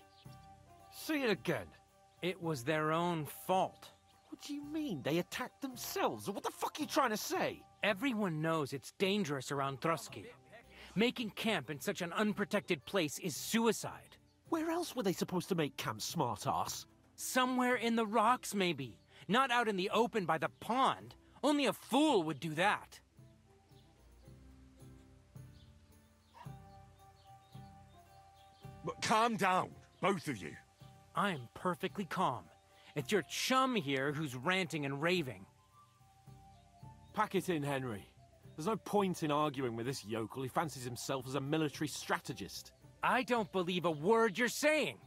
Say it again.
It was their own fault.
What do you mean? They attacked themselves? What the fuck are you trying to say?
Everyone knows it's dangerous around Trusky. Making camp in such an unprotected place is suicide.
Where else were they supposed to make camp, smart-ass?
Somewhere in the rocks, maybe. Not out in the open by the pond. Only a fool would do that.
But calm down, both of you.
I'm perfectly calm. It's your chum here who's ranting and raving.
Pack it in, Henry. There's no point in arguing with this yokel. He fancies himself as a military strategist.
I don't believe a word you're saying.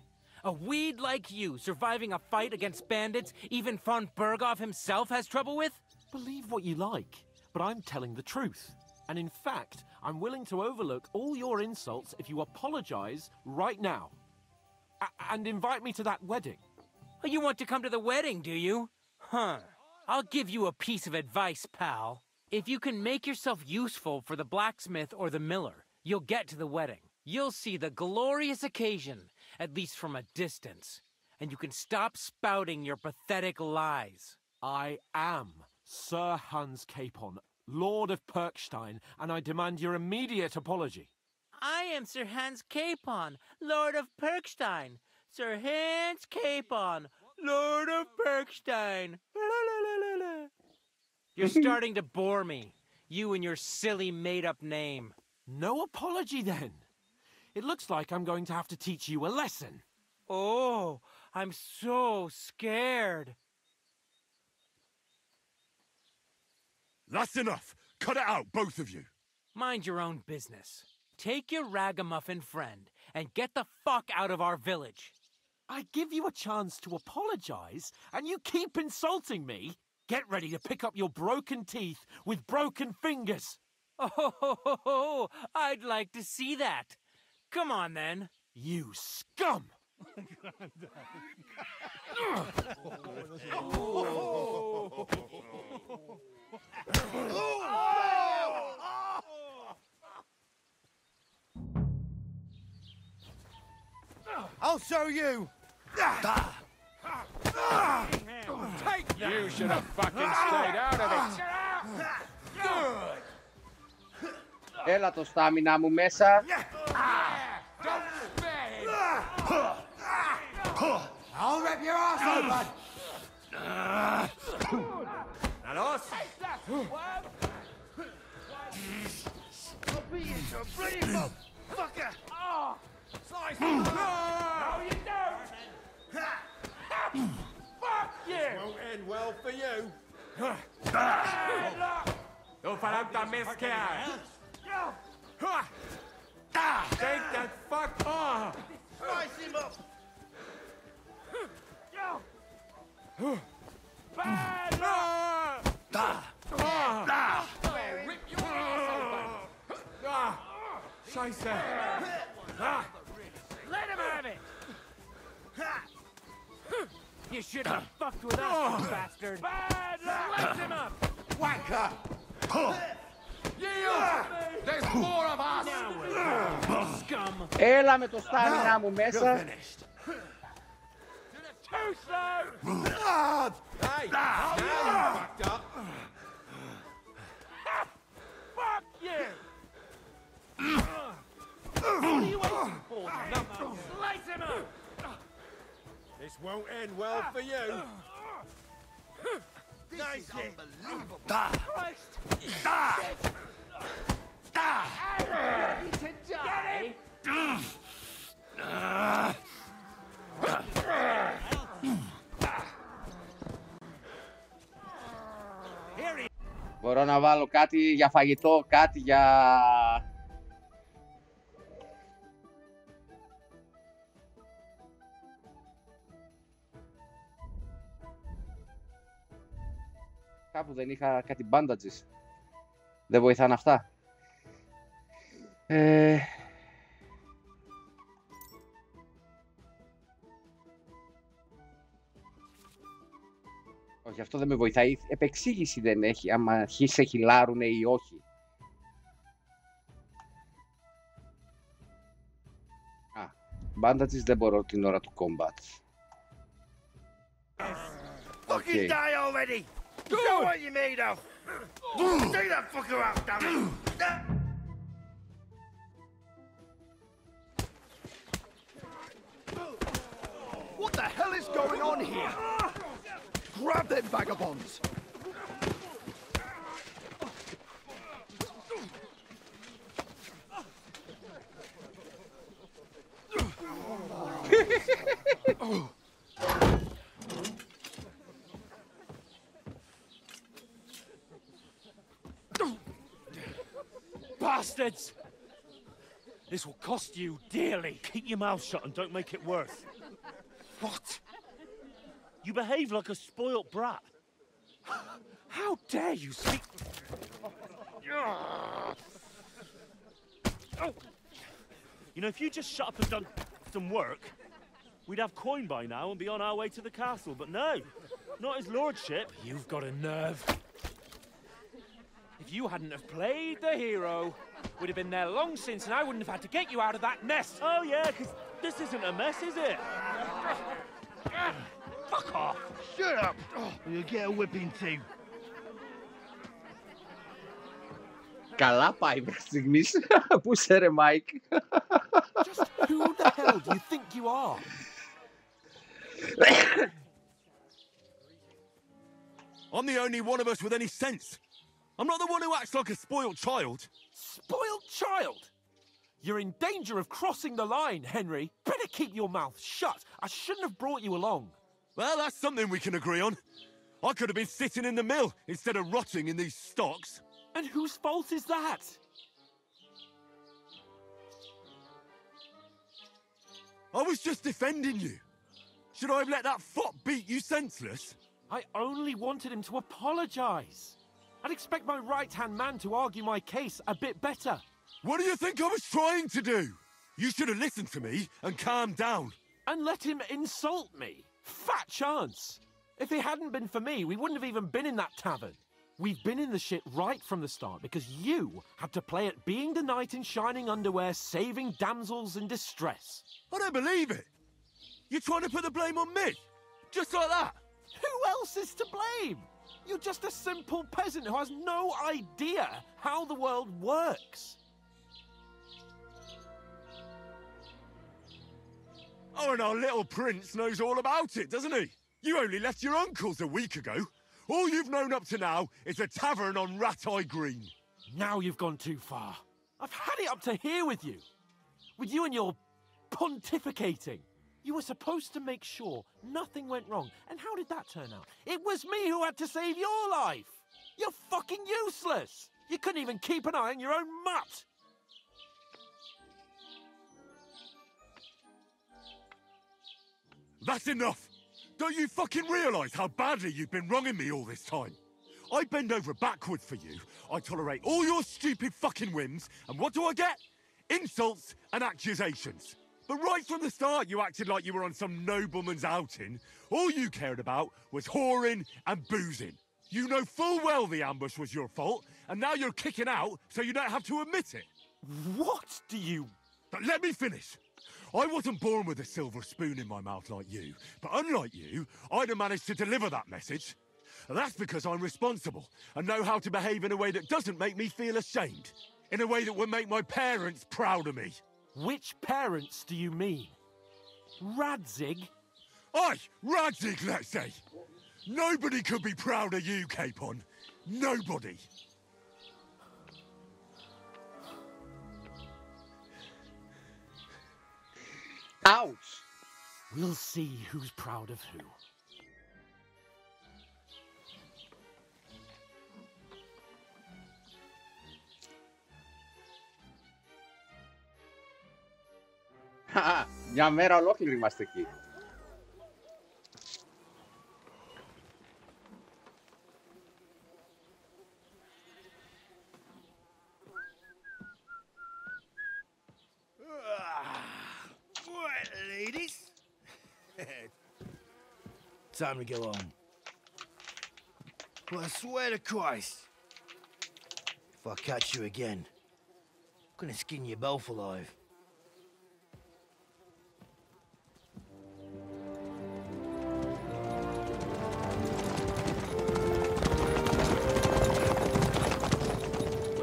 A weed like you surviving a fight against bandits even von Berghoff himself has trouble with?
Believe what you like, but I'm telling the truth. And in fact, I'm willing to overlook all your insults if you apologize right now. And invite me to that wedding.
Oh, you want to come to the wedding, do you? Huh. I'll give you a piece of advice, pal. If you can make yourself useful for the blacksmith or the miller, you'll get to the wedding. You'll see the glorious occasion, at least from a distance. And you can stop spouting your pathetic lies.
I am Sir Hans Capon, Lord of Perkstein, and I demand your immediate apology.
I am Sir Hans Capon, Lord of Perkstein. Sir Hans Capon, Lord of Perkstein. You're starting to bore me. You and your silly made-up name.
No apology, then. It looks like I'm going to have to teach you a lesson.
Oh, I'm so scared.
That's enough. Cut it out, both of you.
Mind your own business. Take your ragamuffin friend and get the fuck out of our village.
I give you a chance to apologize, and you keep insulting me? Get ready to pick up your broken teeth with broken fingers.
Oh, I'd like to see that. Come on, then.
You scum!
I'll show you!
You
should have fucking stayed out of it.
Good.
Έλα το στάμινα μου μέσα.
Don't spare him. I'll rip your ass open.
Nalos?
I'll beat you to a bloody motherfucker. Slice him. No, you don't. Fuck you.
Won't end well for you.
Då får han ta mezcal.
Take that fuck off!
Slice him up. Bad luck. Rip your ass open.
Scheiße!
Let him have it. You should have fucked with us, you bastard. Bad luck. Slice him up.
Wanker! There's more of us!
Scum.
Έλα με το στάμινα μου μέσα.
Too slow.
Hey! Now you fucked up!
Fuck you. What are you waiting for? Nothing. Slice him up.
This won't end well for you.
This is unbelievable. Christ. Ready to die?
Μπορώ να βάλω κάτι για φαγητό, κάτι για... Κάπου δεν είχα κάτι bandages. Δεν βοηθάνε αυτά. Όχι, αυτό δεν με βοηθάει. Επεξήγηση δεν έχει, άμα σε χυλάρουνε ή όχι. Bandages δεν μπορώ την ώρα του combat.
Fucking die already! Show what you're made of! Take that fucker out, damn it!
What the hell is going on here? Grab them vagabonds!
Bastards! This will cost you dearly. Keep your mouth shut and don't make it worse. What? You behave like a spoilt brat. How dare you speak... You know, if you just shut up and done some work, we'd have coin by now and be on our way to the castle, but no, not his lordship.
You've got a nerve. If you hadn't have played the hero, we'd have been there long since and I wouldn't have had to get you out of that mess.
Oh yeah, because this isn't a mess, is it?
Fuck off! Shut up! Or you'll get a whipping too.
Καλά πάει μέχρι στιγμής. Πού είσαι ρε Μάικ?
Just who the hell do you think you are?
I'm the only one of us with any sense. I'm not the one who acts like a spoiled child.
Spoiled child? You're in danger of crossing the line, Henry. Better keep your mouth shut. I shouldn't have brought you along.
Well, that's something we can agree on. I could have been sitting in the mill instead of rotting in these stocks.
And whose fault is that?
I was just defending you. Should I have let that fop beat you senseless?
I only wanted him to apologize. I'd expect my right-hand man to argue my case a bit better.
What do you think I was trying to do? You should have listened to me and calmed down.
And let him insult me. Fat chance. If it hadn't been for me, we wouldn't have even been in that tavern. We've been in the shit right from the start because you had to play at being the knight in shining underwear, saving damsels in distress.
I don't believe it. You're trying to put the blame on me? Just like that?
Who else is to blame? You're just a simple peasant who has no idea how the world works.
Oh, and our little prince knows all about it, doesn't he? You only left your uncle's a week ago. All you've known up to now is a tavern on Rat-Eye Green.
Now you've gone too far. I've had it up to here with you. With you and your pontificating. You were supposed to make sure nothing went wrong. And how did that turn out? It was me who had to save your life. You're fucking useless. You couldn't even keep an eye on your own mutt.
That's enough! Don't you fucking realise how badly you've been wronging me all this time? I bend over backwards for you, I tolerate all your stupid fucking whims, and what do I get? Insults and accusations. But right from the start you acted like you were on some nobleman's outing. All you cared about was whoring and boozing. You know full well the ambush was your fault, and now you're kicking out so you don't have to admit it.
What do you...
But let me finish. I wasn't born with a silver spoon in my mouth like you, but unlike you, I'd have managed to deliver that message. That's because I'm responsible and know how to behave in a way that doesn't make me feel ashamed. In a way that would make my parents proud of me.
Which parents do you mean? Radzig?
Aye, Radzig, let's say. Nobody could be proud of you, Capon. Nobody.
Ouch!
We'll see who's proud of who.
Μια μέρα ολόκληρη είμαστε εκεί.
Right, ladies. Time to go home. Well, I swear to Christ, if I catch you again, I'm gonna skin you both alive.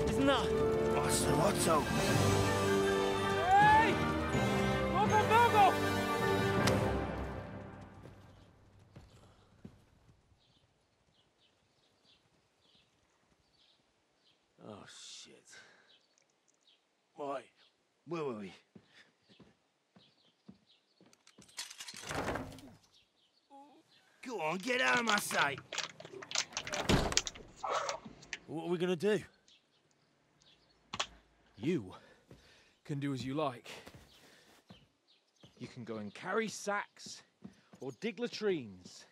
Isn't that Otto?
Hey! Go!
Oh, shit. Right, where were we? Go on, get out of my sight. What are we gonna do?
You can do as you like. You can go and carry sacks or dig latrines.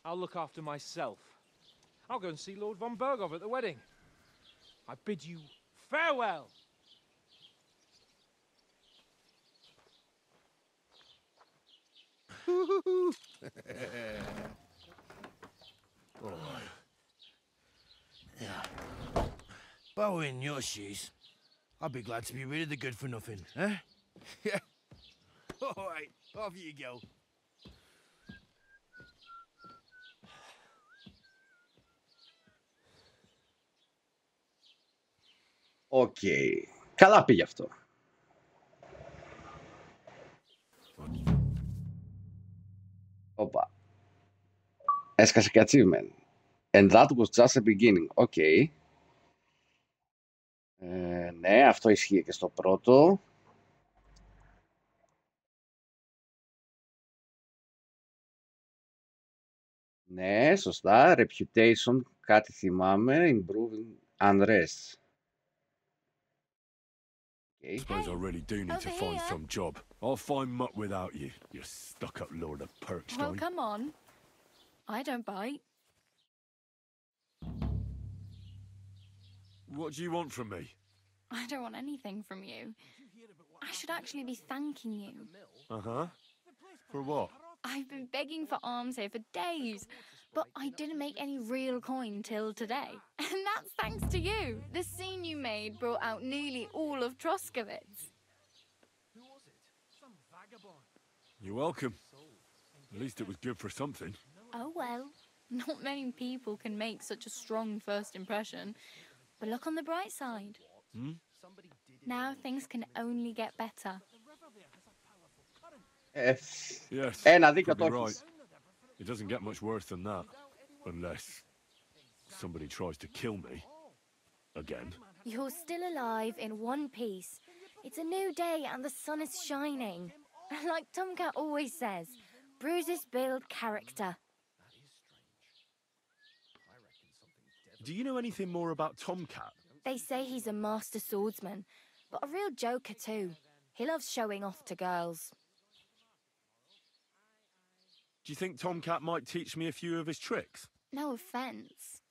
I'll look after myself. I'll go and see Lord von Berghoff at the wedding. I bid you farewell.
All right. Yeah. If I were in your shoes, I'd be glad to be rid of the good-for-nothing, eh? Yeah. All right, off you go.
Οκ. Καλά πήγε αυτό. Όπα. Έσκασε και achievement. And that was just a beginning. Οκ. Ναι, αυτό ισχύει και στο πρώτο. Ναι, σωστά. Reputation, κάτι θυμάμαι. Improving unrest. Okay.
Suppose I really do need to find some job. I'll find mutt without you, you stuck-up lord of Perkstein.
Well, come on. I don't bite.
What do you want from me?
I don't want anything from you. I should actually be thanking you.
Uh-huh. For what?
I've been begging for alms here for days, but I didn't make any real coin till today. And that's thanks to you. The scene you made brought out nearly all of Troskowitz.
You're welcome. At least it was good for something.
Oh well, not many people can make such a strong first impression. But look on the bright side.
Hmm?
Now things can only get better.
Yes,
Ένα δίκιο το
probably
έχεις.
right. It doesn't get much worse than that. Unless somebody tries to kill me. Again.
You're still alive in one piece. It's a new day and the sun is shining. Like Tomcat always says, bruises build character.
Do you know anything more about Tomcat?
They say he's a master swordsman, but a real joker too. He loves showing off to girls.
Do you think Tomcat might teach me a few of his tricks?
No offence,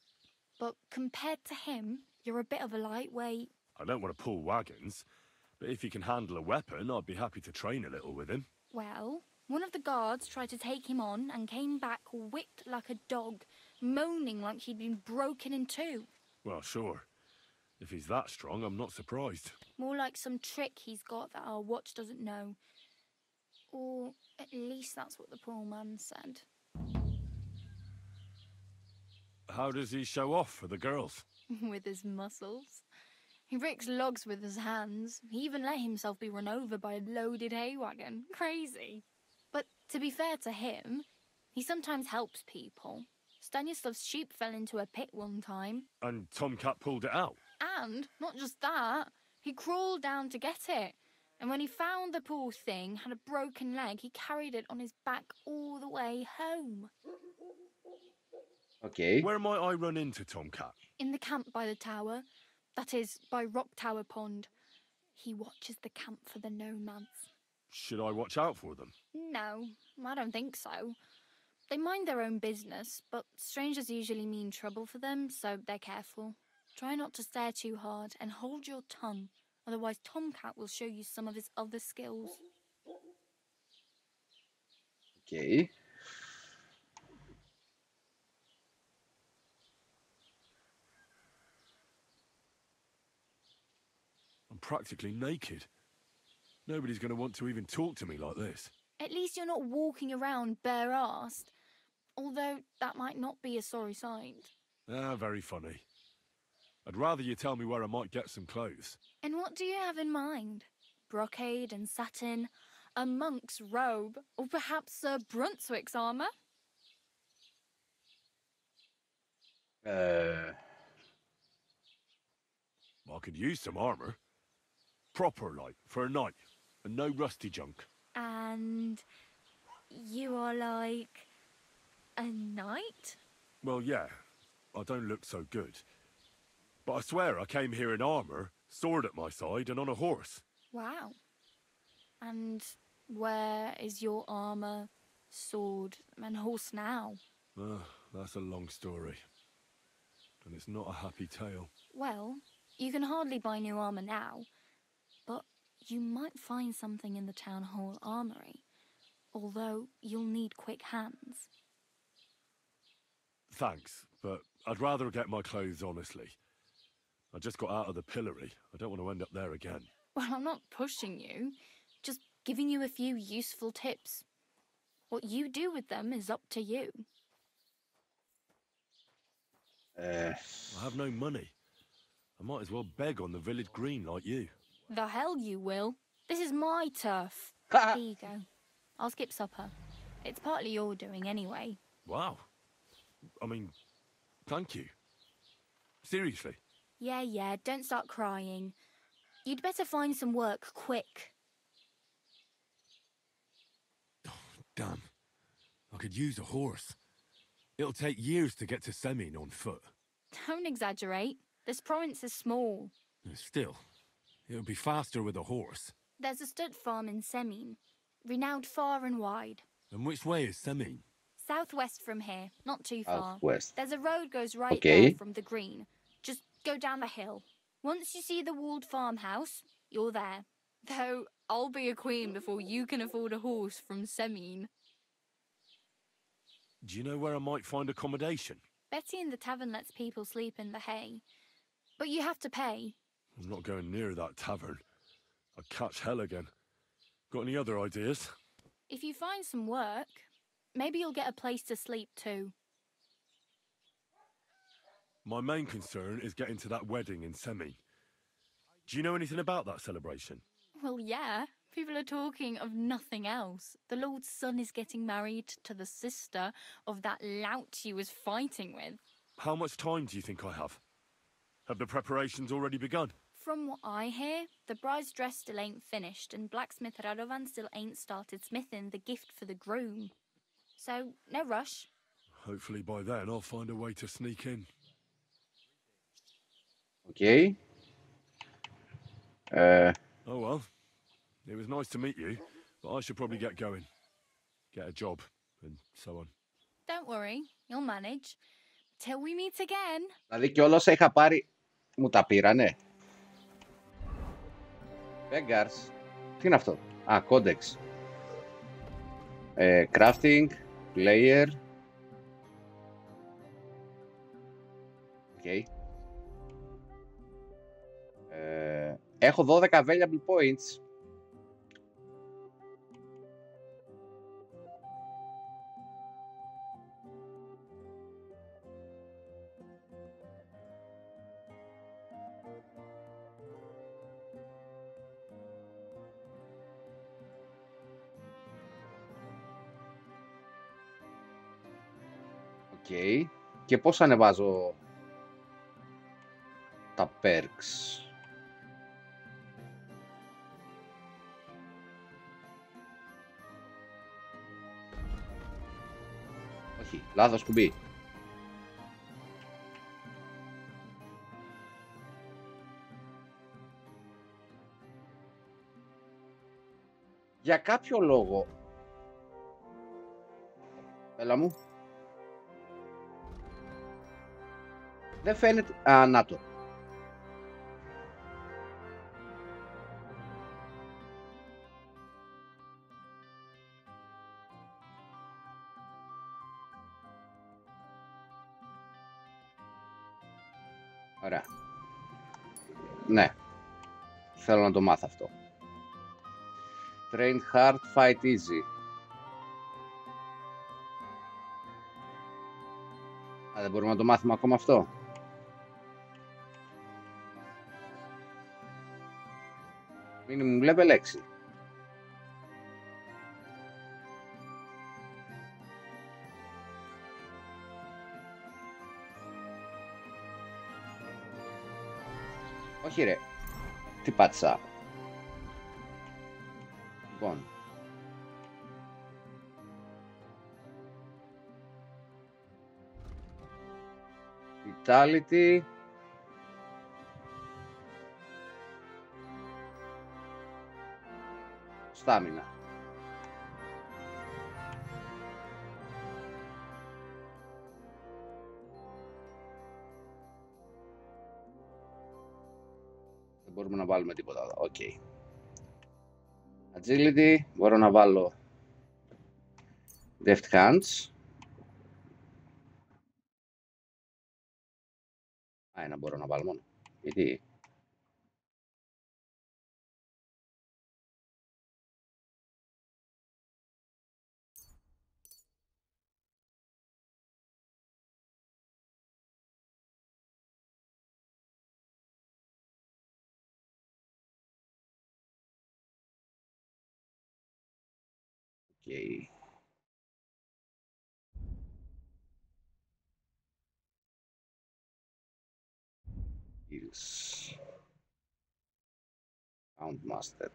but compared to him, you're a bit of a lightweight.
I don't want to pull wagons, but if he can handle a weapon, I'd be happy to train a little with him.
Well, one of the guards tried to take him on and came back whipped like a dog, moaning like he'd been broken in two.
Well, sure. If he's that strong, I'm not surprised.
More like some trick he's got that our watch doesn't know. Or at least that's what the poor man said.
How does he show off for the girls?
With his muscles. He breaks logs with his hands. He even let himself be run over by a loaded hay wagon. Crazy. But to be fair to him, he sometimes helps people. Stanislav's sheep fell into a pit one time.
And Tomcat pulled it out?
And, not just that, he crawled down to get it. And when he found the poor thing had a broken leg, he carried it on his back all the way home.
Okay.
Where might I run into Tomcat?
In the camp by the tower. That is, by Rock Tower Pond. He watches the camp for the nomads.
Should I watch out for them?
No, I don't think so. They mind their own business, but strangers usually mean trouble for them, so they're careful. Try not to stare too hard and hold your tongue, otherwise Tomcat will show you some of his other skills.
Okay.
I'm practically naked. Nobody's going to want to even talk to me like this.
At least you're not walking around bare-assed, although that might not be a sorry sight.
Ah, very funny. I'd rather you tell me where I might get some clothes.
And what do you have in mind? Brocade and satin, a monk's robe, or perhaps Sir Brunswick's armour?
I could use some armour. Proper, like, for a night, and no rusty junk.
And you are like a knight?
Well, yeah, I don't look so good. But I swear I came here in armour, sword at my side, and on a horse.
Wow. And where is your armour, sword, and horse now?
That's a long story. And it's not a happy tale.
Well, you can hardly buy new armour now, but you might find something in the town hall armoury, although you'll need quick hands.
Thanks, but I'd rather get my clothes honestly. I just got out of the pillory. I don't want to end up there again.
Well, I'm not pushing you, just giving you a few useful tips. What you do with them is up to you.
I have no money. I might as well beg on the village green like you.
The hell you will. This is my turf. Here you go. I'll skip supper. It's partly your doing anyway.
Wow. I mean, thank you. Seriously.
Yeah, don't start crying. You'd better find some work quick.
Damn. I could use a horse. It'll take years to get to Semin on foot.
Don't exaggerate. This province is small.
Still, it would be faster with a horse.
There's a stud farm in Semin, renowned far and wide.
And which way is Semin?
Southwest from here, not too far.
Southwest.
There's a road goes right
Okay.
there from the green. Just go down the hill. Once you see the walled farmhouse, you're there. Though I'll be a queen before you can afford a horse from Semin.
Do you know where I might find accommodation?
Betty in the tavern lets people sleep in the hay. But you have to pay.
I'm not going near that tavern. I'd catch hell again. Got any other ideas?
If you find some work,
Maybe you'll get a place to sleep too.
My main concern is getting to that wedding in Semi. Do you know anything about that celebration?
Well, yeah. People are talking of nothing else. The Lord's son is getting married to the sister of that lout he was fighting with.
How much time do you think I have? Have the preparations already begun?
From what I hear, the bride's dress still ain't finished, and blacksmith Radovan still ain't started smithing the gift for the groom. So, no rush.
Hopefully by then I'll find a way to sneak in.
Okay.
Oh well. It was nice to meet you, but I should probably get going. Get a job, and so on.
Don't worry, you'll manage. Till we meet again.
Δηλαδή και όλα όσα είχα πάρει μου τα πήρανε. Beggars. Τι είναι αυτό? Α, Codex. Crafting. Player. Okay. Έχω 12 available points. Okay. Και πώς ανεβάζω τα perks? Όχι, λάθος κουμπί. Για κάποιο λόγο... Έλα μου. Δεν φαίνεται... Α, να το. Ωραία. Ναι. Θέλω να το μάθω αυτό. Train hard, fight easy. Α, δεν μπορούμε να το μάθουμε ακόμα αυτό. Minimum level 6. Όχι ρε. Τι πάτησα. Λοιπόν. Vitality. Στάμινα. Δεν μπορούμε να βάλουμε τίποτα εδώ. Οκ. Agility. Μπορώ να βάλω Deft Hands. Α, ένα μπορώ να βάλω μόνο. Γιατί... Okay. Skills. Soundmaster.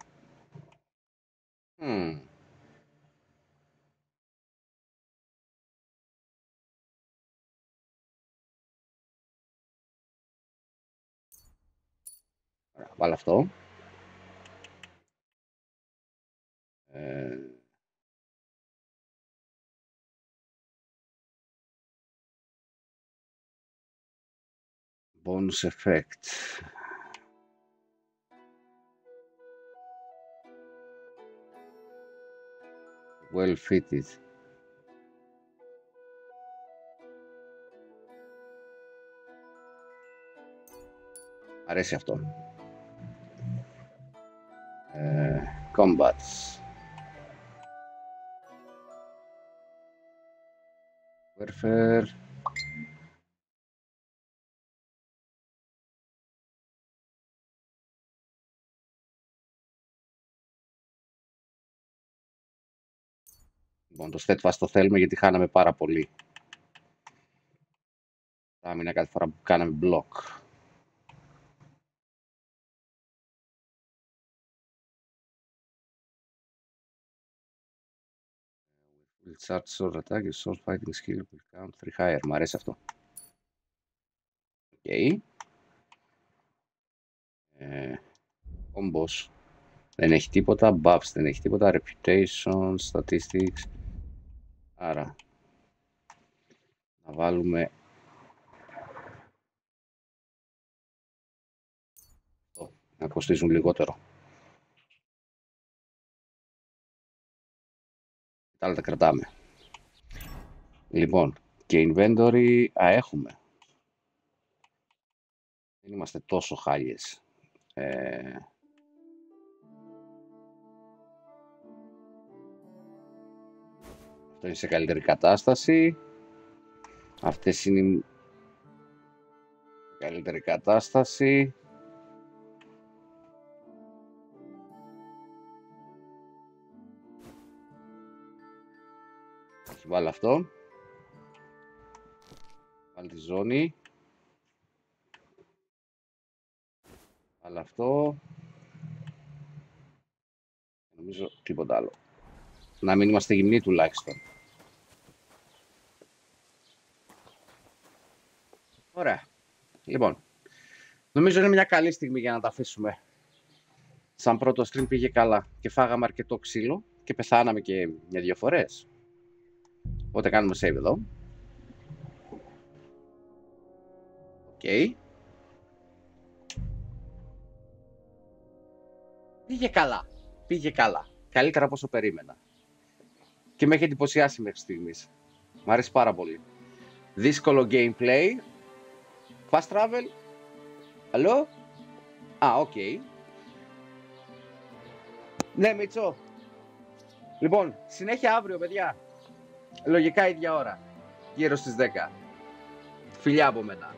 Ωραία, βάλω αυτό. Bonus effect. Well fitted. Αρέσει αυτό. Combats. Warfare. Λοιπόν, το steadfast το θέλουμε γιατί χάναμε πάρα πολύ. Θα άμυνα κάθε φορά που κάναμε block. Will charge sword attack, your sword fighting skill will count 3 higher. Μ' αρέσει αυτό. Okay. Combos. Δεν έχει τίποτα. Buffs δεν έχει τίποτα. Reputation, statistics. Άρα να βάλουμε να κοστίζουν λιγότερο. Τα άλλα τα κρατάμε. Λοιπόν, και inventory έχουμε. Δεν είμαστε τόσο χάλιες. Αυτό είναι σε καλύτερη κατάσταση. Αυτές είναι η καλύτερη κατάσταση. Βάλω αυτό. Βάλω τη ζώνη. Βάλω αυτό. Νομίζω τίποτα άλλο. Να μην είμαστε γυμνοί τουλάχιστον. Ωραία. Λοιπόν, νομίζω είναι μια καλή στιγμή για να τα αφήσουμε. Σαν πρώτο stream πήγε καλά και φάγαμε αρκετό ξύλο και πεθάναμε και μια-δυο φορές. Οπότε κάνουμε save εδώ. Οκ. Πήγε καλά. Πήγε καλά. Καλύτερα από όσο περίμενα. Και με έχει εντυπωσιάσει μέχρι στιγμής. Μ' αρέσει πάρα πολύ. Δύσκολο gameplay. Fast travel. Αλλό. Οκ. Ναι, Μίτσο. Λοιπόν, συνέχεια αύριο, παιδιά. Λογικά ίδια ώρα. Γύρω στις 10. Φιλιά από μένα.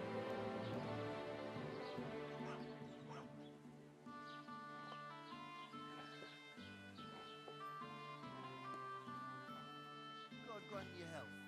God grant you health.